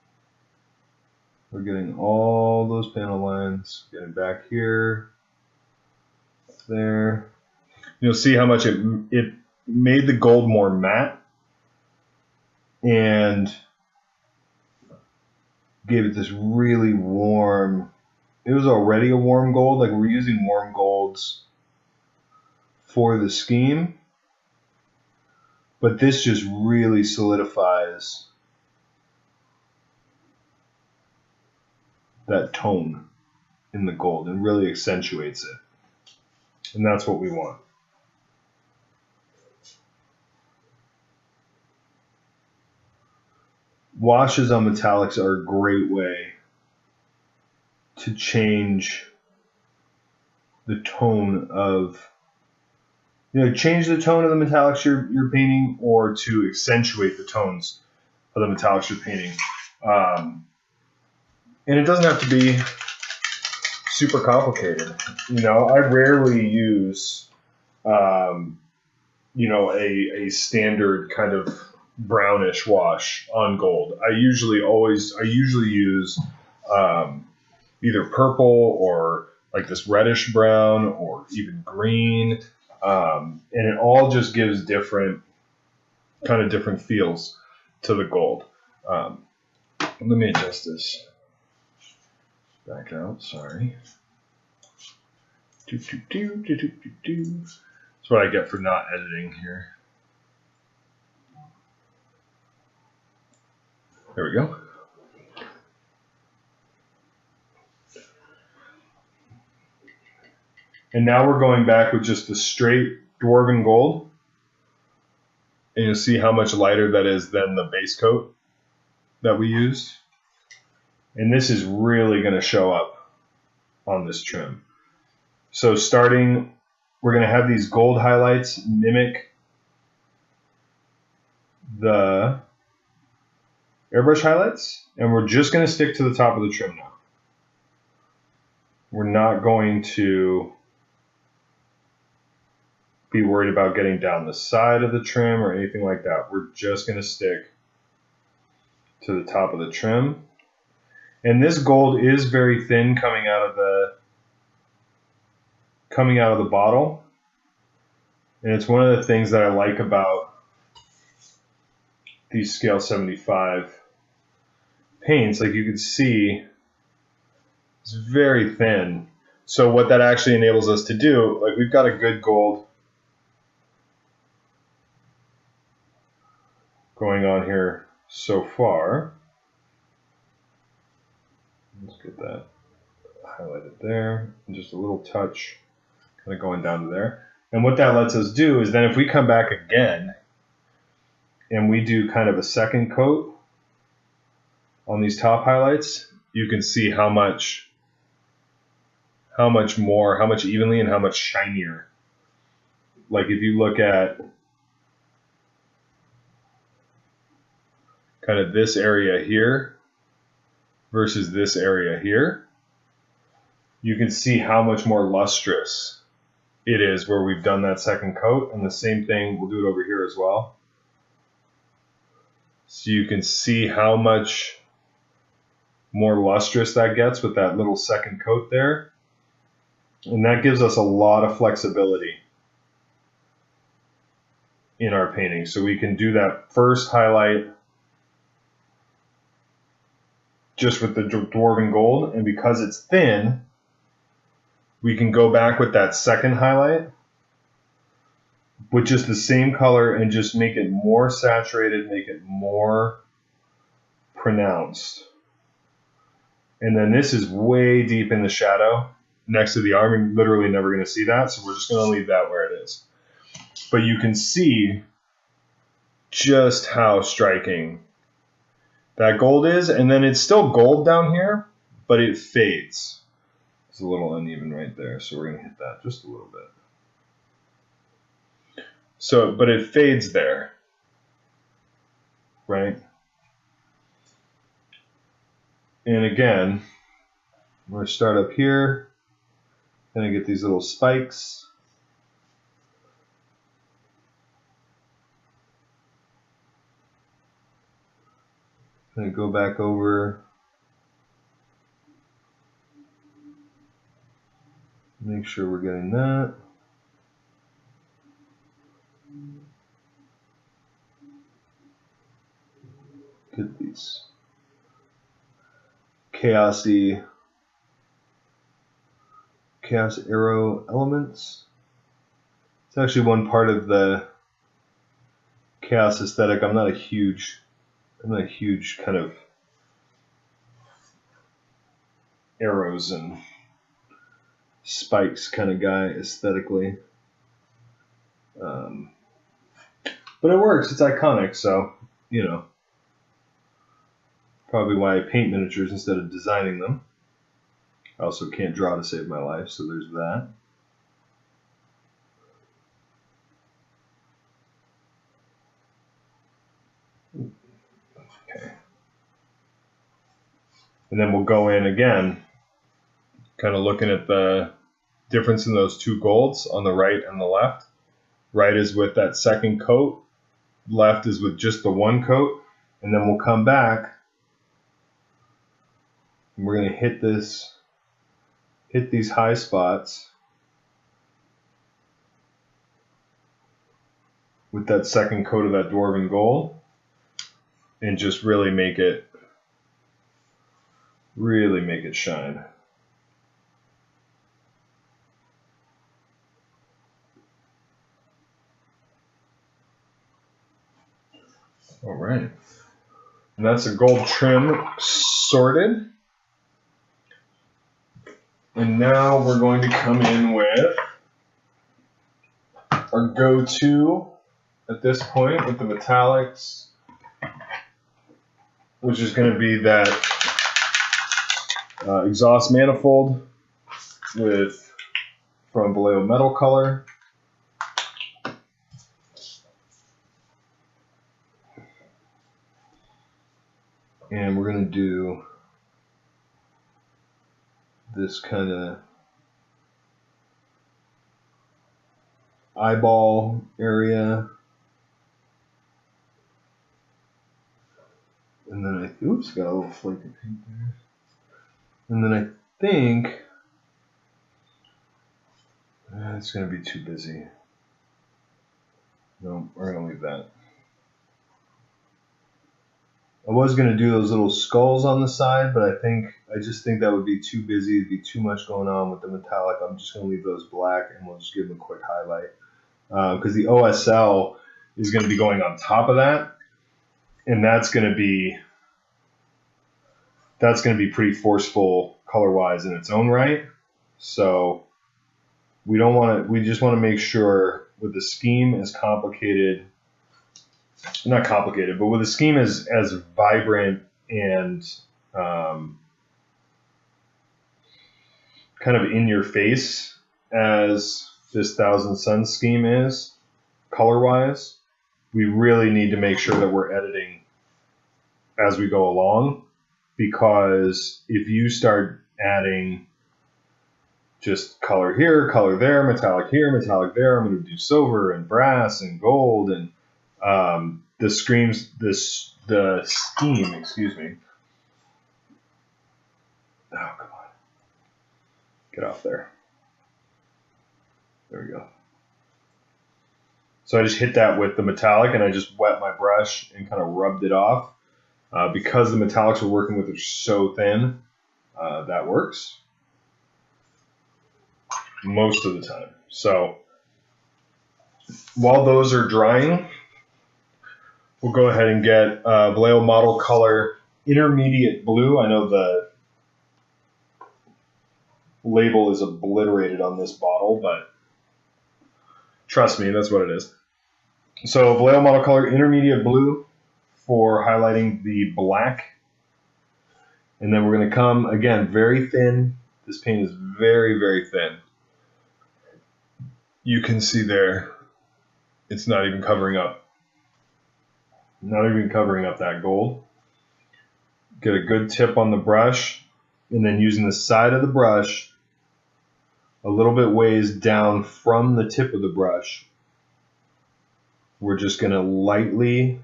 S3: We're getting all those panel lines, getting back here, there. You'll see how much it made the gold more matte and gave it this really warm, it was already a warm gold, like we're using warm golds for the scheme, but this just really solidifies that tone in the gold and really accentuates it. And that's what we want. Washes on metallics are a great way to change the tone of, change the tone of the metallics you're painting, or to accentuate the tones of the metallics you're painting. And it doesn't have to be super complicated. I rarely use, a standard kind of brownish wash on gold. I usually use either purple or like this reddish brown or even green, and it all just gives different feels to the gold. Let me adjust this back out. Sorry. That's what I get for not editing here. There we go. And now we're going back with just the straight
S2: Dwarven Gold. And you'll see how much lighter that is than the base coat that we used. And this is really going to show up on this trim. So starting, we're going to have these gold highlights mimic the airbrush highlights, and we're just going to stick to the top of the trim now. We're not going to be worried about getting down the side of the trim or anything like that. We're just going to stick to the top of the trim. And this gold is very thin coming out of the bottle. And it's one of the things that I like about these scale 75 paints. Like you can see, it's very thin. So what that actually enables us to do, like we've got a good gold going on here so far. Let's get that highlighted there, and just a little touch kind of going down to there. And what that lets us do is then if we come back again and we do kind of a second coat on these top highlights, you can see how much more, how much evenly and how much shinier. Like if you look at kind of this area here versus this area here, you can see how much more lustrous it is where we've done that second coat. And the same thing, we'll do it over here as well. So you can see how much more lustrous that gets with that little second coat there. And that gives us a lot of flexibility in our painting. So we can do that first highlight just with the Dwarven Gold, and because it's thin, we can go back with that second highlight with just the same color and just make it more saturated, make it more pronounced. And then this is way deep in the shadow next to the arm. You're literally never going to see that, so we're just going to leave that where it is. But you can see just how striking that gold is, and then it's still gold down here, but it fades. It's a little uneven right there, so we're going to hit that just a little bit. So, but it fades there, right? And again, I'm going to start up here, and I get these little spikes. And go back over, make sure we're getting that. Get these chaos arrow elements. It's actually one part of the chaos aesthetic. I'm not a huge kind of arrows and spikes kind of guy aesthetically. But it works. It's iconic, so, you know. Probably why I paint miniatures instead of designing them. I also can't draw to save my life, so there's that. Okay. And then we'll go in again, kind of looking at the difference in those two golds on the right and the left. Right is with that second coat, left is with just the one coat, and then we'll come back and we're going to hit these high spots with that second coat of that Dwarven Gold and just really make it shine. All right. And that's a gold trim sorted. And now we're going to come in with
S3: our go-to at this point with the metallics, which is going to be that exhaust manifold from Vallejo metal color. And we're going to do this kind of eyeball area. And then oops, got a little flake of paint there. And then I think it's going to be too busy. No, we're going to leave that. I was going to do those little skulls on the side, but I just think that would be too busy. It'd be too much going on with the metallic. I'm just going to leave those black, and we'll just give them a quick highlight. Because the OSL is going to be going on top of that, and that's going to be pretty forceful color-wise in its own right. So we don't want to. We just want to make sure with the scheme as complicated. Not complicated, but with the scheme as vibrant and kind of in your face as this Thousand Sons scheme is, color-wise, we really need to make sure that we're editing as we go along, because if you start adding just color here, color there, metallic here, metallic there, I'm going to do silver and brass and gold and the scheme, excuse me. Oh, come on. Get off there. There we go. So I just hit that with the metallic, and I just wet my brush and kind of rubbed it off. Because the metallics we're working with are so thin, that works most of the time. So while those are drying, we'll go ahead and get Vallejo model color intermediate blue. I know the label is obliterated on this bottle, but trust me, that's what it is. So Vallejo model color intermediate blue for highlighting the black. And then we're going to come, again, very thin. This paint is very, very thin. You can see there, it's not even covering up. Not even covering up that gold. Get a good tip on the brush, and then using the side of the brush a little bit ways down from the tip of the brush, we're just going to lightly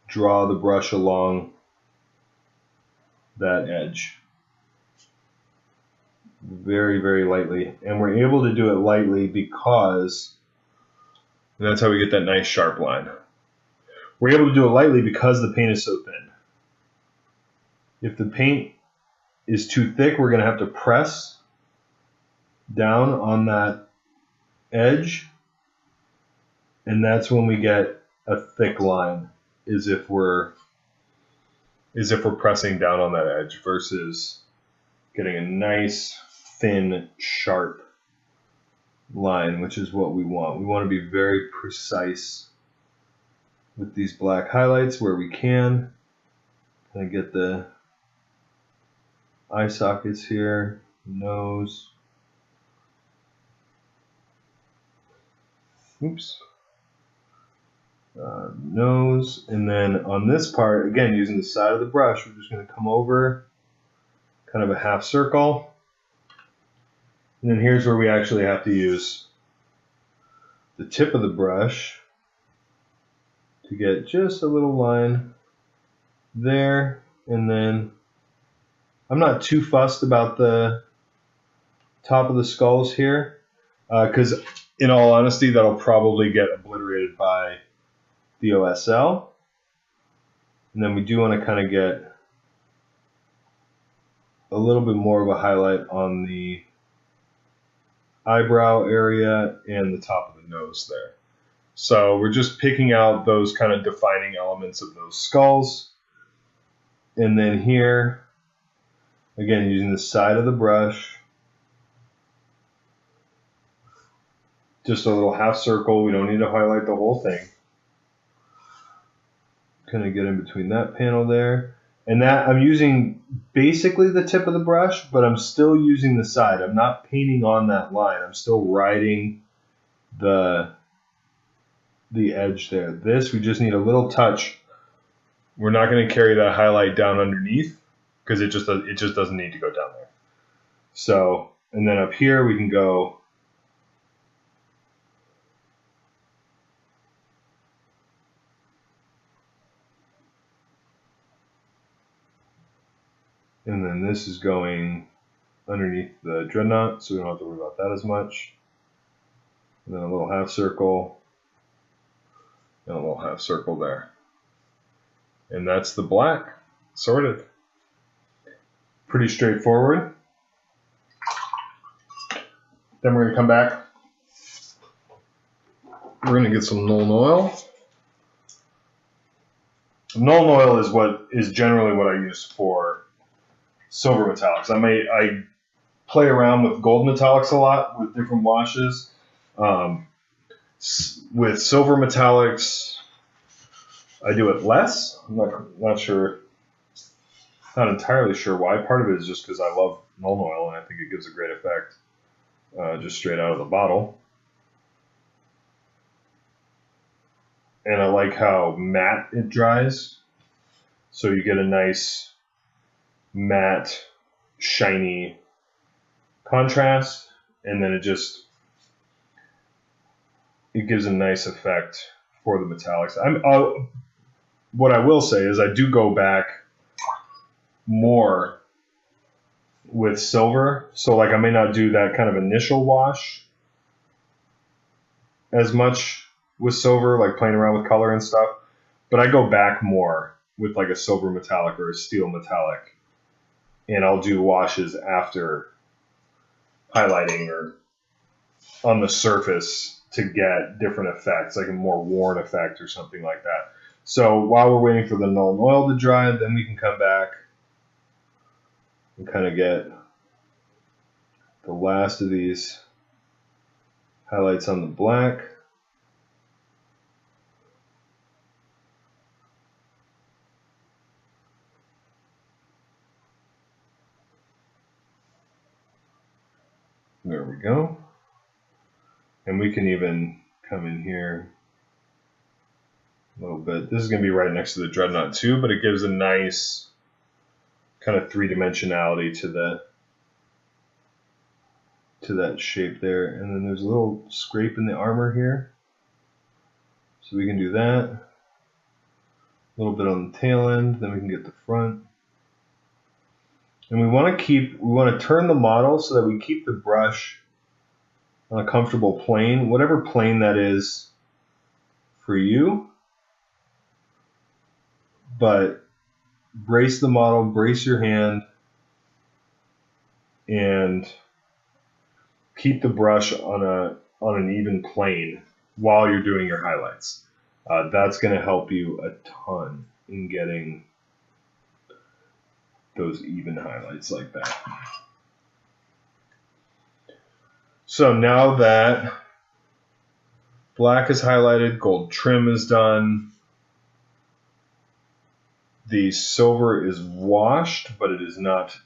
S3: draw the brush along that edge. Very, very lightly. And we're able to do it lightly because that's how we get that nice sharp line. We're able to do it lightly because the paint is so thin. If the paint is too thick, we're going to have to press down on that edge, and that's when we get a thick line, is if we're pressing down on that edge versus getting a nice thin sharp line, which is what we want. We want to be very precise with these black highlights where we can. Kind of get the eye sockets here, nose. Oops. Nose. And then on this part, again, using the side of the brush, we're just going to come over kind of a half circle. And then here's where we actually have to use the tip of the brush to get just a little line there. And then I'm not too fussed about the top of the skulls here, because in all honesty, that'll probably get obliterated by the OSL. And then we do want to kind of get a little bit more of a highlight on the eyebrow area and the top of the nose there. So we're just picking out those kind of defining elements of those skulls. And then here, again, using the side of the brush, just a little half circle. We don't need to highlight the whole thing. Kind of get in between that panel there. And that I'm using basically the tip of the brush, but I'm still using the side. I'm not painting on that line. I'm still riding the edge there. This, we just need a little touch. We're not going to carry that highlight down underneath because it just doesn't need to go down there. So, and then up here we can go and then this is going underneath the dreadnought, so we don't have to worry about that as much. And then a little half circle and a little half circle there. And that's the black sorted. Pretty straightforward. Then we're going to come back. We're going to get some Nuln Oil. Nuln Oil is generally what I use for silver metallics. I play around with gold metallics a lot with different washes. With silver metallics, I do it less. I'm not sure, not entirely sure why. Part of it is just because I love Nuln Oil and I think it gives a great effect just straight out of the bottle. And I like how matte it dries. So you get a nice matte, shiny contrast, and then it gives a nice effect for the metallics. What I will say is I do go back more with silver. So like I may not do that kind of initial wash as much with silver, like playing around with color and stuff, but I go back more with like a silver metallic or a steel metallic, and I'll do washes after highlighting or on the surface to get different effects, like a more worn effect or something like that. So while we're waiting for the Nuln Oil to dry, then we can come back and kind of get the last of these highlights on the black. There we go. And we can even come in here a little bit. This is going to be right next to the Dreadnought too, but it gives a nice kind of three-dimensionality to that shape there. And then there's a little scrape in the armor here. So we can do that. A little bit on the tail end, then we can get the front. And we want to turn the model so that we keep the brush on a comfortable plane, whatever plane that is for you. But brace the model, brace your hand, and keep the brush on an even plane while you're doing your highlights. That's going to help you a ton in getting those even highlights like that. So now that black is highlighted, gold trim is done, the silver is washed, but it is not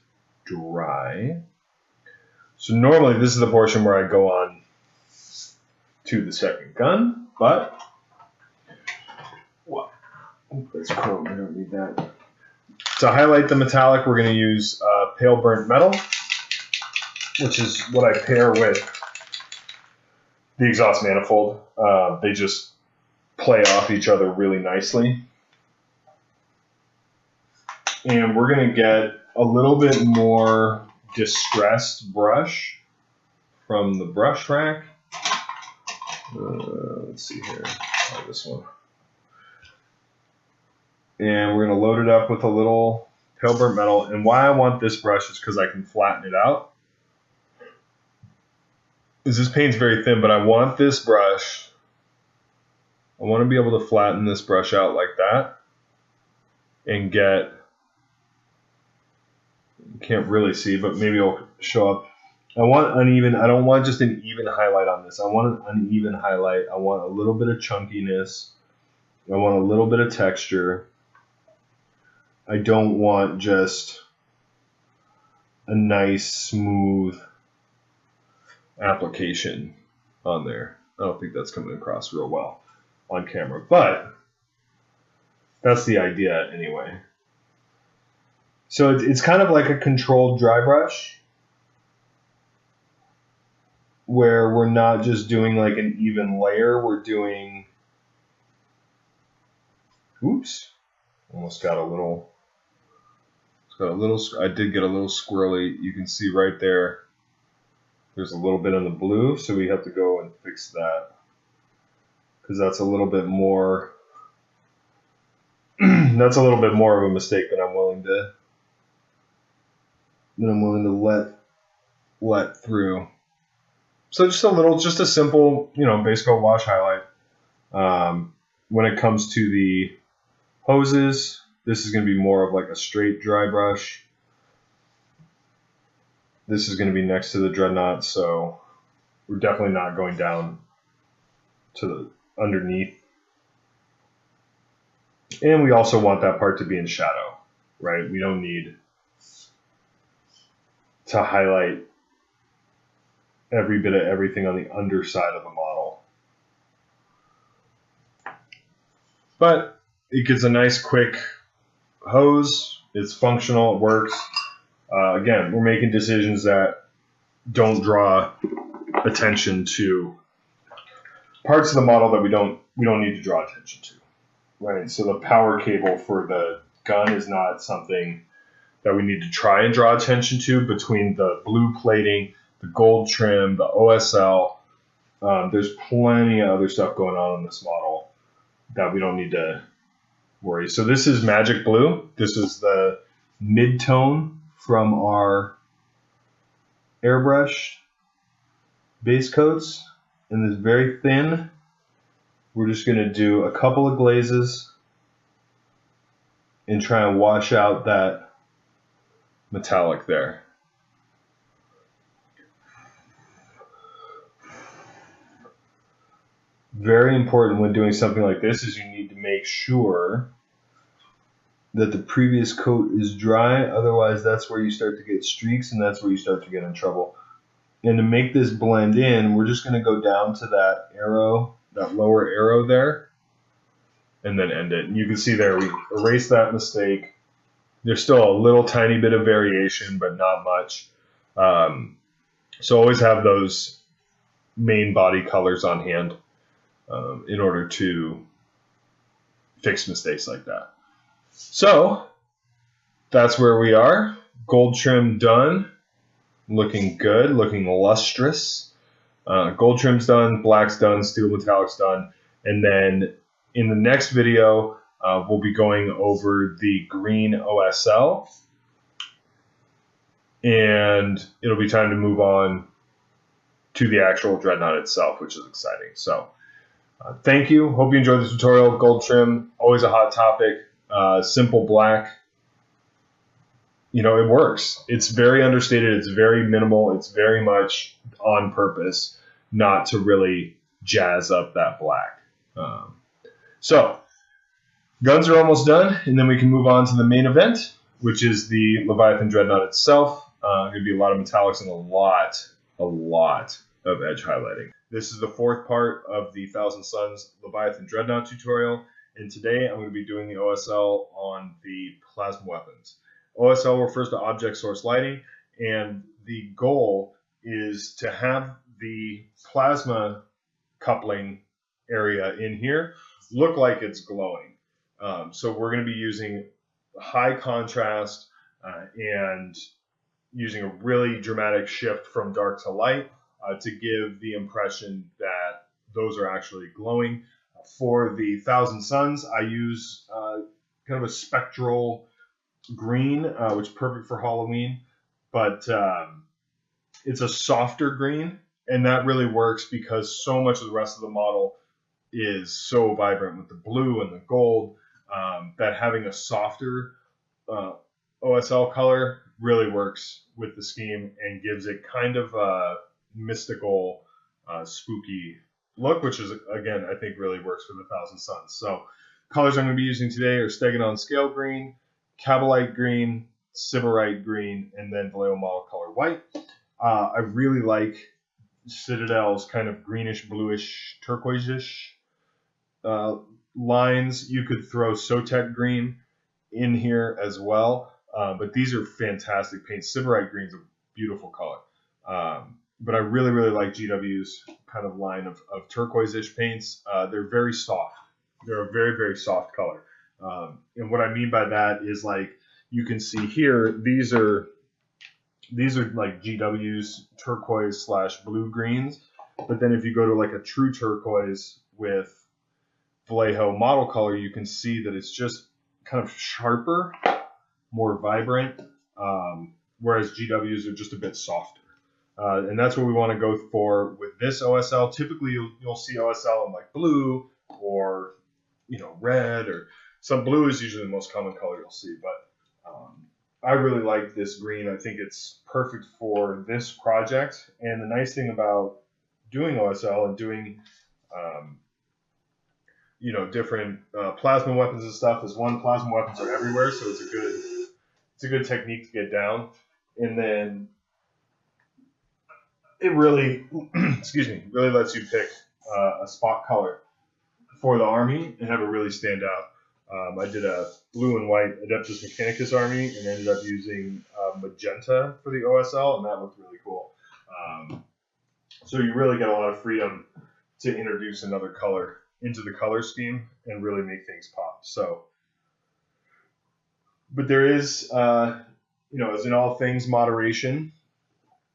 S3: dry. So normally this is the portion where I go on to the second gun, but well, that's cool. We don't need that. To highlight the metallic, we're going to use pale burnt metal, which is what I pair with the exhaust manifold. They just play off each other really nicely. And we're going to get a little bit more distressed brush from the brush rack. Let's see here. Oh, this one. And we're going to load it up with a little pale burnt metal. And why I want this brush is because I can flatten it out. This paint's very thin, but I want this brush. I want to be able to flatten this brush out like that and get, you can't really see, but maybe it'll show up I want uneven. I don't want just an even highlight on this. I want an uneven highlight. I want a little bit of chunkiness. I want a little bit of texture. I don't want just a nice, smooth application on there. I don't think that's coming across real well on camera, but that's the idea anyway. So it's kind of like a controlled dry brush where we're not just doing like an even layer, we're doing, oops, almost got a little, I did get a little squirrely. You can see right there, there's a little bit in the blue, so we have to go and fix that because that's a little bit more, that's a little bit more of a mistake than I'm willing to let through. So just a simple, base coat wash highlight. When it comes to the hoses, this is going to be more of like a straight dry brush. This is going to be next to the Dreadnought, so we're definitely not going down to the underneath. And we also want that part to be in shadow, right? We don't need to highlight every bit of everything on the underside of the model. But it gives a nice quick hose. It's functional, it works. Again, we're making decisions that don't draw attention to parts of the model that we don't need to draw attention to, right? So the power cable for the gun is not something that we need to try and draw attention to. Between the blue plating, the gold trim, the OSL, there's plenty of other stuff going on in this model that we don't need to worry. So this is Magic Blue. This is the mid-tone from our airbrush base coats, and it's very thin. We're just going to do a couple of glazes and try and wash out that metallic there. Very important when doing something like this is you need to make sure that the previous coat is dry. Otherwise, that's where you start to get streaks, and that's where you start to get in trouble. And to make this blend in, we're just going to go down to that arrow, that lower arrow there, and then end it. And you can see there, we erase that mistake. There's still a little tiny bit of variation, but not much. So always have those main body colors on hand in order to fix mistakes like that. So that's where we are. Gold trim done. Looking good, looking lustrous. Gold trim's done, black's done, steel metallic's done. And then in the next video, we'll be going over the green OSL. And it'll be time to move on to the actual Dreadnought itself, which is exciting. So thank you. Hope you enjoyed this tutorial. Gold trim, always a hot topic. Simple black. It works. It's very understated. It's very minimal. It's very much on purpose, not to really jazz up that black. So, guns are almost done, and then we can move on to the main event, which is the Leviathan Dreadnought itself. Going to be a lot of metallics and a lot of edge highlighting. This is the fourth part of the Thousand Sons Leviathan Dreadnought tutorial, and today I'm going to be doing the OSL on the plasma weapons. OSL refers to object source lighting, and the goal is to have the plasma coupling area in here look like it's glowing. So we're going to be using high contrast and using a really dramatic shift from dark to light to give the impression that those are actually glowing. For the Thousand Sons, I use kind of a spectral green, which is perfect for Halloween, but it's a softer green, and that really works because so much of the rest of the model is so vibrant with the blue and the gold that having a softer OSL color
S2: really works with the scheme and gives it kind of a mystical, spooky look, which is, again, I think really works for the Thousand Sons. So colors I'm going to be using today are Stegadon Scale Green, Cabalite Green, Sybarite Green, and then Vallejo Model Color White. I really like Citadel's kind of greenish, bluish, turquoise-ish lines. You could throw Sotek Green in here as well, but these are fantastic paints. Sybarite Green's a beautiful color. But I really, really like GW's kind of line of turquoise-ish paints. They're very soft. They're a very, very soft color. And what I mean by that is, like, you can see here, these are like GW's turquoise / blue greens. But then if you go to like a true turquoise with Vallejo model color, you can see that it's just kind of sharper, more vibrant, whereas GW's are just a bit softer. And that's what we want to go for with this OSL. Typically, you'll see OSL in like blue or, red, or some blue is usually the most common color you'll see. But I really like this green. I think it's perfect for this project. And the nice thing about doing OSL and doing, different plasma weapons and stuff is, one, plasma weapons are everywhere, so it's a good technique to get down. And then it really, really lets you pick a spot color for the army and have it really stand out. I did a blue and white Adeptus Mechanicus army and ended up using magenta for the OSL, and that looked really cool. So you really get a lot of freedom to introduce another color into the color scheme and really make things pop. So, but there is, as in all things, moderation.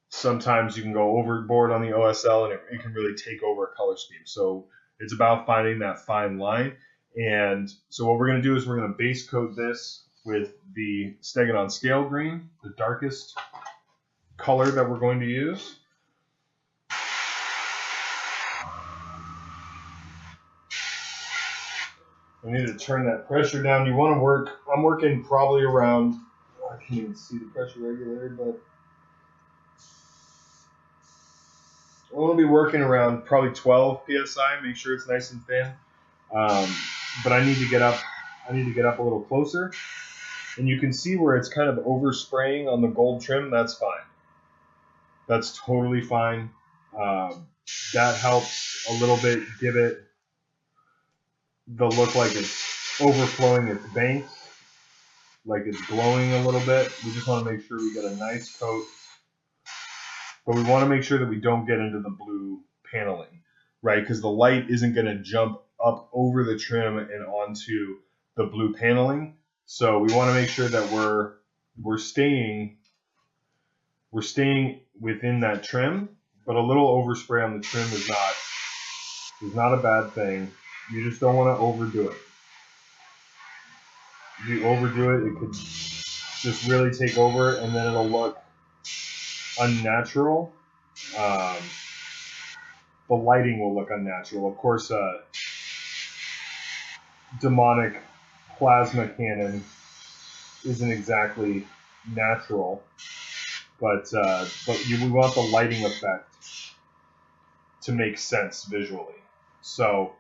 S2: Sometimes you can go overboard on the OSL and it can really take over a color scheme. So it's about finding that fine line. And so what we're going to do is we're going to base coat this with the Stegadon Scale Green, the darkest color that we're going to use. I need to turn that pressure down. You want to work, I'm working probably around, I can't even see the pressure regulator, but I want to be working around probably 12 PSI, make sure it's nice and thin. But I need to get up a little closer. And you can see where it's kind of overspraying on the gold trim. That's fine. That's totally fine. That helps a little bit give it the look like it's overflowing its bank, like it's glowing a little bit. We just want to make sure we get a nice coat. But we want to make sure that we don't get into the blue paneling, right? Because the light isn't going to jump up over the trim and onto the blue paneling. So we want to make sure that we're staying within that trim, but a little overspray on the trim is not a bad thing. You just don't want to overdo it. If you overdo it, it could just really take over, and then it'll look unnatural. The lighting will look unnatural. Of course, Daemonic plasma cannon isn't exactly natural, but we want the lighting effect to make sense visually. So,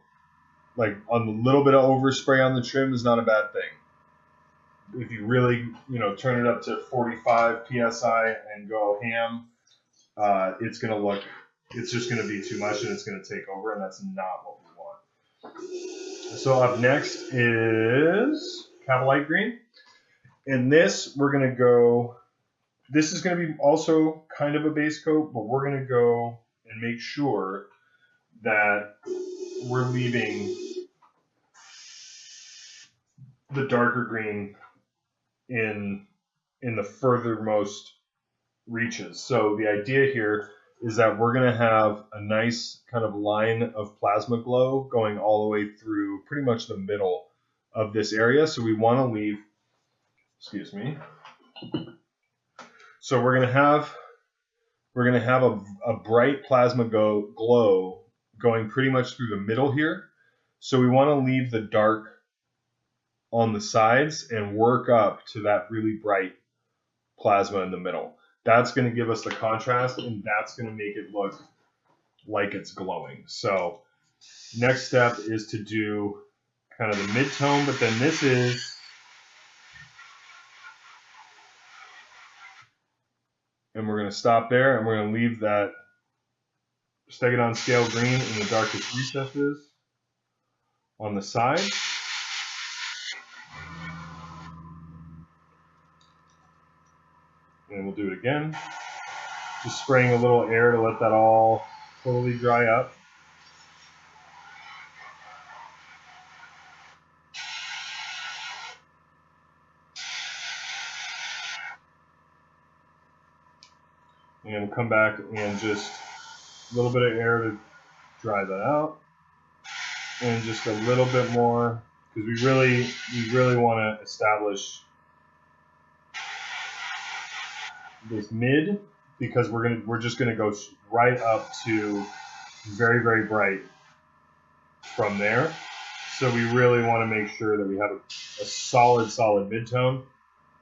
S2: like, a little bit of overspray on the trim is not a bad thing. If you really, turn it up to 45 PSI and go ham, it's just going to be too much and it's going to take over, and that's not what we want. So up next is Cabalite Green. And this is going to be also kind of a base coat, but we're going to go and make sure that we're leaving the darker green in the furthermost reaches. So the idea here is that we're going to have a nice kind of line of plasma glow going all the way through pretty much the middle of this area. So we want to leave, so we're going to have a bright plasma glow going pretty much through the middle here. So we want to leave the dark on the sides and work up to that really bright
S3: plasma in the middle. That's going to give us the contrast, and that's going to make it look like it's glowing. So next step is to do kind of the mid-tone, but then this is, and we're going to stop there, and we're going to leave that Stegadon scale green in the darkest recesses on the side. And we'll do it again. Just spraying a little air to let that all totally dry up. And we'll come back and just a little bit of air to dry that out. And just a little bit more, because we really want to establish this mid, because we're just gonna go right up to very, very bright from there. So we really want to make sure that we have a solid mid-tone,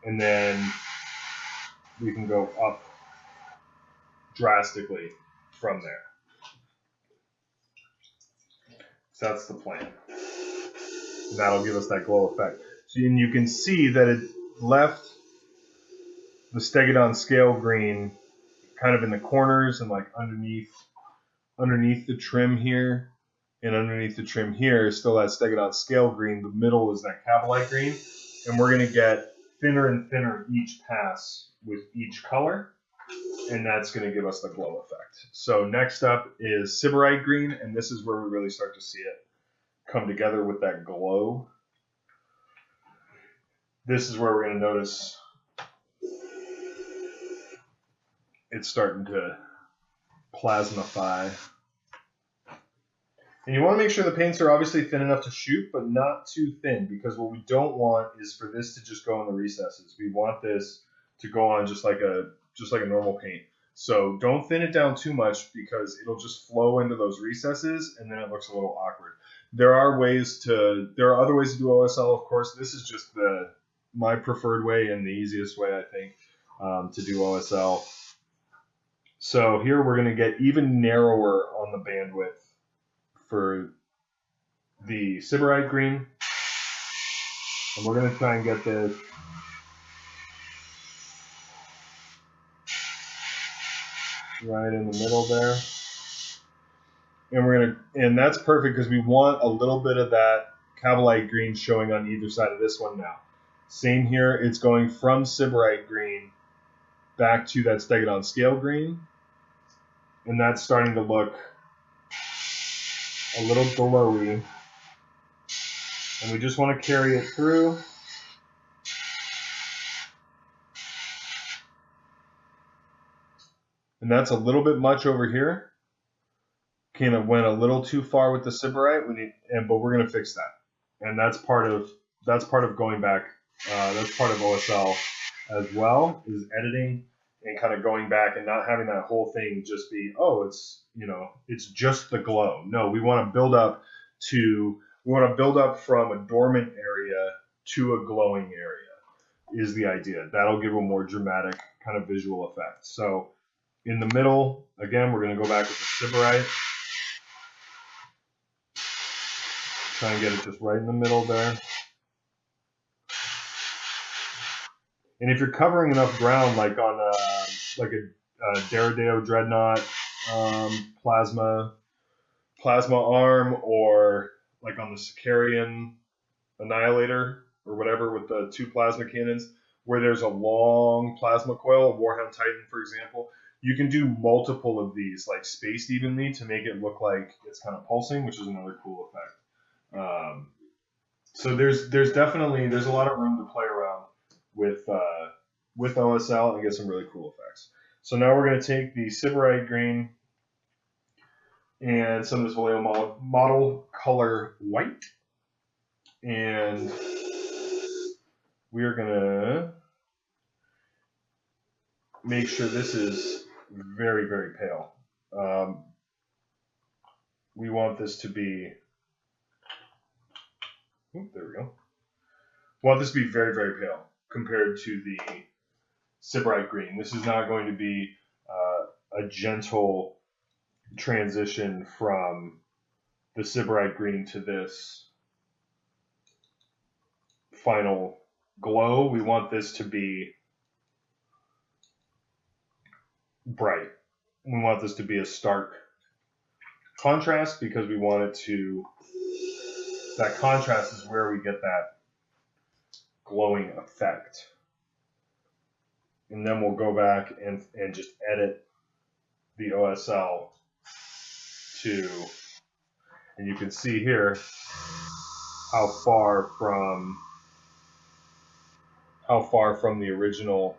S3: and then we can go up drastically from there. So that's the plan. That'll give us that glow effect. So, and you can see that it left the Stegadon scale green kind of in the corners and like underneath the trim here, and underneath the trim here is still that Stegadon scale green. The middle is that Cavalite green, and we're going to get thinner and thinner each pass with each color, and that's going to give us the glow effect. So next up is Sybarite green, and this is where we really start to see it come together with that glow. This is where we're going to notice it's starting to plasmify. And you want to make sure the paints are obviously thin enough to shoot, but not too thin, because what we don't want is for this to just go in the recesses. We want this to go on just like a normal paint. So don't thin it down too much, because it'll just flow into those recesses and then it looks a little awkward. There are other ways to do OSL, of course. This is just my preferred way and the easiest way, I think, to do OSL. So here we're going to get even narrower on the bandwidth for the Sybarite green. And we're going to try and get this right in the middle there. And that's perfect, because we want a little bit of that Cavalite green showing on either side of this one now. Same here, it's going from Sybarite green back to that Stegadon scale green. And that's starting to look a little glowy. And we just want to carry it through. And that's a little bit much over here. Kind of went a little too far with the Sybarite, but we're going to fix that. And that's part of going back. That's part of OSL as well, is editing and kind of going back and not having that whole thing just be, oh, it's just the glow. No, we want to build up from a dormant area to a glowing area is the idea. That'll give a more dramatic kind of visual effect. So in the middle, again, we're going to go back with the Sybarite. Try and get it just right in the middle there. And if you're covering enough ground, like on a Daemonic Dreadnought plasma arm, or like on the Sicarian Annihilator or whatever with the 2 plasma cannons, where there's a long plasma coil, Warhound Titan, for example, you can do multiple of these, like spaced evenly, to make it look like it's kind of pulsing, which is another cool effect. So there's a lot of room to play around with OSL and get some really cool effects. So now we're going to take the Sybarite green and some of this Vallejo model color white, and we are going to make sure this is very, very pale. We want this to be, there we go. We want this to be very, very pale compared to Sybarite green. This is not going to be a gentle transition from the Sybarite green to this final glow. We want this to be bright. We want this to be a stark contrast because we want it to, that contrast is where we get that glowing effect. And then we'll go back and just edit the OSL to, and you can see here how far from the original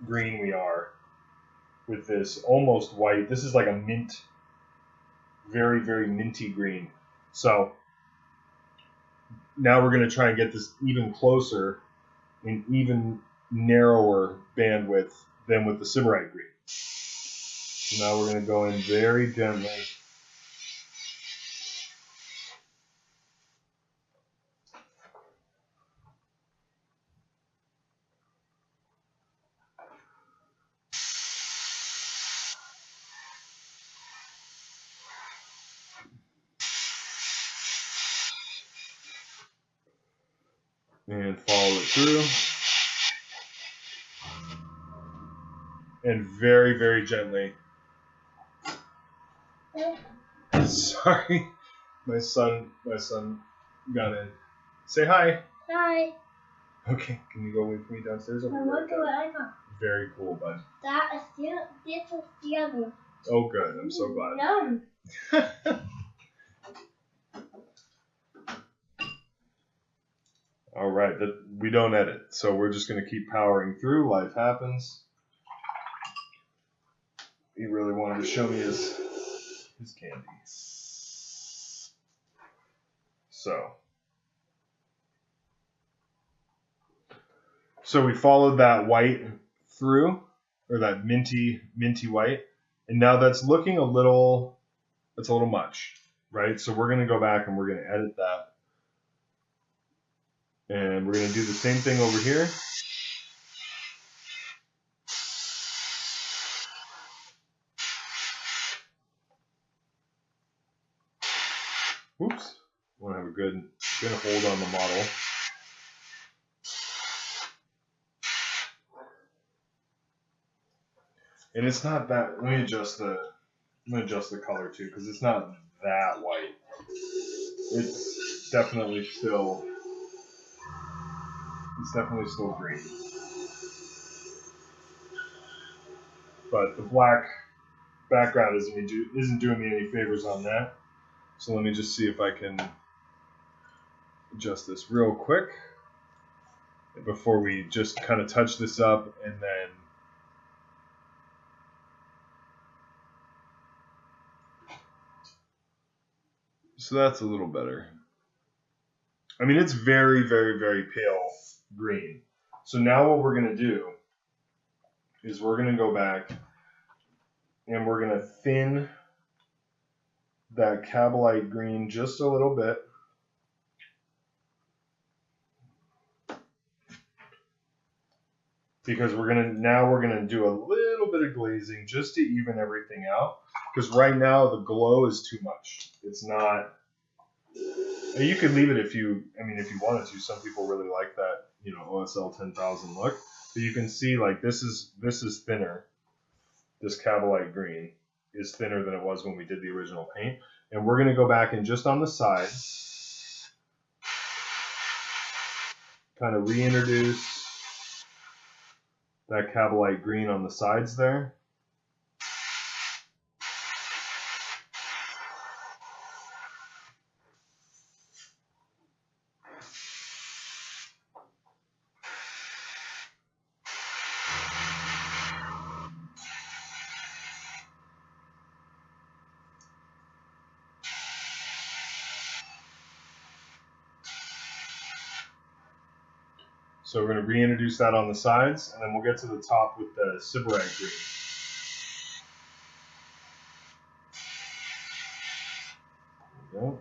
S3: green we are with this almost white. This is like a mint, very, very minty green. So now we're going to try and get this even closer and even narrower bandwidth than with the Sybarite green. So now we're going to go in very gently. And follow it through. And very, very gently. Sorry, my son got in. Say hi.
S4: Hi.
S3: Okay, can you go with me downstairs?
S4: I wonder what I got.
S3: Very cool, bud.
S4: That is this is the other.
S3: Oh, good. I'm so glad.
S4: Yum.
S3: All right, we don't edit, so we're just going to keep powering through. Life happens. He really wanted to show me his candy. So we followed that white through, or that minty white, and now that's looking a little much, right? So we're going to go back and we're going to edit that. And we're going to do the same thing over here. Oops. I want to have a good hold on the model. And it's not that, let me adjust the color too, because it's not that white. It's definitely still green. But the black background isn't doing me any favors on that. So let me just see if I can adjust this real quick before we just kind of touch this up, and then so that's a little better. I mean, it's very, very, very pale green. So now what we're going to do is we're going to go back and we're going to thin that Cabalite green just a little bit. Because we're gonna do a little bit of glazing just to even everything out. Because right now the glow is too much. It's not. You could leave it if you wanted to. Some people really like that, OSL 10,000 look. But you can see like this is thinner. This Cabalite green is thinner than it was when we did the original paint. And we're gonna go back and just on the side, kind of reintroduce that Cabalite green on the sides there. So we're going to reintroduce that on the sides, and then we'll get to the top with the Sybarite green. There we go.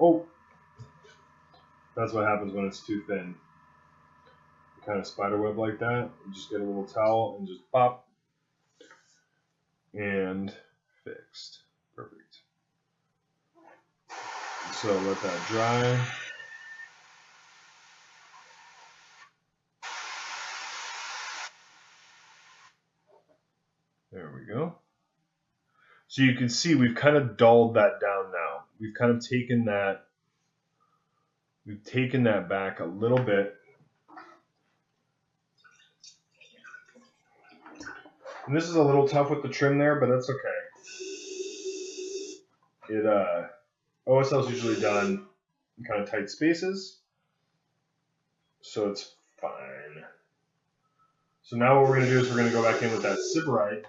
S3: Oh, That's what happens when it's too thin. You kind of spiderweb like that. You just get a little towel and just pop. And fixed. Perfect. So let that dry. There we go. So you can see we've kind of dulled that down now. We've kind of taken that back a little bit. And this is a little tough with the trim there, but that's okay. OSL is usually done in kind of tight spaces, so it's fine. So now what we're going to do is we're going to go back in with that Sybarite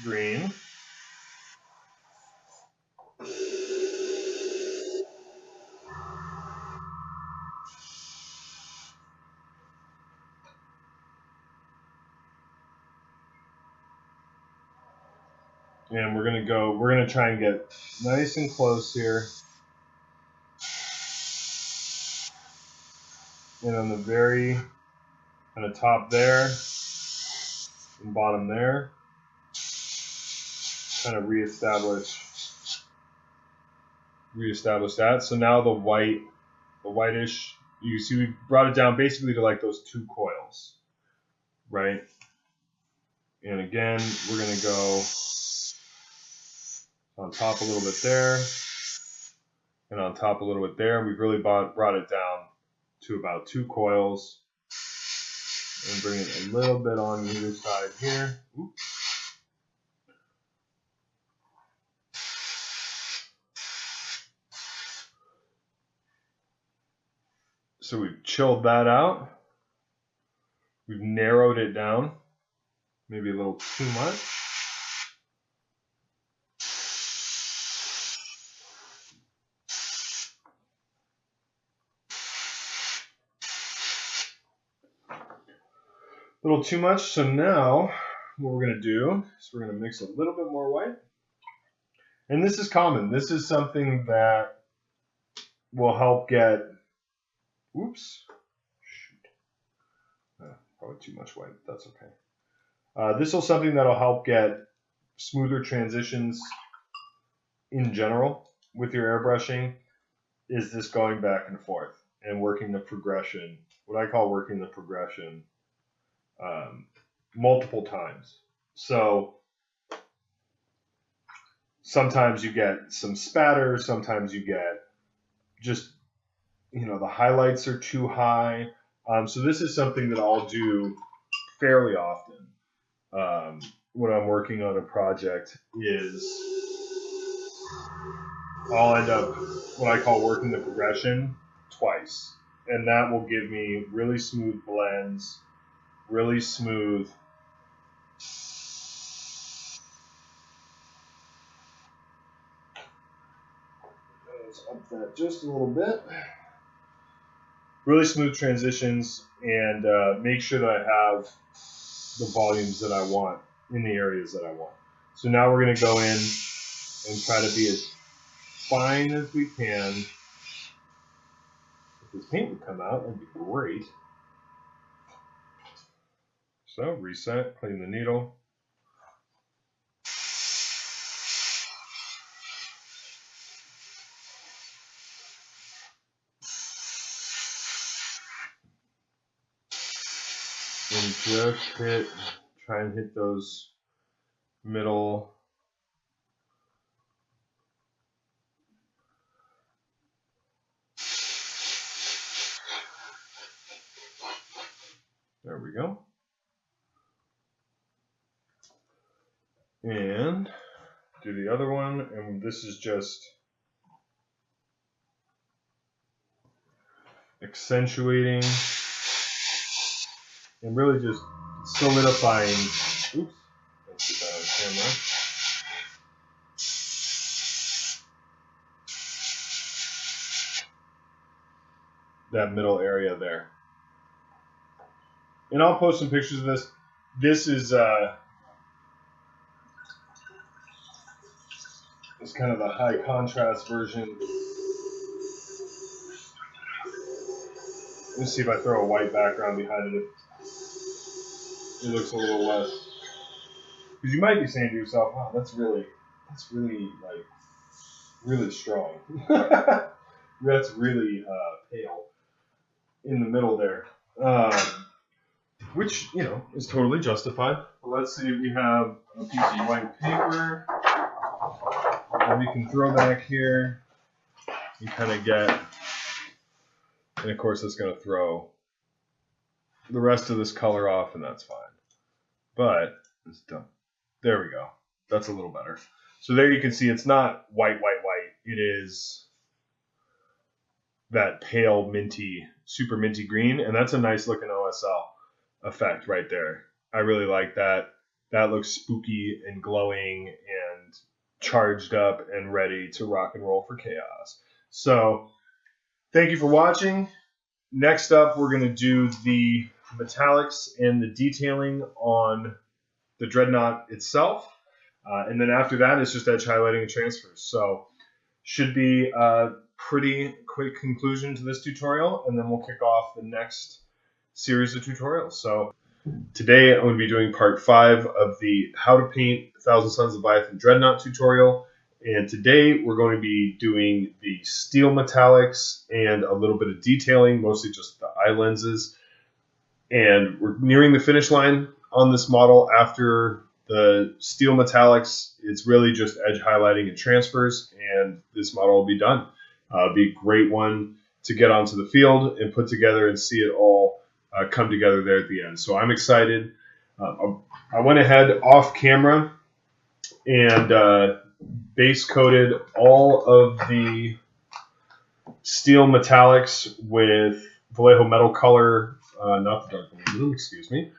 S3: green. And we're going to try and get nice and close here. And on the very kind of top there and bottom there, kind of reestablish that. So now the whitish, you see we brought it down basically to like those two coils, right? And again, we're going to go on top a little bit there and on top a little bit there. We've really brought it down to about two coils and bring it a little bit on either side here. Oops. So we've chilled that out. We've narrowed it down, maybe a little too much. A little too much. So now what we're going to do is we're going to mix a little bit more white. And this is common. This is something that will help get, oops, shoot. Probably too much white, but that's okay. This is something that will help get smoother transitions in general with your airbrushing, is this going back and forth and working the progression, what I call working the progression, multiple times. So sometimes you get some spatter, sometimes you get just, the highlights are too high. So this is something that I'll do fairly often when I'm working on a project, is I'll end up what I call working the progression twice. And that will give me really smooth blends, really smooth let's up that just a little bit. Really smooth transitions, and make sure that I have the volumes that I want in the areas that I want. So now we're going to go in and try to be as fine as we can. If this paint would come out, that'd be great. So reset, clean the needle. And just try and hit those middle. There we go. And do the other one, and this is just accentuating and really just solidifying. Oops, let's get that on camera. That middle area there. And I'll post some pictures of this. This is it's kind of the high contrast version. Let's see if I throw a white background behind it. It looks a little less. Because you might be saying to yourself, "Wow, that's really like really strong. That's really pale in the middle there." Which, is totally justified. Let's see if we have a piece of white paper that we can throw back here. You kind of get, and of course it's going to throw the rest of this color off, and that's fine. But it's done. There we go. That's a little better. So there you can see it's not white. It is that pale minty, super minty green, and that's a nice looking OSL effect right there. I really like that. That looks spooky and glowing and charged up and ready to rock and roll for chaos. So thank you for watching. Next up, we're going to do the metallics and the detailing on the Dreadnought itself. And then after that, it's just edge highlighting and transfers. So should be a pretty quick conclusion to this tutorial, and then we'll kick off the next series of tutorials. So today I'm going to be doing part 5 of the How to Paint Thousand Sons Leviathan Dreadnought tutorial. And today we're going to be doing the steel metallics and a little bit of detailing, mostly just the eye lenses. And we're nearing the finish line on this model. After the steel metallics, it's really just edge highlighting and transfers, and this model will be done. It'll be a great one to get onto the field and put together and see it all come together there at the end. So I'm excited. I went ahead off camera and base coated all of the steel metallics with Vallejo metal color, not the dark aluminum, excuse me,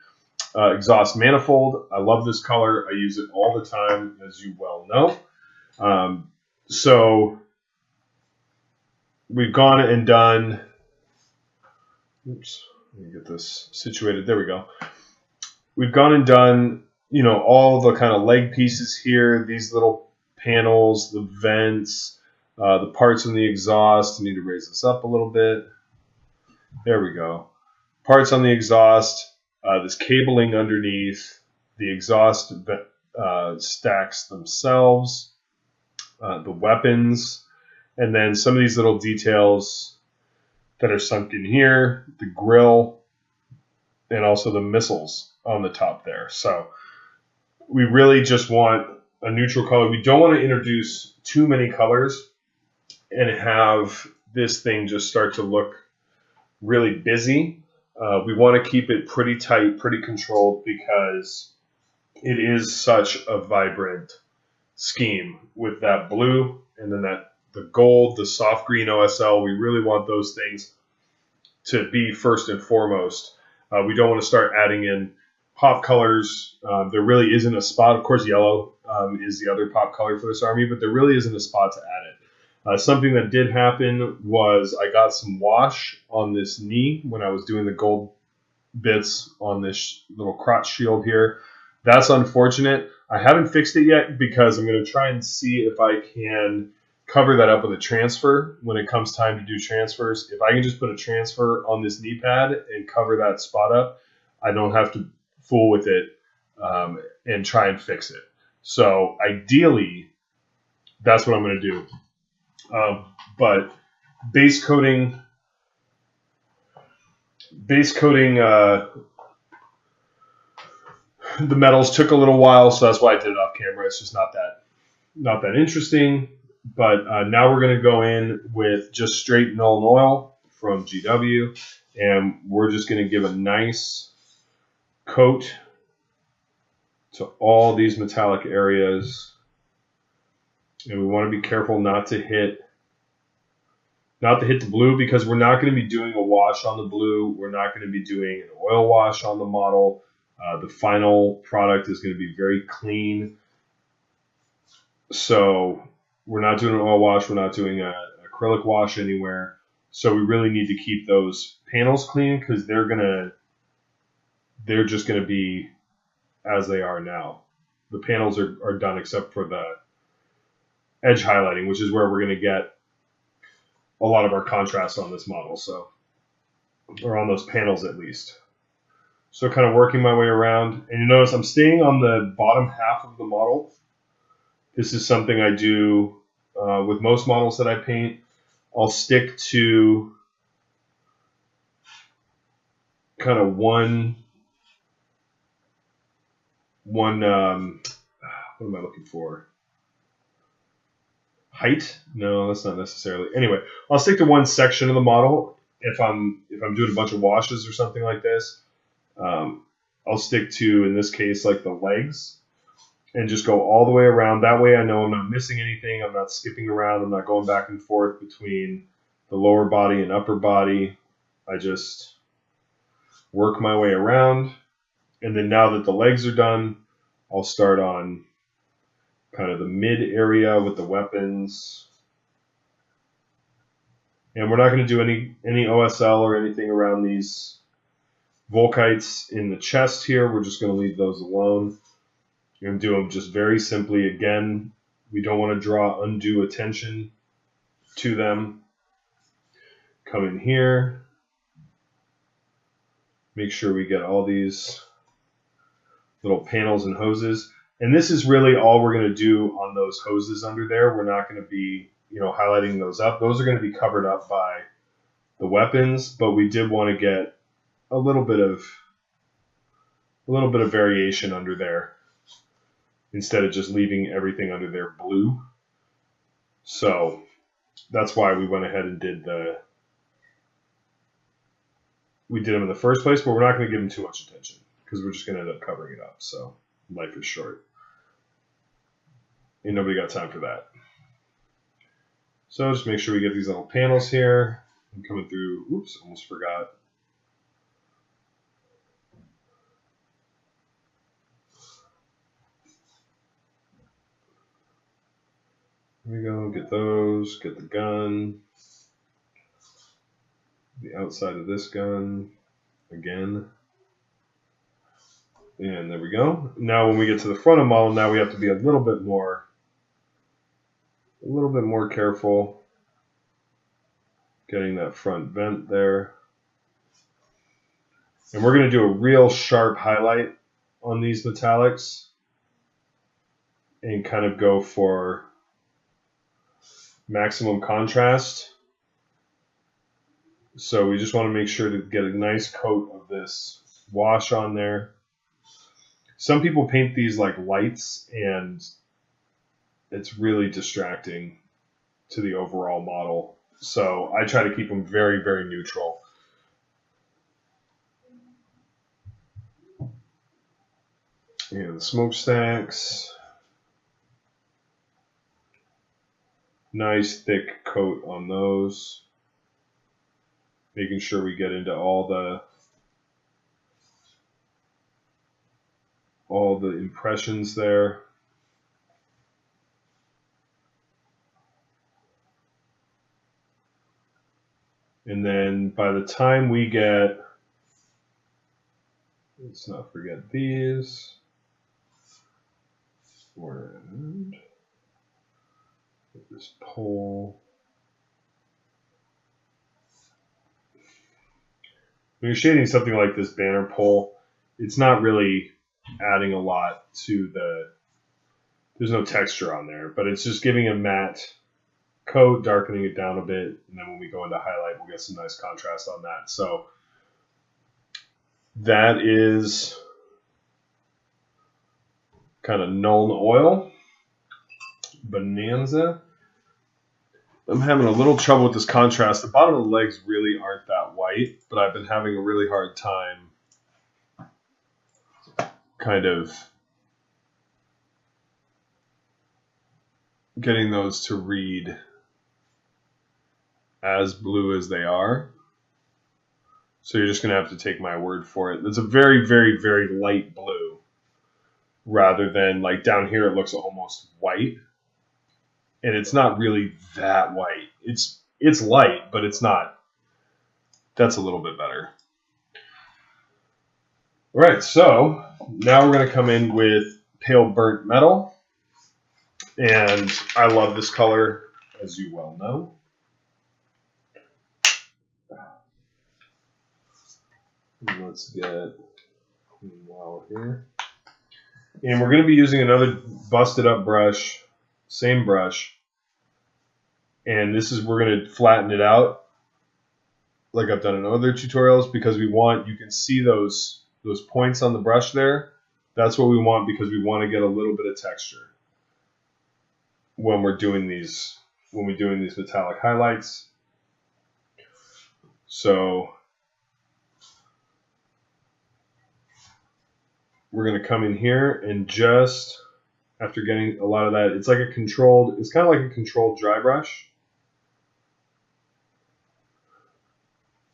S3: exhaust manifold. I love this color. I use it all the time, as you well know. So we've gone and done, oops, let me get this situated. There we go. We've gone and done, all the kind of leg pieces here, these little panels, the vents, the parts in the exhaust. I need to raise this up a little bit. There we go. Parts on the exhaust, this cabling underneath, the exhaust stacks themselves, the weapons, and then some of these little details that are sunk in here, the grill, and also the missiles on the top there. So we really just want a neutral color. We don't want to introduce too many colors and have this thing just start to look really busy. We want to keep it pretty tight, pretty controlled, because it is such a vibrant scheme with that blue and then the gold, the soft green OSL. We really want those things to be first and foremost. We don't want to start adding in pop colors. There really isn't a spot. Of course, yellow is the other pop color for this army, but there really isn't a spot to add it. Something that did happen was I got some wash on this knee when I was doing the gold bits on this little crotch shield here. That's unfortunate. I haven't fixed it yet because I'm going to try and see if I can cover that up with a transfer when it comes time to do transfers. If I can just put a transfer on this knee pad and cover that spot up, I don't have to fool with it and try and fix it. So ideally, that's what I'm going to do. But base coating the metals took a little while, so that's why I did it off camera. It's just not that interesting. But now we're going to go in with just straight Null Oil from GW, and we're just going to give a nice coat to all these metallic areas. And we want to be careful not to hit the blue, because we're not going to be doing a wash on the blue. We're not going to be doing an oil wash on the model. The final product is going to be very clean. So we're not doing an oil wash. We're not doing an acrylic wash anywhere. So we really need to keep those panels clean, because they're just going to be as they are now. The panels are done except for the edge highlighting, which is where we're going to get a lot of our contrast on this model. So or on those panels at least. So kind of working my way around. And you notice I'm staying on the bottom half of the model. This is something I do with most models that I paint. I'll stick to kind of one what am I looking for? Height? No, that's not necessarily. Anyway, I'll stick to one section of the model if I'm doing a bunch of washes or something like this. I'll stick to, in this case, like the legs, and just go all the way around. That way I know I'm not missing anything. I'm not skipping around. I'm not going back and forth between the lower body and upper body. I just work my way around. And then now that the legs are done, I'll start on kind of the mid area with the weapons. And we're not going to do any OSL or anything around these Volkites in the chest here. We're just going to leave those alone. You're going to do them just very simply. Again, we don't want to draw undue attention to them. Come in here. Make sure we get all these little panels and hoses. And this is really all we're going to do on those hoses under there. We're not going to be, highlighting those up. Those are going to be covered up by the weapons, but we did want to get a little bit of variation under there instead of just leaving everything under there blue. So that's why we went ahead and did them in the first place, but we're not going to give them too much attention because we're just going to end up covering it up. So life is short. Ain't nobody got time for that. So just make sure we get these little panels here. I'm coming through. Oops, almost forgot. Here we go. Get those. Get the gun. The outside of this gun. Again. And there we go. Now when we get to the front of the model, now we have to be a little bit more careful getting that front vent there. And we're going to do a real sharp highlight on these metallics and kind of go for maximum contrast. So we just want to make sure to get a nice coat of this wash on there. Some people paint these like lights, and it's really distracting to the overall model. So I try to keep them very, very neutral. And the smokestacks. Nice thick coat on those. Making sure we get into all the impressions there. And then by the time we get, let's not forget these. And this pole. When you're shading something like this banner pole, it's not really adding a lot to there's no texture on there, but it's just giving a matte coat, darkening it down a bit, and then when we go into highlight, we'll get some nice contrast on that. So that is kind of Nuln Oil Bonanza. I'm having a little trouble with this contrast. The bottom of the legs really aren't that white, but I've been having a really hard time kind of getting those to read as blue as they are. So you're just going to have to take my word for it. It's a very, very, very light blue rather than like down here it looks almost white. And it's not really that white. It's light, but it's not. That's a little bit better. All right, so now we're going to come in with Pale Burnt Metal. And I love this color, as you well know. And let's get Clean Wow here. And we're going to be using another busted up brush, same brush. And this is, we're going to flatten it out like I've done in other tutorials because we want, you can see those points on the brush there. That's what we want because we want to get a little bit of texture when we're doing these metallic highlights. So we're going to come in here and just, after getting a lot of that, it's like a controlled, it's kind of like a controlled dry brush.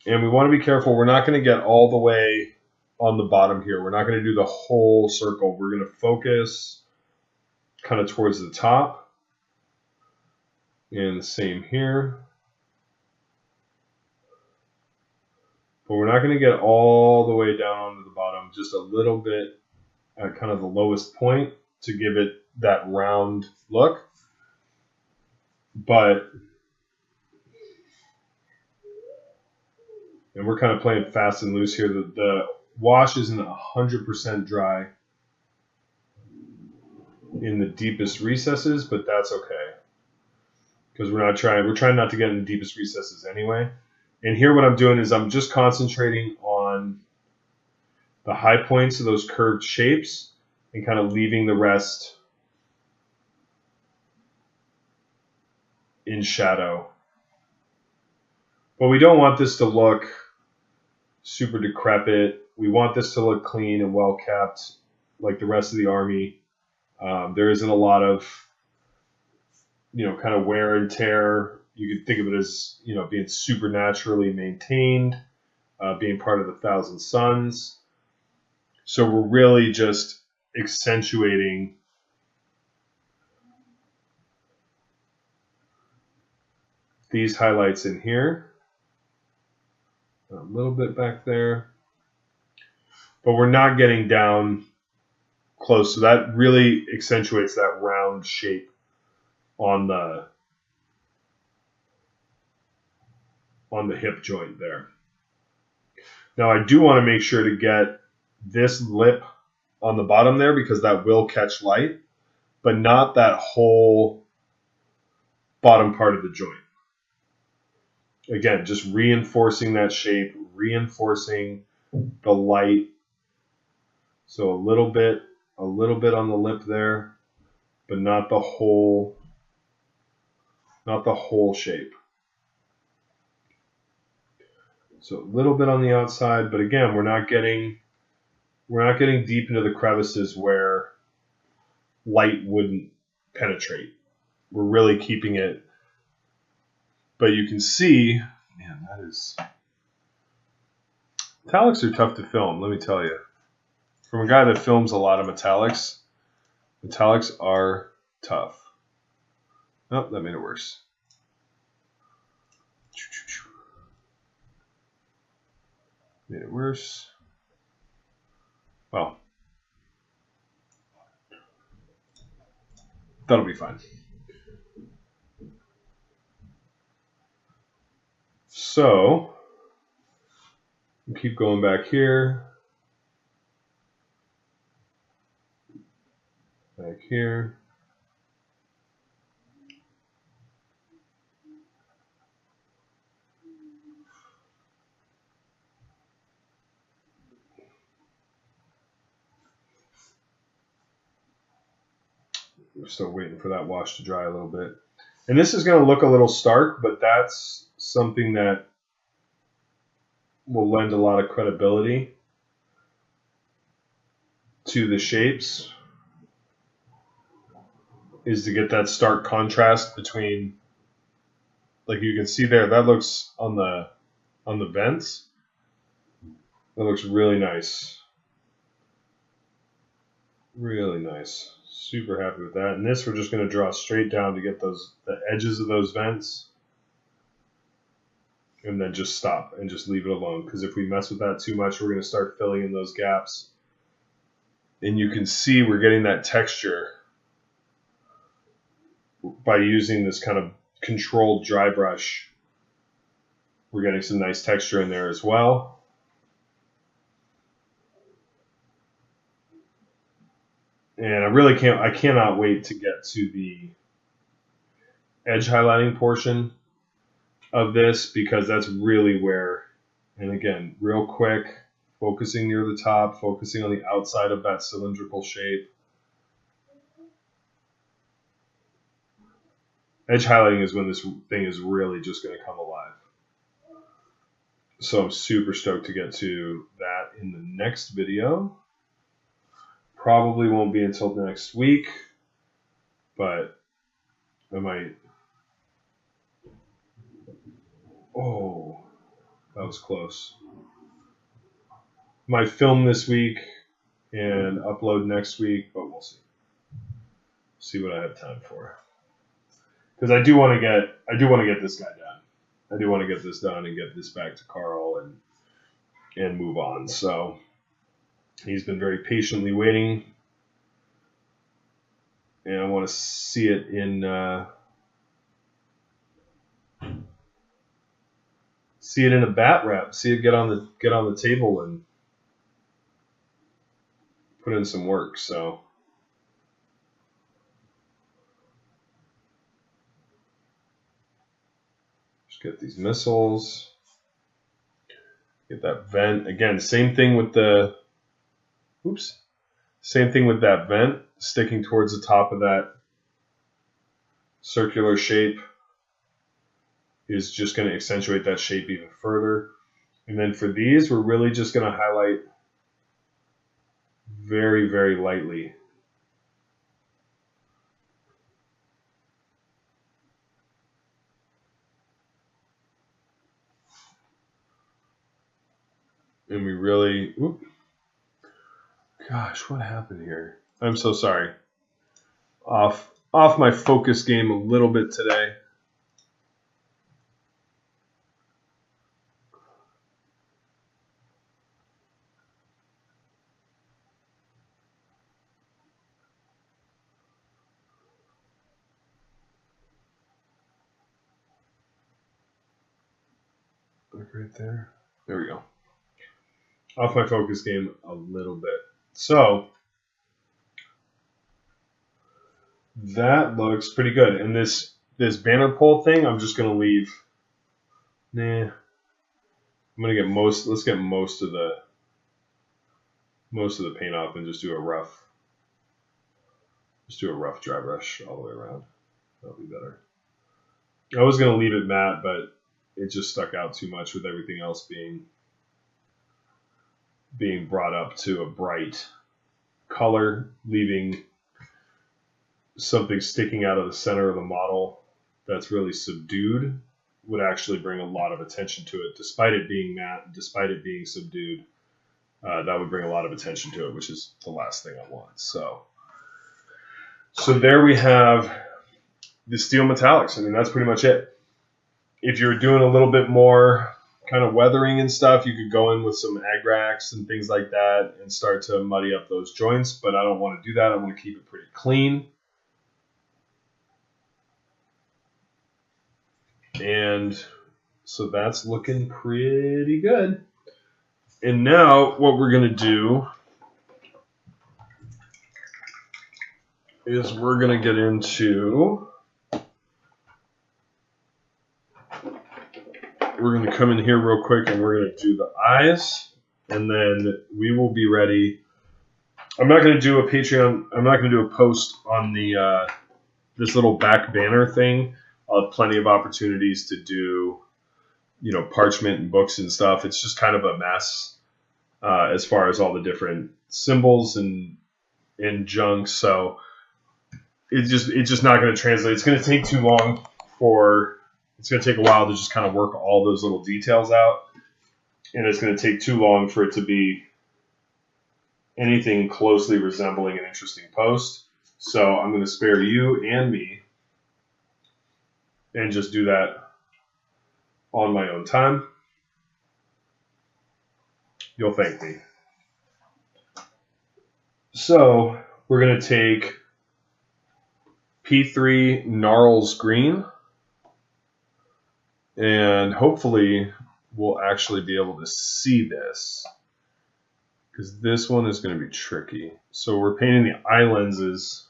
S3: And we want to be careful. We're not going to get all the way on the bottom here. We're not going to do the whole circle. We're going to focus kind of towards the top. And the same here. But we're not going to get all the way down onto the bottom, just a little bit at kind of the lowest point to give it that round look. But, and we're kind of playing fast and loose here. The wash isn't 100% dry in the deepest recesses, but that's okay. Because we're trying not to get in the deepest recesses anyway. And here what I'm doing is I'm just concentrating on the high points of those curved shapes and kind of leaving the rest in shadow. But we don't want this to look super decrepit. We want this to look clean and well kept like the rest of the army. There isn't a lot of, kind of wear and tear. You could think of it as, being supernaturally maintained, being part of the Thousand Sons. So we're really just accentuating these highlights in here. A little bit back there. But we're not getting down close. So that really accentuates that round shape on the hip joint there. Now I do want to make sure to get this lip on the bottom there because that will catch light, but not that whole bottom part of the joint. Again, just reinforcing that shape, reinforcing the light. So a little bit on the lip there, but not the whole shape. So a little bit on the outside, but again, we're not getting deep into the crevices where light wouldn't penetrate. We're really keeping it, but you can see, man, metallics are tough to film, let me tell you. From a guy that films a lot of metallics are tough. Oh, that made it worse. Made it worse. Well, that'll be fine. So, we'll keep going back here. Back here. We're still waiting for that wash to dry a little bit. And this is going to look a little stark, but that's something that will lend a lot of credibility to the shapes, is to get that stark contrast between, like you can see there, that looks on the vents. That looks really nice. Really nice. Super happy with that. And this we're just going to draw straight down to get the edges of those vents. And then just stop and just leave it alone. Because if we mess with that too much, we're going to start filling in those gaps. And you can see we're getting that texture by using this kind of controlled dry brush. We're getting some nice texture in there as well. And I cannot wait to get to the edge highlighting portion of this, because that's really where, and again, real quick, focusing near the top, focusing on the outside of that cylindrical shape. Edge highlighting is when this thing is really just going to come alive. So I'm super stoked to get to that in the next video. Probably won't be until next week, but I might. Oh, that was close. Might film this week and upload next week, but we'll see. See what I have time for. Because I do want to get this guy done. I do want to get this done and get this back to Carl and move on. So he's been very patiently waiting, and I want to see it in a bat wrap. See it get on the table and put in some work. So. Get these missiles. Get that vent. Again, same thing with the. Oops. Same thing with that vent. Sticking towards the top of that circular shape is just going to accentuate that shape even further. And then for these, we're really just going to highlight very, very lightly. And we really, gosh, what happened here? I'm so sorry. Off my focus game a little bit today. Look right there. There we go. Off my focus game a little bit. So that looks pretty good. And this banner pole thing, I'm just gonna leave. Nah. I'm gonna get let's get most of the paint off and just do a rough dry brush all the way around. That'll be better. I was gonna leave it matte, but it just stuck out too much with everything else being brought up to a bright color, leaving something sticking out of the center of the model that's really subdued would actually bring a lot of attention to it. Despite it being matte, despite it being subdued, that would bring a lot of attention to it, which is the last thing I want. So there we have the steel metallics. I mean, that's pretty much it. If you're doing a little bit more kind of weathering and stuff, you could go in with some agrax and things like that and start to muddy up those joints, but I don't want to do that. I want to keep it pretty clean. And so that's looking pretty good. And now what we're going to do is we're going to get into, we're going to come in here real quick and we're going to do the eyes, and then we will be ready. I'm not going to do a Patreon, I'm not going to do a post on the this little back banner thing. I'll have plenty of opportunities to do, parchment and books and stuff. It's just kind of a mess as far as all the different symbols and junk. So it's just not going to translate. It's going to take too long it's going to take a while to just kind of work all those little details out. And it's going to take too long for it to be anything closely resembling an interesting post. So I'm going to spare you and me and just do that on my own time. You'll thank me. So we're going to take P3 Gnarls Green, and hopefully we'll actually be able to see this, because this one is going to be tricky. So we're painting the eye lenses.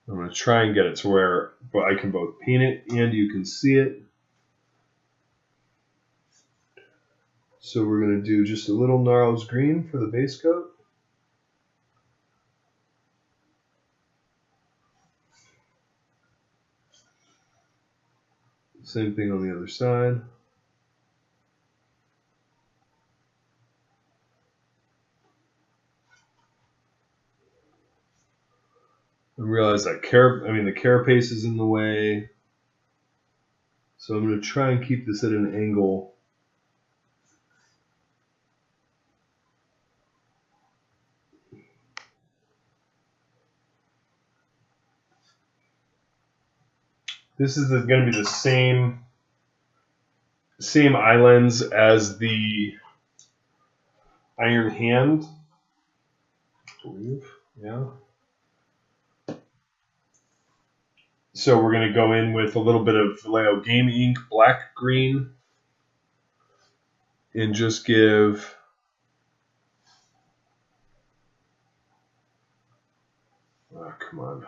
S3: I'm going to try and get it to where I can both paint it and you can see it. So we're going to do just a little Gnarls green for the base coat. Same thing on the other side. I realize that the carapace is in the way. So I'm going to try and keep this at an angle. This is going to be the same eye lens as the Iron Hand, I believe. Yeah. So we're going to go in with a little bit of Vallejo Game Ink, black green, and just give come on.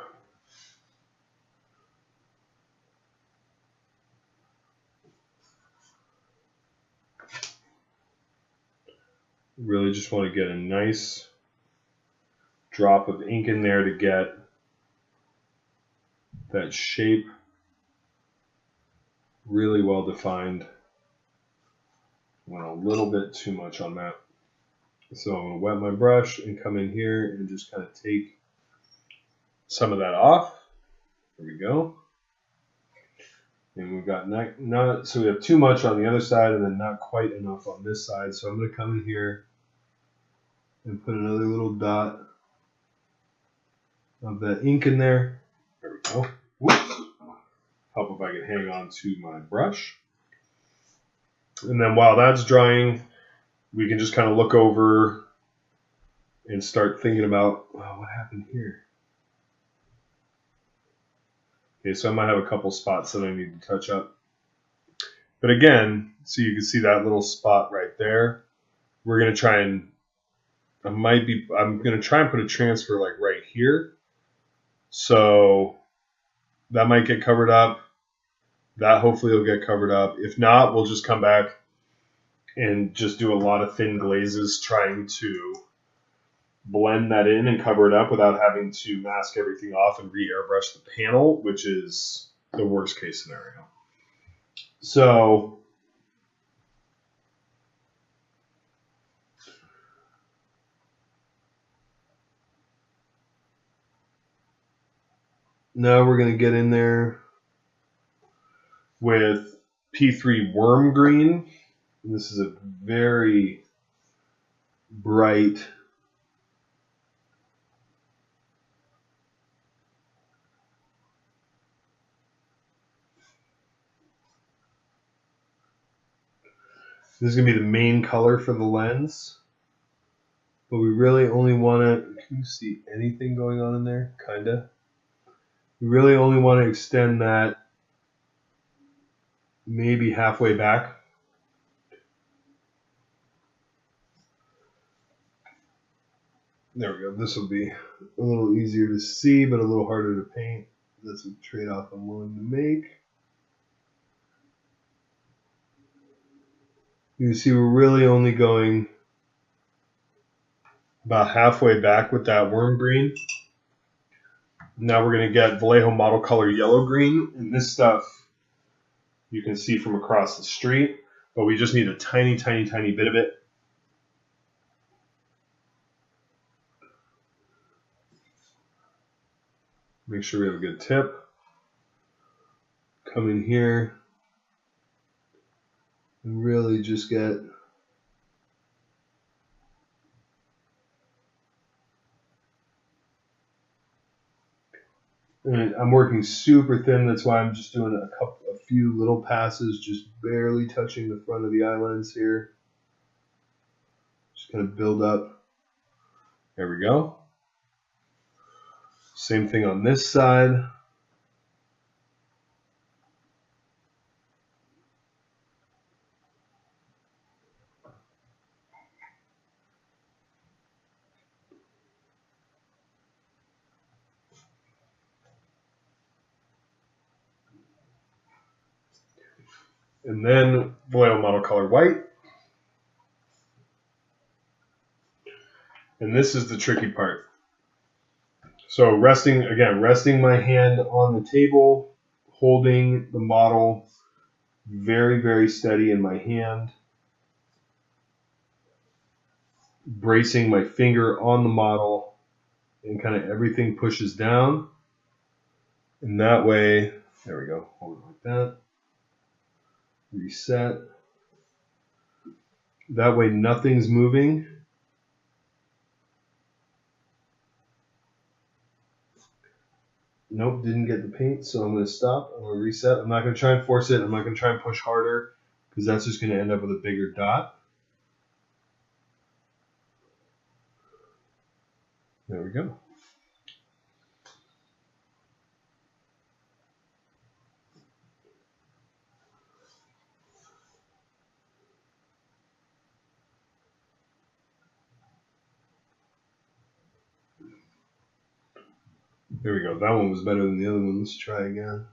S3: Really just want to get a nice drop of ink in there to get that shape really well defined. Went a little bit too much on that. So I'm going to wet my brush and come in here and just kind of take some of that off. There we go. And we've got not so we have too much on the other side and then not quite enough on this side. So I'm going to come in here and put another little dot of that ink in there. There we go. Whoops. Help if I can hang on to my brush. And then while that's drying, we can just kind of look over and start thinking about, oh, what happened here? Okay, so I might have a couple spots that I need to touch up. But again, so you can see that little spot right there. We're going to try and, I'm going to try and put a transfer like right here. So that might get covered up. That hopefully will get covered up. If not, we'll just come back and just do a lot of thin glazes trying to blend that in and cover it up without having to mask everything off and re-airbrush the panel, which is the worst case scenario. So now we're going to get in there with P3 Worm Green. And this is a very bright this is going to be the main color for the lens. But we really only want to, can you see anything going on in there? Kinda. We really only want to extend that maybe halfway back. There we go. This will be a little easier to see, but a little harder to paint. That's a trade-off I'm willing to make. You can see we're really only going about halfway back with that worm green. Now we're going to get Vallejo Model Color Yellow Green. And this stuff you can see from across the street, but we just need a tiny, tiny, tiny bit of it. Make sure we have a good tip. Come in here and really just get and I'm working super thin, that's why I'm just doing a few little passes, just barely touching the front of the eye lens here. Just kind of build up. There we go. Same thing on this side. And then Vallejo model color white. And this is the tricky part. So resting my hand on the table, holding the model very, very steady in my hand, bracing my finger on the model, and kind of everything pushes down. And that way, there we go, hold it like that. Reset. That way nothing's moving. Nope, didn't get the paint, so I'm going to stop. I'm going to reset. I'm not going to try and force it. I'm not going to try and push harder because that's just going to end up with a bigger dot. There we go. There we go. That one was better than the other one. Let's try again.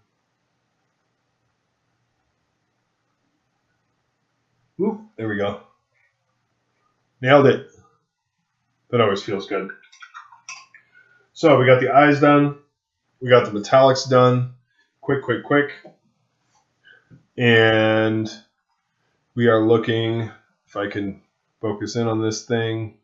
S3: Whoop, there we go. Nailed it. That always feels good. So we got the eyes done. We got the metallics done. Quick, quick, quick. And we are looking, if I can focus in on this thing.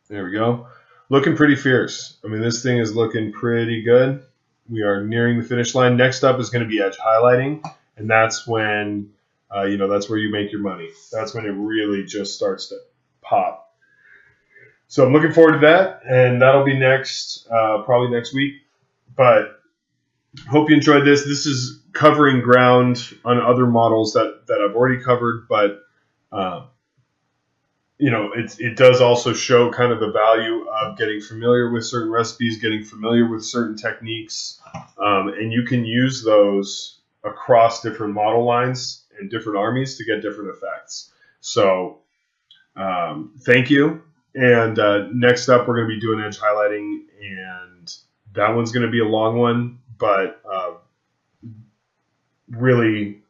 S3: There we go. Looking pretty fierce. I mean, this thing is looking pretty good. We are nearing the finish line. Next up is going to be edge highlighting, and that's when, that's where you make your money. That's when it really just starts to pop. So I'm looking forward to that, and that'll be next, probably next week. But hope you enjoyed this. This is covering ground on other models that I've already covered, but it does also show kind of the value of getting familiar with certain recipes, getting familiar with certain techniques, and you can use those across different model lines and different armies to get different effects. So thank you. And next up, we're going to be doing edge highlighting, and that one's going to be a long one, but really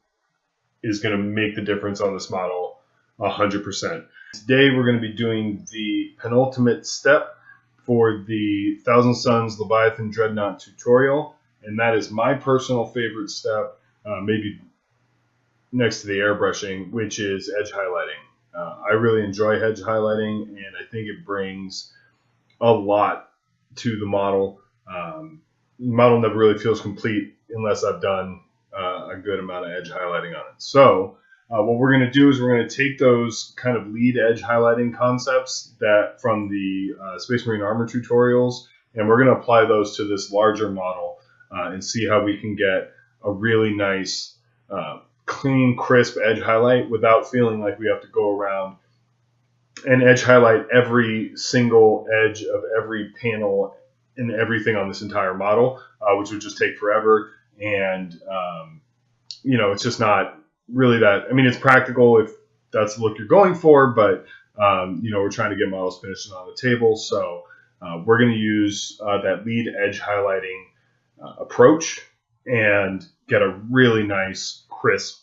S3: is going to make the difference on this model 100%. Today we're going to be doing the penultimate step for the Thousand Sons Leviathan Dreadnought tutorial, and that is my personal favorite step, maybe next to the airbrushing, which is edge highlighting. I really enjoy edge highlighting, and I think it brings a lot to the model. The model never really feels complete unless I've done a good amount of edge highlighting on it. So what we're going to do is we're going to take those kind of lead edge highlighting concepts that from the Space Marine Armor tutorials, and we're going to apply those to this larger model and see how we can get a really nice, clean, crisp edge highlight without feeling like we have to go around and edge highlight every single edge of every panel and everything on this entire model, which would just take forever. And, it's just not really that. I mean, it's practical if that's the look you're going for, but, we're trying to get models finished on the table. So we're going to use that lead edge highlighting approach and get a really nice, crisp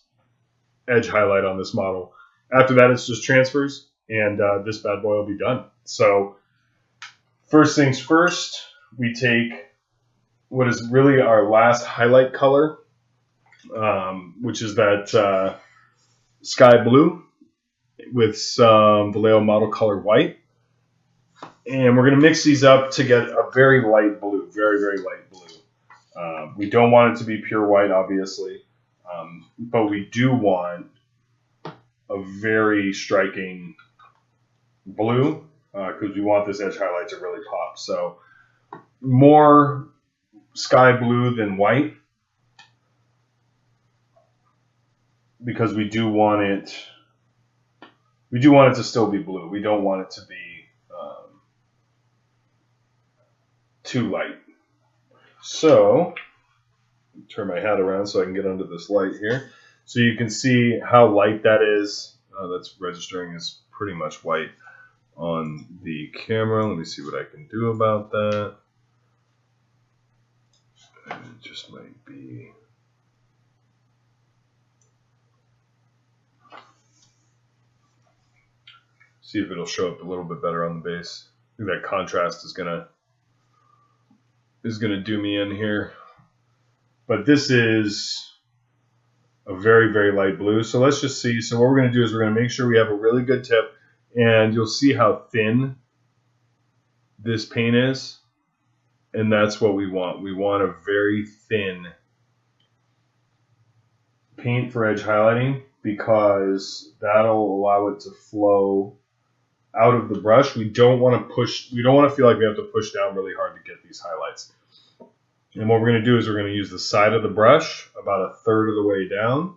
S3: edge highlight on this model. After that, it's just transfers, and this bad boy will be done. So first things first, we take what is really our last highlight color, which is that sky blue with some Vallejo model color white. And we're going to mix these up to get a very light blue, very, very light blue. We don't want it to be pure white, obviously, but we do want a very striking blue because we want this edge highlight to really pop. So more sky blue than white, because we do want it to still be blue. We don't want it to be too light. So turn my hat around so I can get under this light here. So you can see how light that is. That's registering as pretty much white on the camera. Let me see what I can do about that. It just might be
S2: See if it'll show up a little bit better on the base. I think that contrast is gonna do me in here. But this is a very, very light blue. So let's just see. So what we're going to do is we're going to make sure we have a really good tip. And you'll see how thin this paint is. And that's what we want. We want a very thin paint for edge highlighting because that'll allow it to flow out of the brush. We don't want to feel like we have to push down really hard to get these highlights. And what we're going to do is we're going to use the side of the brush about a third of the way down.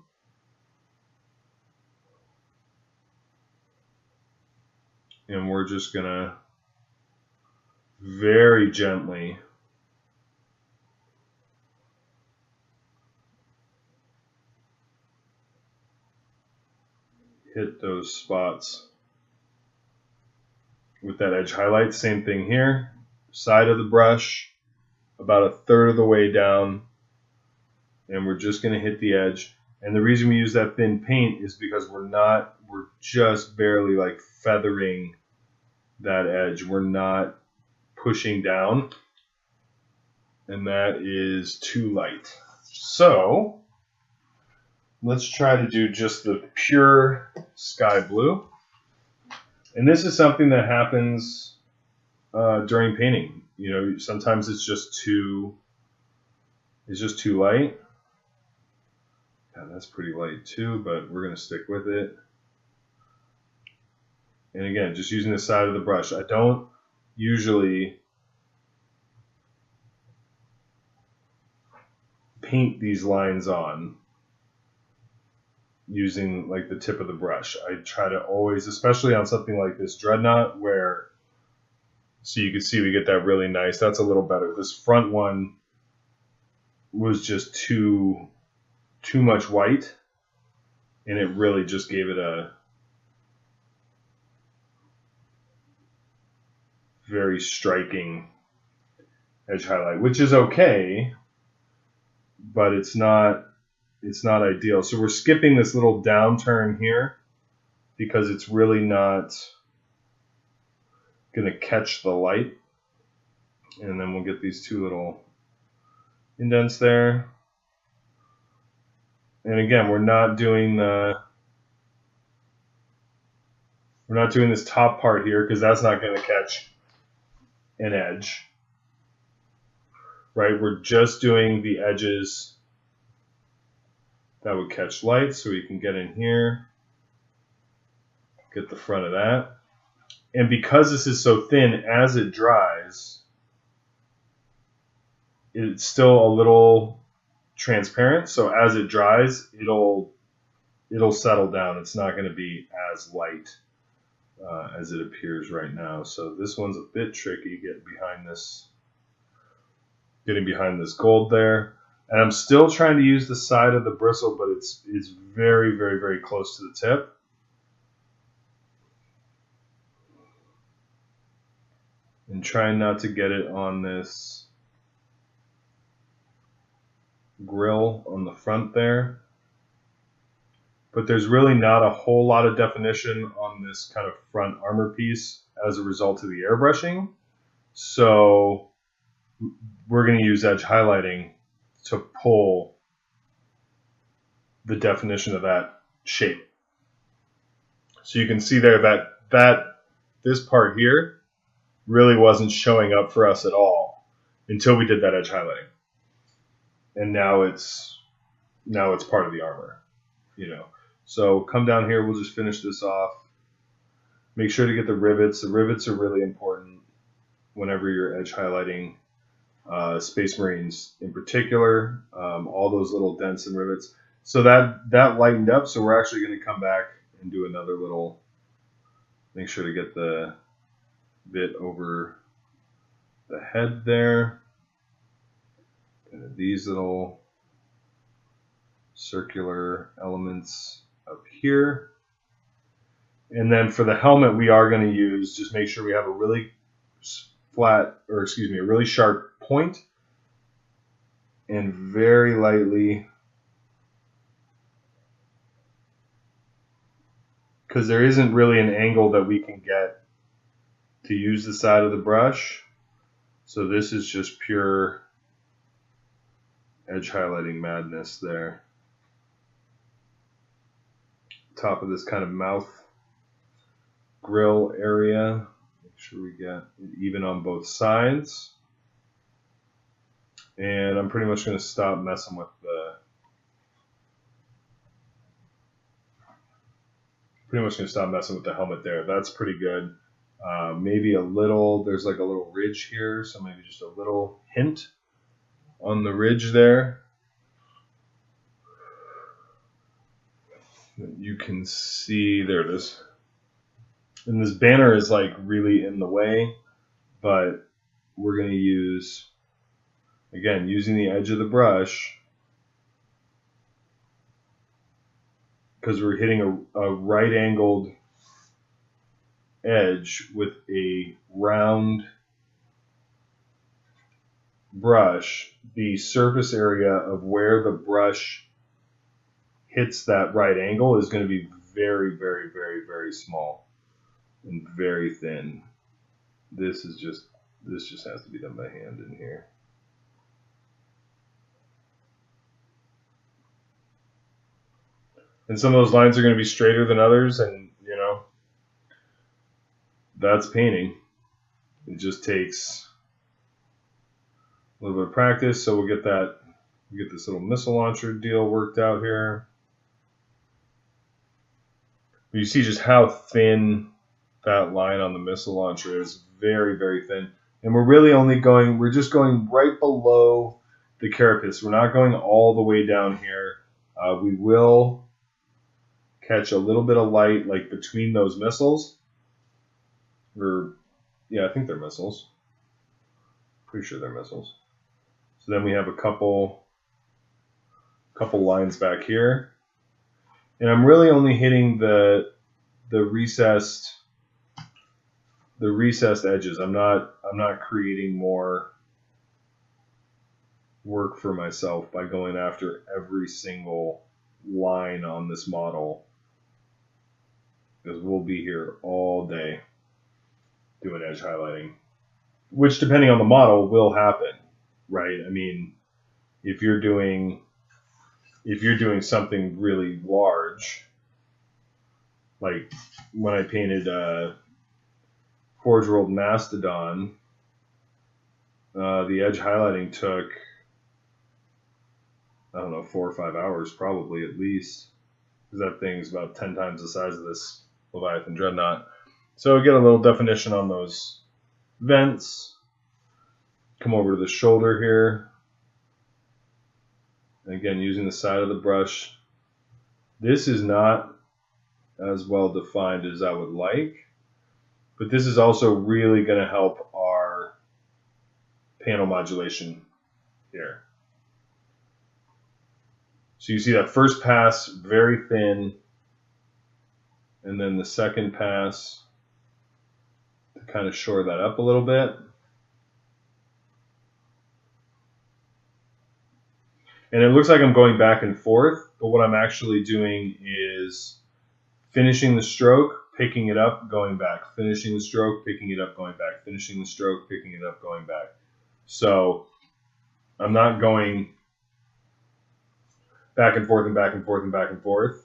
S2: And we're just going to very gently hit those spots with that edge highlight. Same thing here. Side of the brush, about a third of the way down, and we're just going to hit the edge. And the reason we use that thin paint is because we're just barely like feathering that edge. We're not pushing down, and that is too light. So let's try to do just the pure sky blue. And this is something that happens during painting. You know, sometimes it's just too light. Yeah, that's pretty light too, but we're going to stick with it. And again, just using the side of the brush. I don't usually paint these lines on using like the tip of the brush. I try to always, especially on something like this Dreadnought, where so you can see we get that really nice. That's a little better. This front one was just too much white, and it really just gave it a very striking edge highlight, which is okay, but it's not ideal. So we're skipping this little downturn here because it's really not going to catch the light. And then we'll get these two little indents there. And again, we're not doing this top part here because that's not going to catch an edge. Right? We're just doing the edges that would catch light, so we can get in here, get the front of that. And because this is so thin, as it dries, it's still a little transparent. So as it dries, it'll settle down. It's not going to be as light as it appears right now. So this one's a bit tricky, getting behind this gold there. And I'm still trying to use the side of the bristle, but it's very, very, very close to the tip. And trying not to get it on this grill on the front there. But there's really not a whole lot of definition on this kind of front armor piece as a result of the airbrushing. So we're going to use edge highlighting to pull the definition of that shape. So you can see there that this part here really wasn't showing up for us at all until we did that edge highlighting. And now it's part of the armor, you know. So come down here, we'll just finish this off. Make sure to get the rivets. The rivets are really important whenever you're edge highlighting Space Marines in particular, all those little dents and rivets. So that lightened up, so we're actually going to come back and do another little, make sure to get the bit over the head there. And these little circular elements up here. And then for the helmet, we are going to use, just make sure we have a really a really sharp point, and very lightly,
S3: because there isn't really an angle that we can get to use the side of the brush. So this is just pure edge highlighting madness there. Top of this kind of mouth grill area. Make sure we get it even on both sides. And I'm pretty much going to stop messing with the helmet there. That's pretty good. Maybe a little, there's like a little ridge here, so maybe just a little hint on the ridge there. You can see, there it is. And this banner is like really in the way, but we're going to use, again, using the edge of the brush, because we're hitting a right-angled edge with a round brush. The surface area of where the brush hits that right angle is going to be very, very, very, very small and very thin. This just has to be done by hand in here. And some of those lines are going to be straighter than others, and you know, that's painting. It just takes a little bit of practice. So we'll get this little missile launcher deal worked out here. But you see just how thin that line on the missile launcher is. Very, very thin. And we're just going right below the carapace. We're not going all the way down here. We will catch a little bit of light like between those missiles. Yeah, I think they're missiles. Pretty sure they're missiles. So then we have a couple lines back here. And I'm really only hitting the recessed edges. I'm not creating more work for myself by going after every single line on this model, because we'll be here all day doing edge highlighting, which depending on the model will happen, right? I mean, if you're doing something really large, like when I painted Forge World Mastodon, the edge highlighting took, I don't know, 4 or 5 hours probably at least, because that thing's about 10 times the size of this Leviathan Dreadnought. So get a little definition on those vents. Come over to the shoulder here. And again, using the side of the brush. This is not as well defined as I would like, but this is also really going to help our panel modulation here. So you see that first pass, very thin, and then the second pass to kind of shore that up a little bit. And it looks like I'm going back and forth, but what I'm actually doing is finishing the stroke, picking it up, going back, finishing the stroke, picking it up, going back, finishing the stroke, picking it up, going back. So I'm not going back and forth and back and forth and back and forth.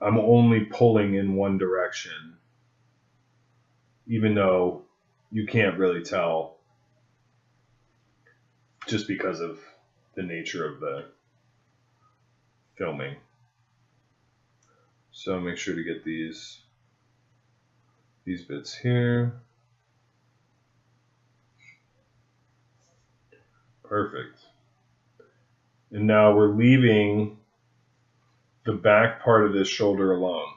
S3: I'm only pulling in one direction, even though you can't really tell just because of the nature of the filming. So make sure to get these bits here. Perfect. And now we're leaving the back part of this shoulder alone.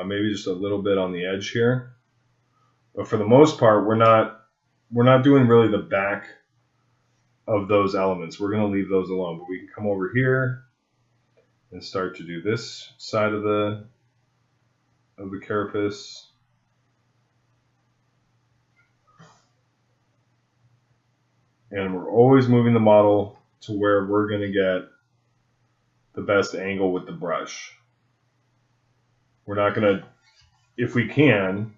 S3: Maybe just a little bit on the edge here. But for the most part, we're not doing really the back of those elements. We're going to leave those alone. But we can come over here and start to do this side of the carapace. And we're always moving the model to where we're going to get the best angle with the brush. We're not going to, if we can,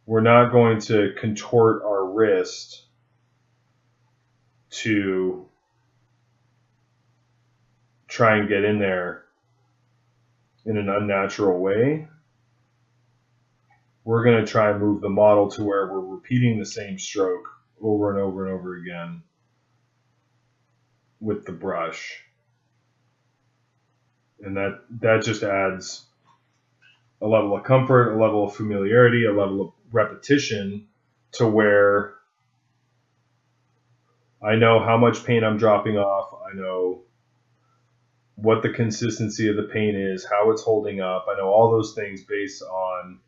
S3: we're not going to contort our wrist to try and get in there in an unnatural way. We're going to try and move the model to where we're repeating the same stroke over and over and over again with the brush. And that just adds a level of comfort, a level of familiarity, a level of repetition to where I know how much paint I'm dropping off. I know what the consistency of the paint is, how it's holding up. I know all those things based on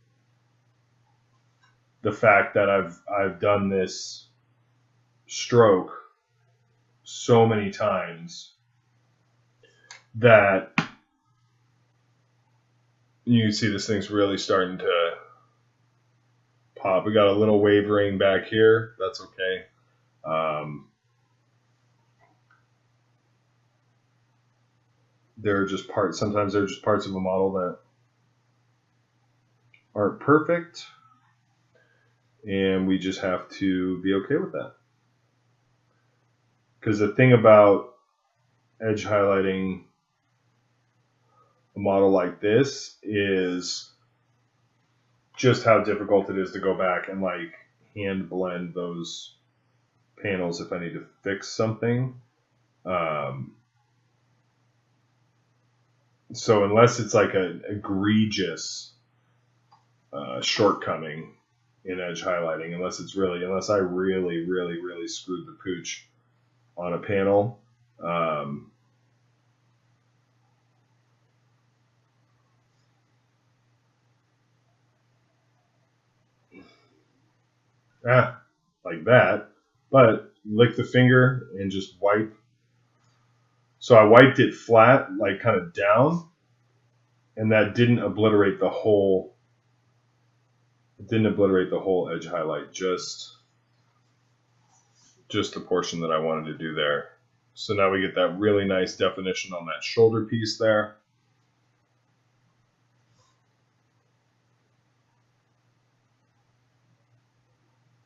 S3: the fact that I've done this stroke so many times that you can see this thing's really starting to pop. We got a little wavering back here. That's okay. There are just parts. Sometimes there are just parts of a model that aren't perfect, and we just have to be okay with that. Because the thing about edge highlighting a model like this is just how difficult it is to go back and like hand blend those panels if I need to fix something. So unless it's like an egregious shortcoming in edge highlighting, unless I really screwed the pooch on a panel, like that, but lick the finger and just wipe. So I wiped it flat, like kind of down, and that didn't obliterate the whole. It didn't obliterate the whole edge highlight, just the portion that I wanted to do there. So now we get that really nice definition on that shoulder piece there.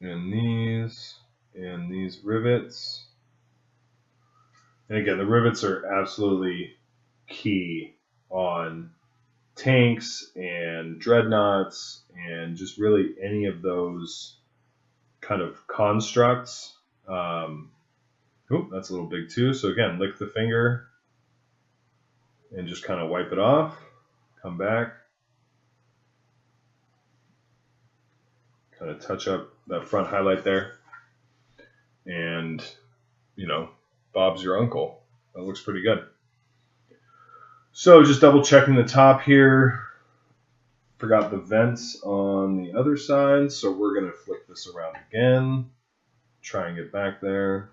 S3: And these rivets. And again, the rivets are absolutely key on tanks and dreadnoughts and just really any of those kind of constructs. That's a little big too. So again, lick the finger and just kind of wipe it off. Come back. Kind of touch up that front highlight there. And, Bob's your uncle. That looks pretty good. So just double checking the top here. Forgot the vents on the other side. So we're going to flick this around again. Try and get back there.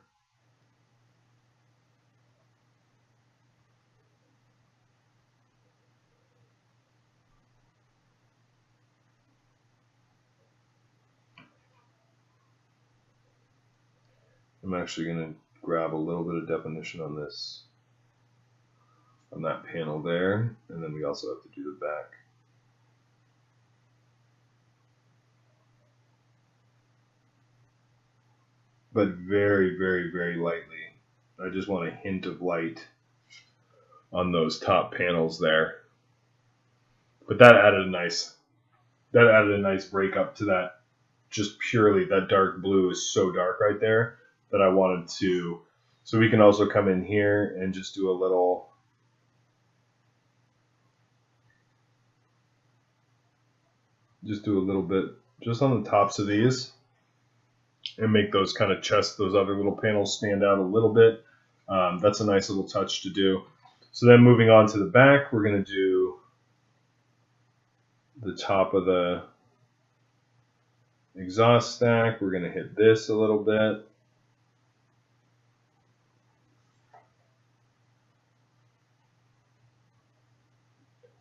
S3: I'm actually going to grab a little bit of definition on this, on that panel there, and then we also have to do the back. But very, very, very lightly. I just want a hint of light on those top panels there. But that added a nice break up to that. Just purely that dark blue is so dark right there that I wanted to. So we can also come in here and just do a little bit just on the tops of these and make those kind of those other little panels stand out a little bit. That's a nice little touch to do. So then moving on to the back, we're going to do the top of the exhaust stack. We're going to hit this a little bit.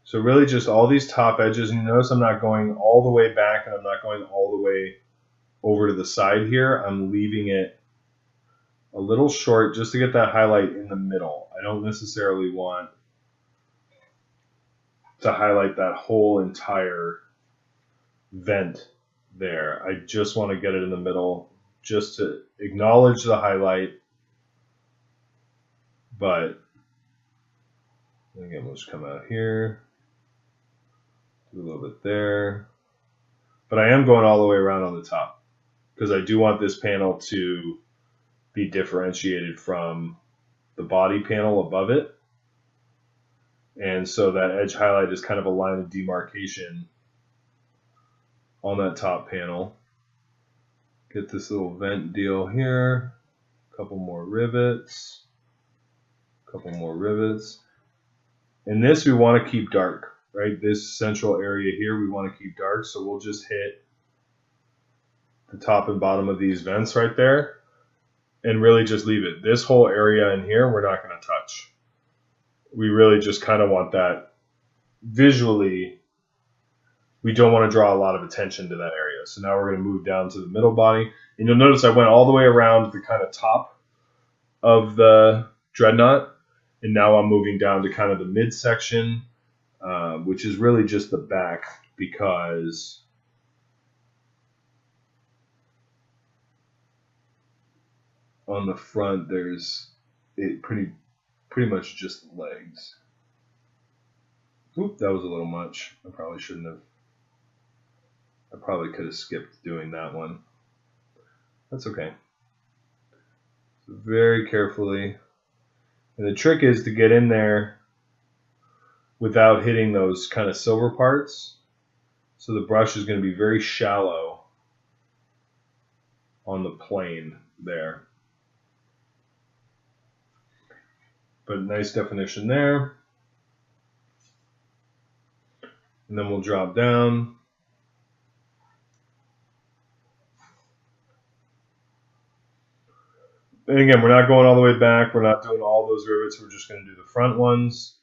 S3: So really just all these top edges, and you notice I'm not going all the way back and I'm not going all the way over to the side here. I'm leaving it a little short just to get that highlight in the middle. I don't necessarily want to highlight that whole entire vent there. I just want to get it in the middle just to acknowledge the highlight. But again, we'll just come out here, do a little bit there. But I am going all the way around on the top because I do want this panel to be differentiated from the body panel above it. And so that edge highlight is kind of a line of demarcation on that top panel. Get this little vent deal here, a couple more rivets, And this we want to keep dark, right? This central area here we want to keep dark, so we'll just hit the top and bottom of these vents right there and really just leave it. This whole area in here we're not going to touch. We really just kind of want that visually. We don't want to draw a lot of attention to that area. So now we're going to move down to the middle body. And you'll notice I went all the way around the kind of top of the dreadnought. And now I'm moving down to kind of the midsection, which is really just the back, because on the front there's it pretty much just legs. Oop, that was a little much. I probably shouldn't have. I probably could have skipped doing that one. That's okay. So very carefully. And the trick is to get in there without hitting those kind of silver parts. So the brush is going to be very shallow on the plane there. But nice definition there. And then we'll drop down. And again, we're not going all the way back. We're not doing all those rivets. We're just going to do the front ones.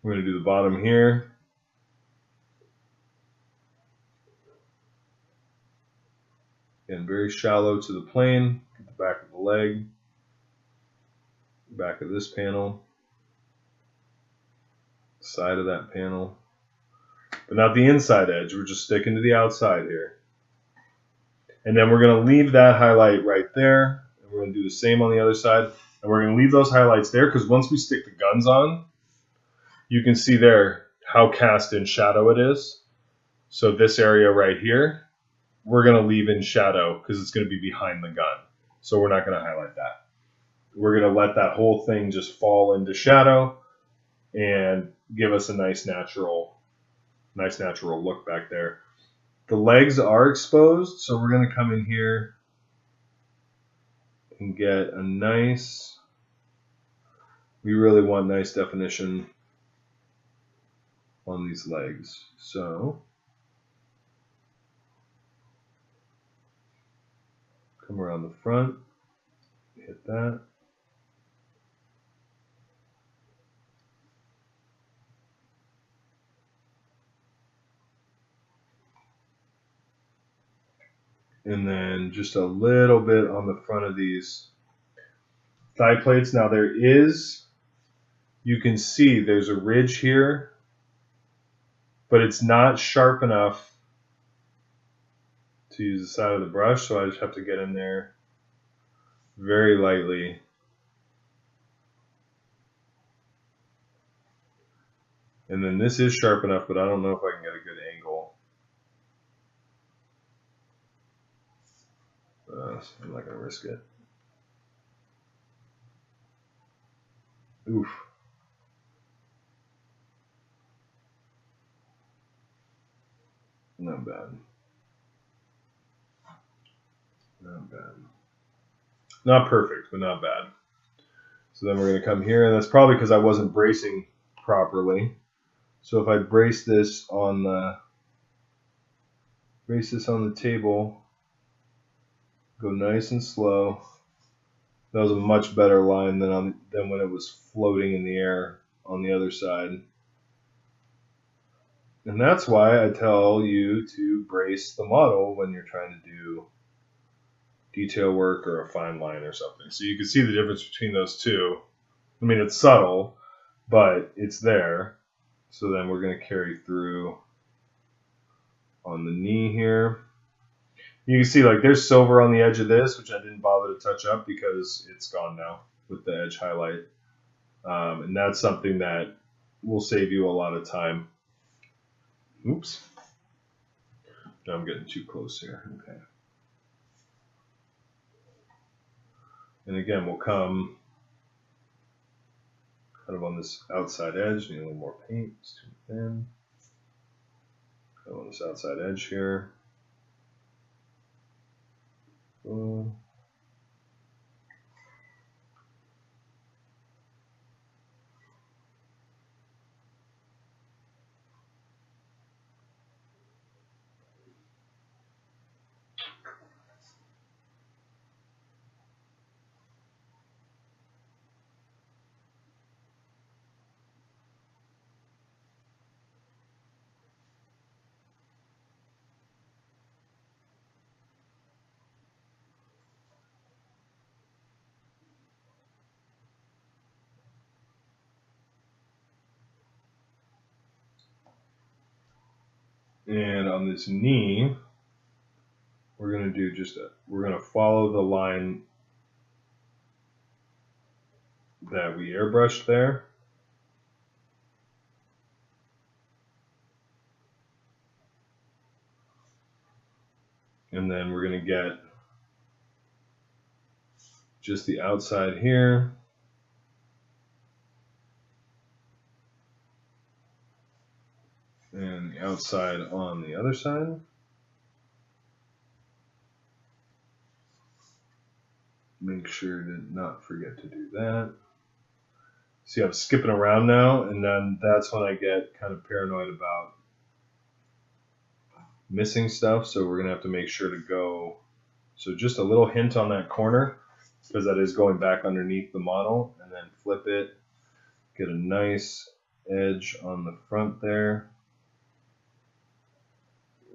S3: We're going to do the bottom here. Again, very shallow to the plane. Get the back of the leg. Back of this panel. Side of that panel. But not the inside edge. We're just sticking to the outside here. And then we're going to leave that highlight right there. And we're going to do the same on the other side. And we're going to leave those highlights there because once we stick the guns on, you can see there how cast in shadow it is. So this area right here, we're going to leave in shadow because it's going to be behind the gun. So we're not going to highlight that. We're going to let that whole thing just fall into shadow and give us a nice natural look back there. The legs are exposed, so we're going to come in here and get a nice, we really want nice definition on these legs. So come around the front, hit that. And then just a little bit on the front of these thigh plates. Now there is, you can see there's a ridge here, but it's not sharp enough to use the side of the brush, so I just have to get in there very lightly. And then this is sharp enough, but I don't know if I can get a good angle. I'm not going to risk it. Oof. Not bad. Not bad. Not perfect, but not bad. So then we're going to come here, and that's probably because I wasn't bracing properly. So if I brace this on the table, go nice and slow. That was a much better line than when it was floating in the air on the other side. And that's why I tell you to brace the model when you're trying to do detail work or a fine line or something. So you can see the difference between those two. I mean, it's subtle, but it's there. So then we're going to carry through on the knee here. You can see like there's silver on the edge of this, which I didn't bother to touch up because it's gone now with the edge highlight. And that's something that will save you a lot of time. Oops. No, I'm getting too close here. Okay. And again, we'll come kind of on this outside edge. Need a little more paint. It's too thin. Kind of on this outside edge here. Boom. And on this knee, we're going to do we're going to follow the line that we airbrushed there. And then we're going to get just the outside here. And the outside on the other side. Make sure to not forget to do that. See, I'm skipping around now, and then that's when I get kind of paranoid about missing stuff. So we're going to have to make sure to go. So just a little hint on that corner, because that is going back underneath the model, and then flip it. Get a nice edge on the front there.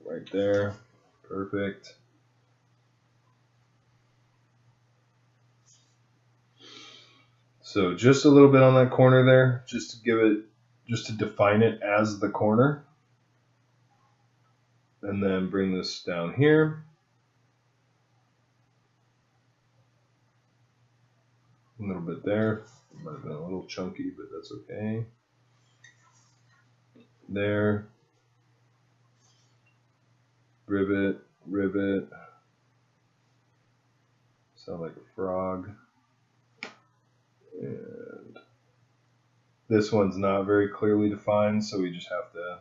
S3: Right there. Perfect. So just a little bit on that corner there, just to define it as the corner. And then bring this down here. A little bit there. It might have been a little chunky, but that's okay. There. Rivet, rivet. Sound like a frog. And this one's not very clearly defined, so we just have to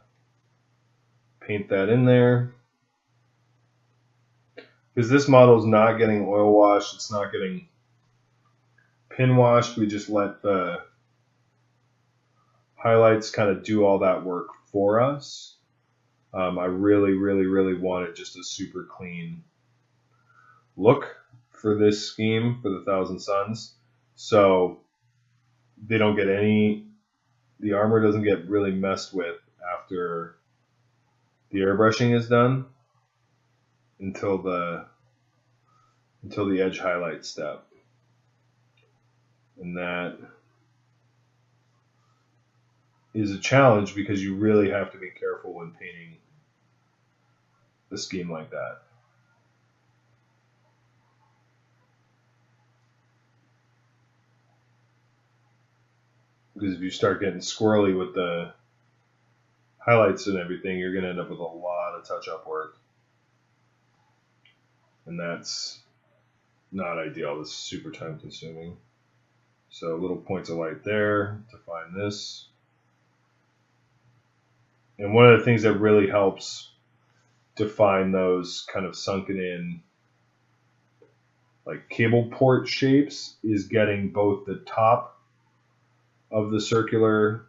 S3: paint that in there. Because this model is not getting oil washed, it's not getting pin washed. We just let the highlights kind of do all that work for us. I really, really, really wanted just a super clean look for this scheme for the Thousand Sons. So they don't get the armor doesn't get really messed with after the airbrushing is done until the edge highlight step. And that is a challenge because you really have to be careful when painting a scheme like that. Because if you start getting squirrely with the highlights and everything, you're going to end up with a lot of touch-up work. And that's not ideal. This is super time-consuming. So little points of light there to find this. And one of the things that really helps define those kind of sunken in like cable port shapes is getting both the top of the circular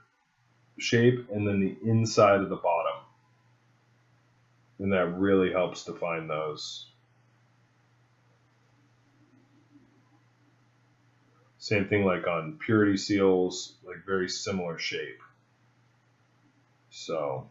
S3: shape and then the inside of the bottom. And that really helps define those. Same thing like on purity seals, like very similar shape. So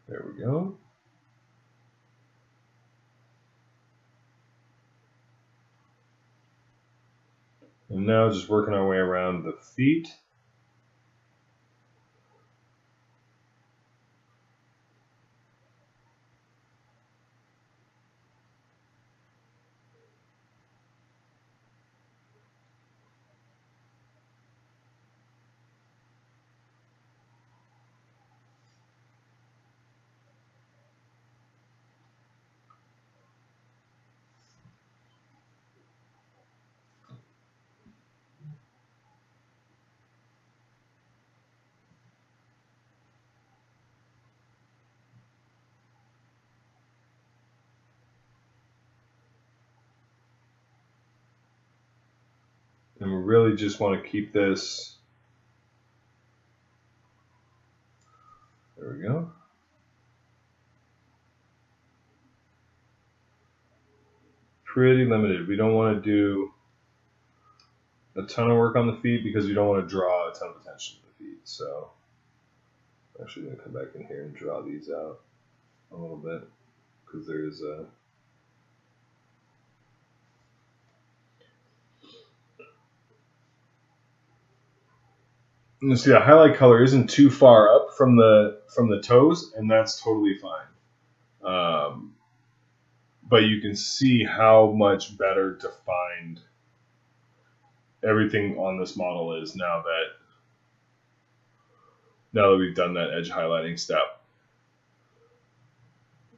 S3: There we go. And now just working our way around the feet. And we really just want to keep this. There we go. Pretty limited. We don't want to do a ton of work on the feet because we don't want to draw a ton of attention to the feet. So I'm actually going to come back in here and draw these out a little bit because there's a. You see the highlight color isn't too far up from the toes, and that's totally fine. But you can see how much better defined everything on this model is now that we've done that edge highlighting step.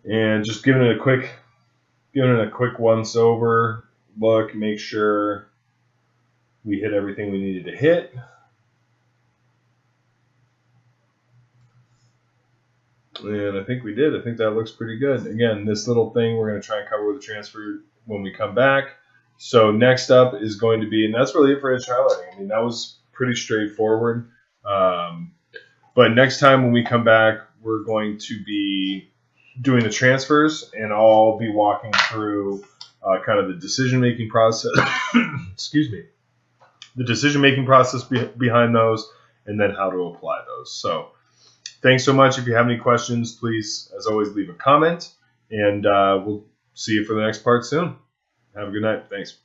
S3: And just giving it a quick once over look, make sure we hit everything we needed to hit. And I think we did. I think that looks pretty good. Again, this little thing we're going to try and cover with the transfer when we come back. So next up is going to be, and that's really it for edge highlighting. I mean, that was pretty straightforward. But next time when we come back, we're going to be doing the transfers, and I'll be walking through kind of the decision-making process. Excuse me. The decision-making process behind those, and then how to apply those. So thanks so much. If you have any questions, please, as always, leave a comment, and we'll see you for the next part soon. Have a good night. Thanks.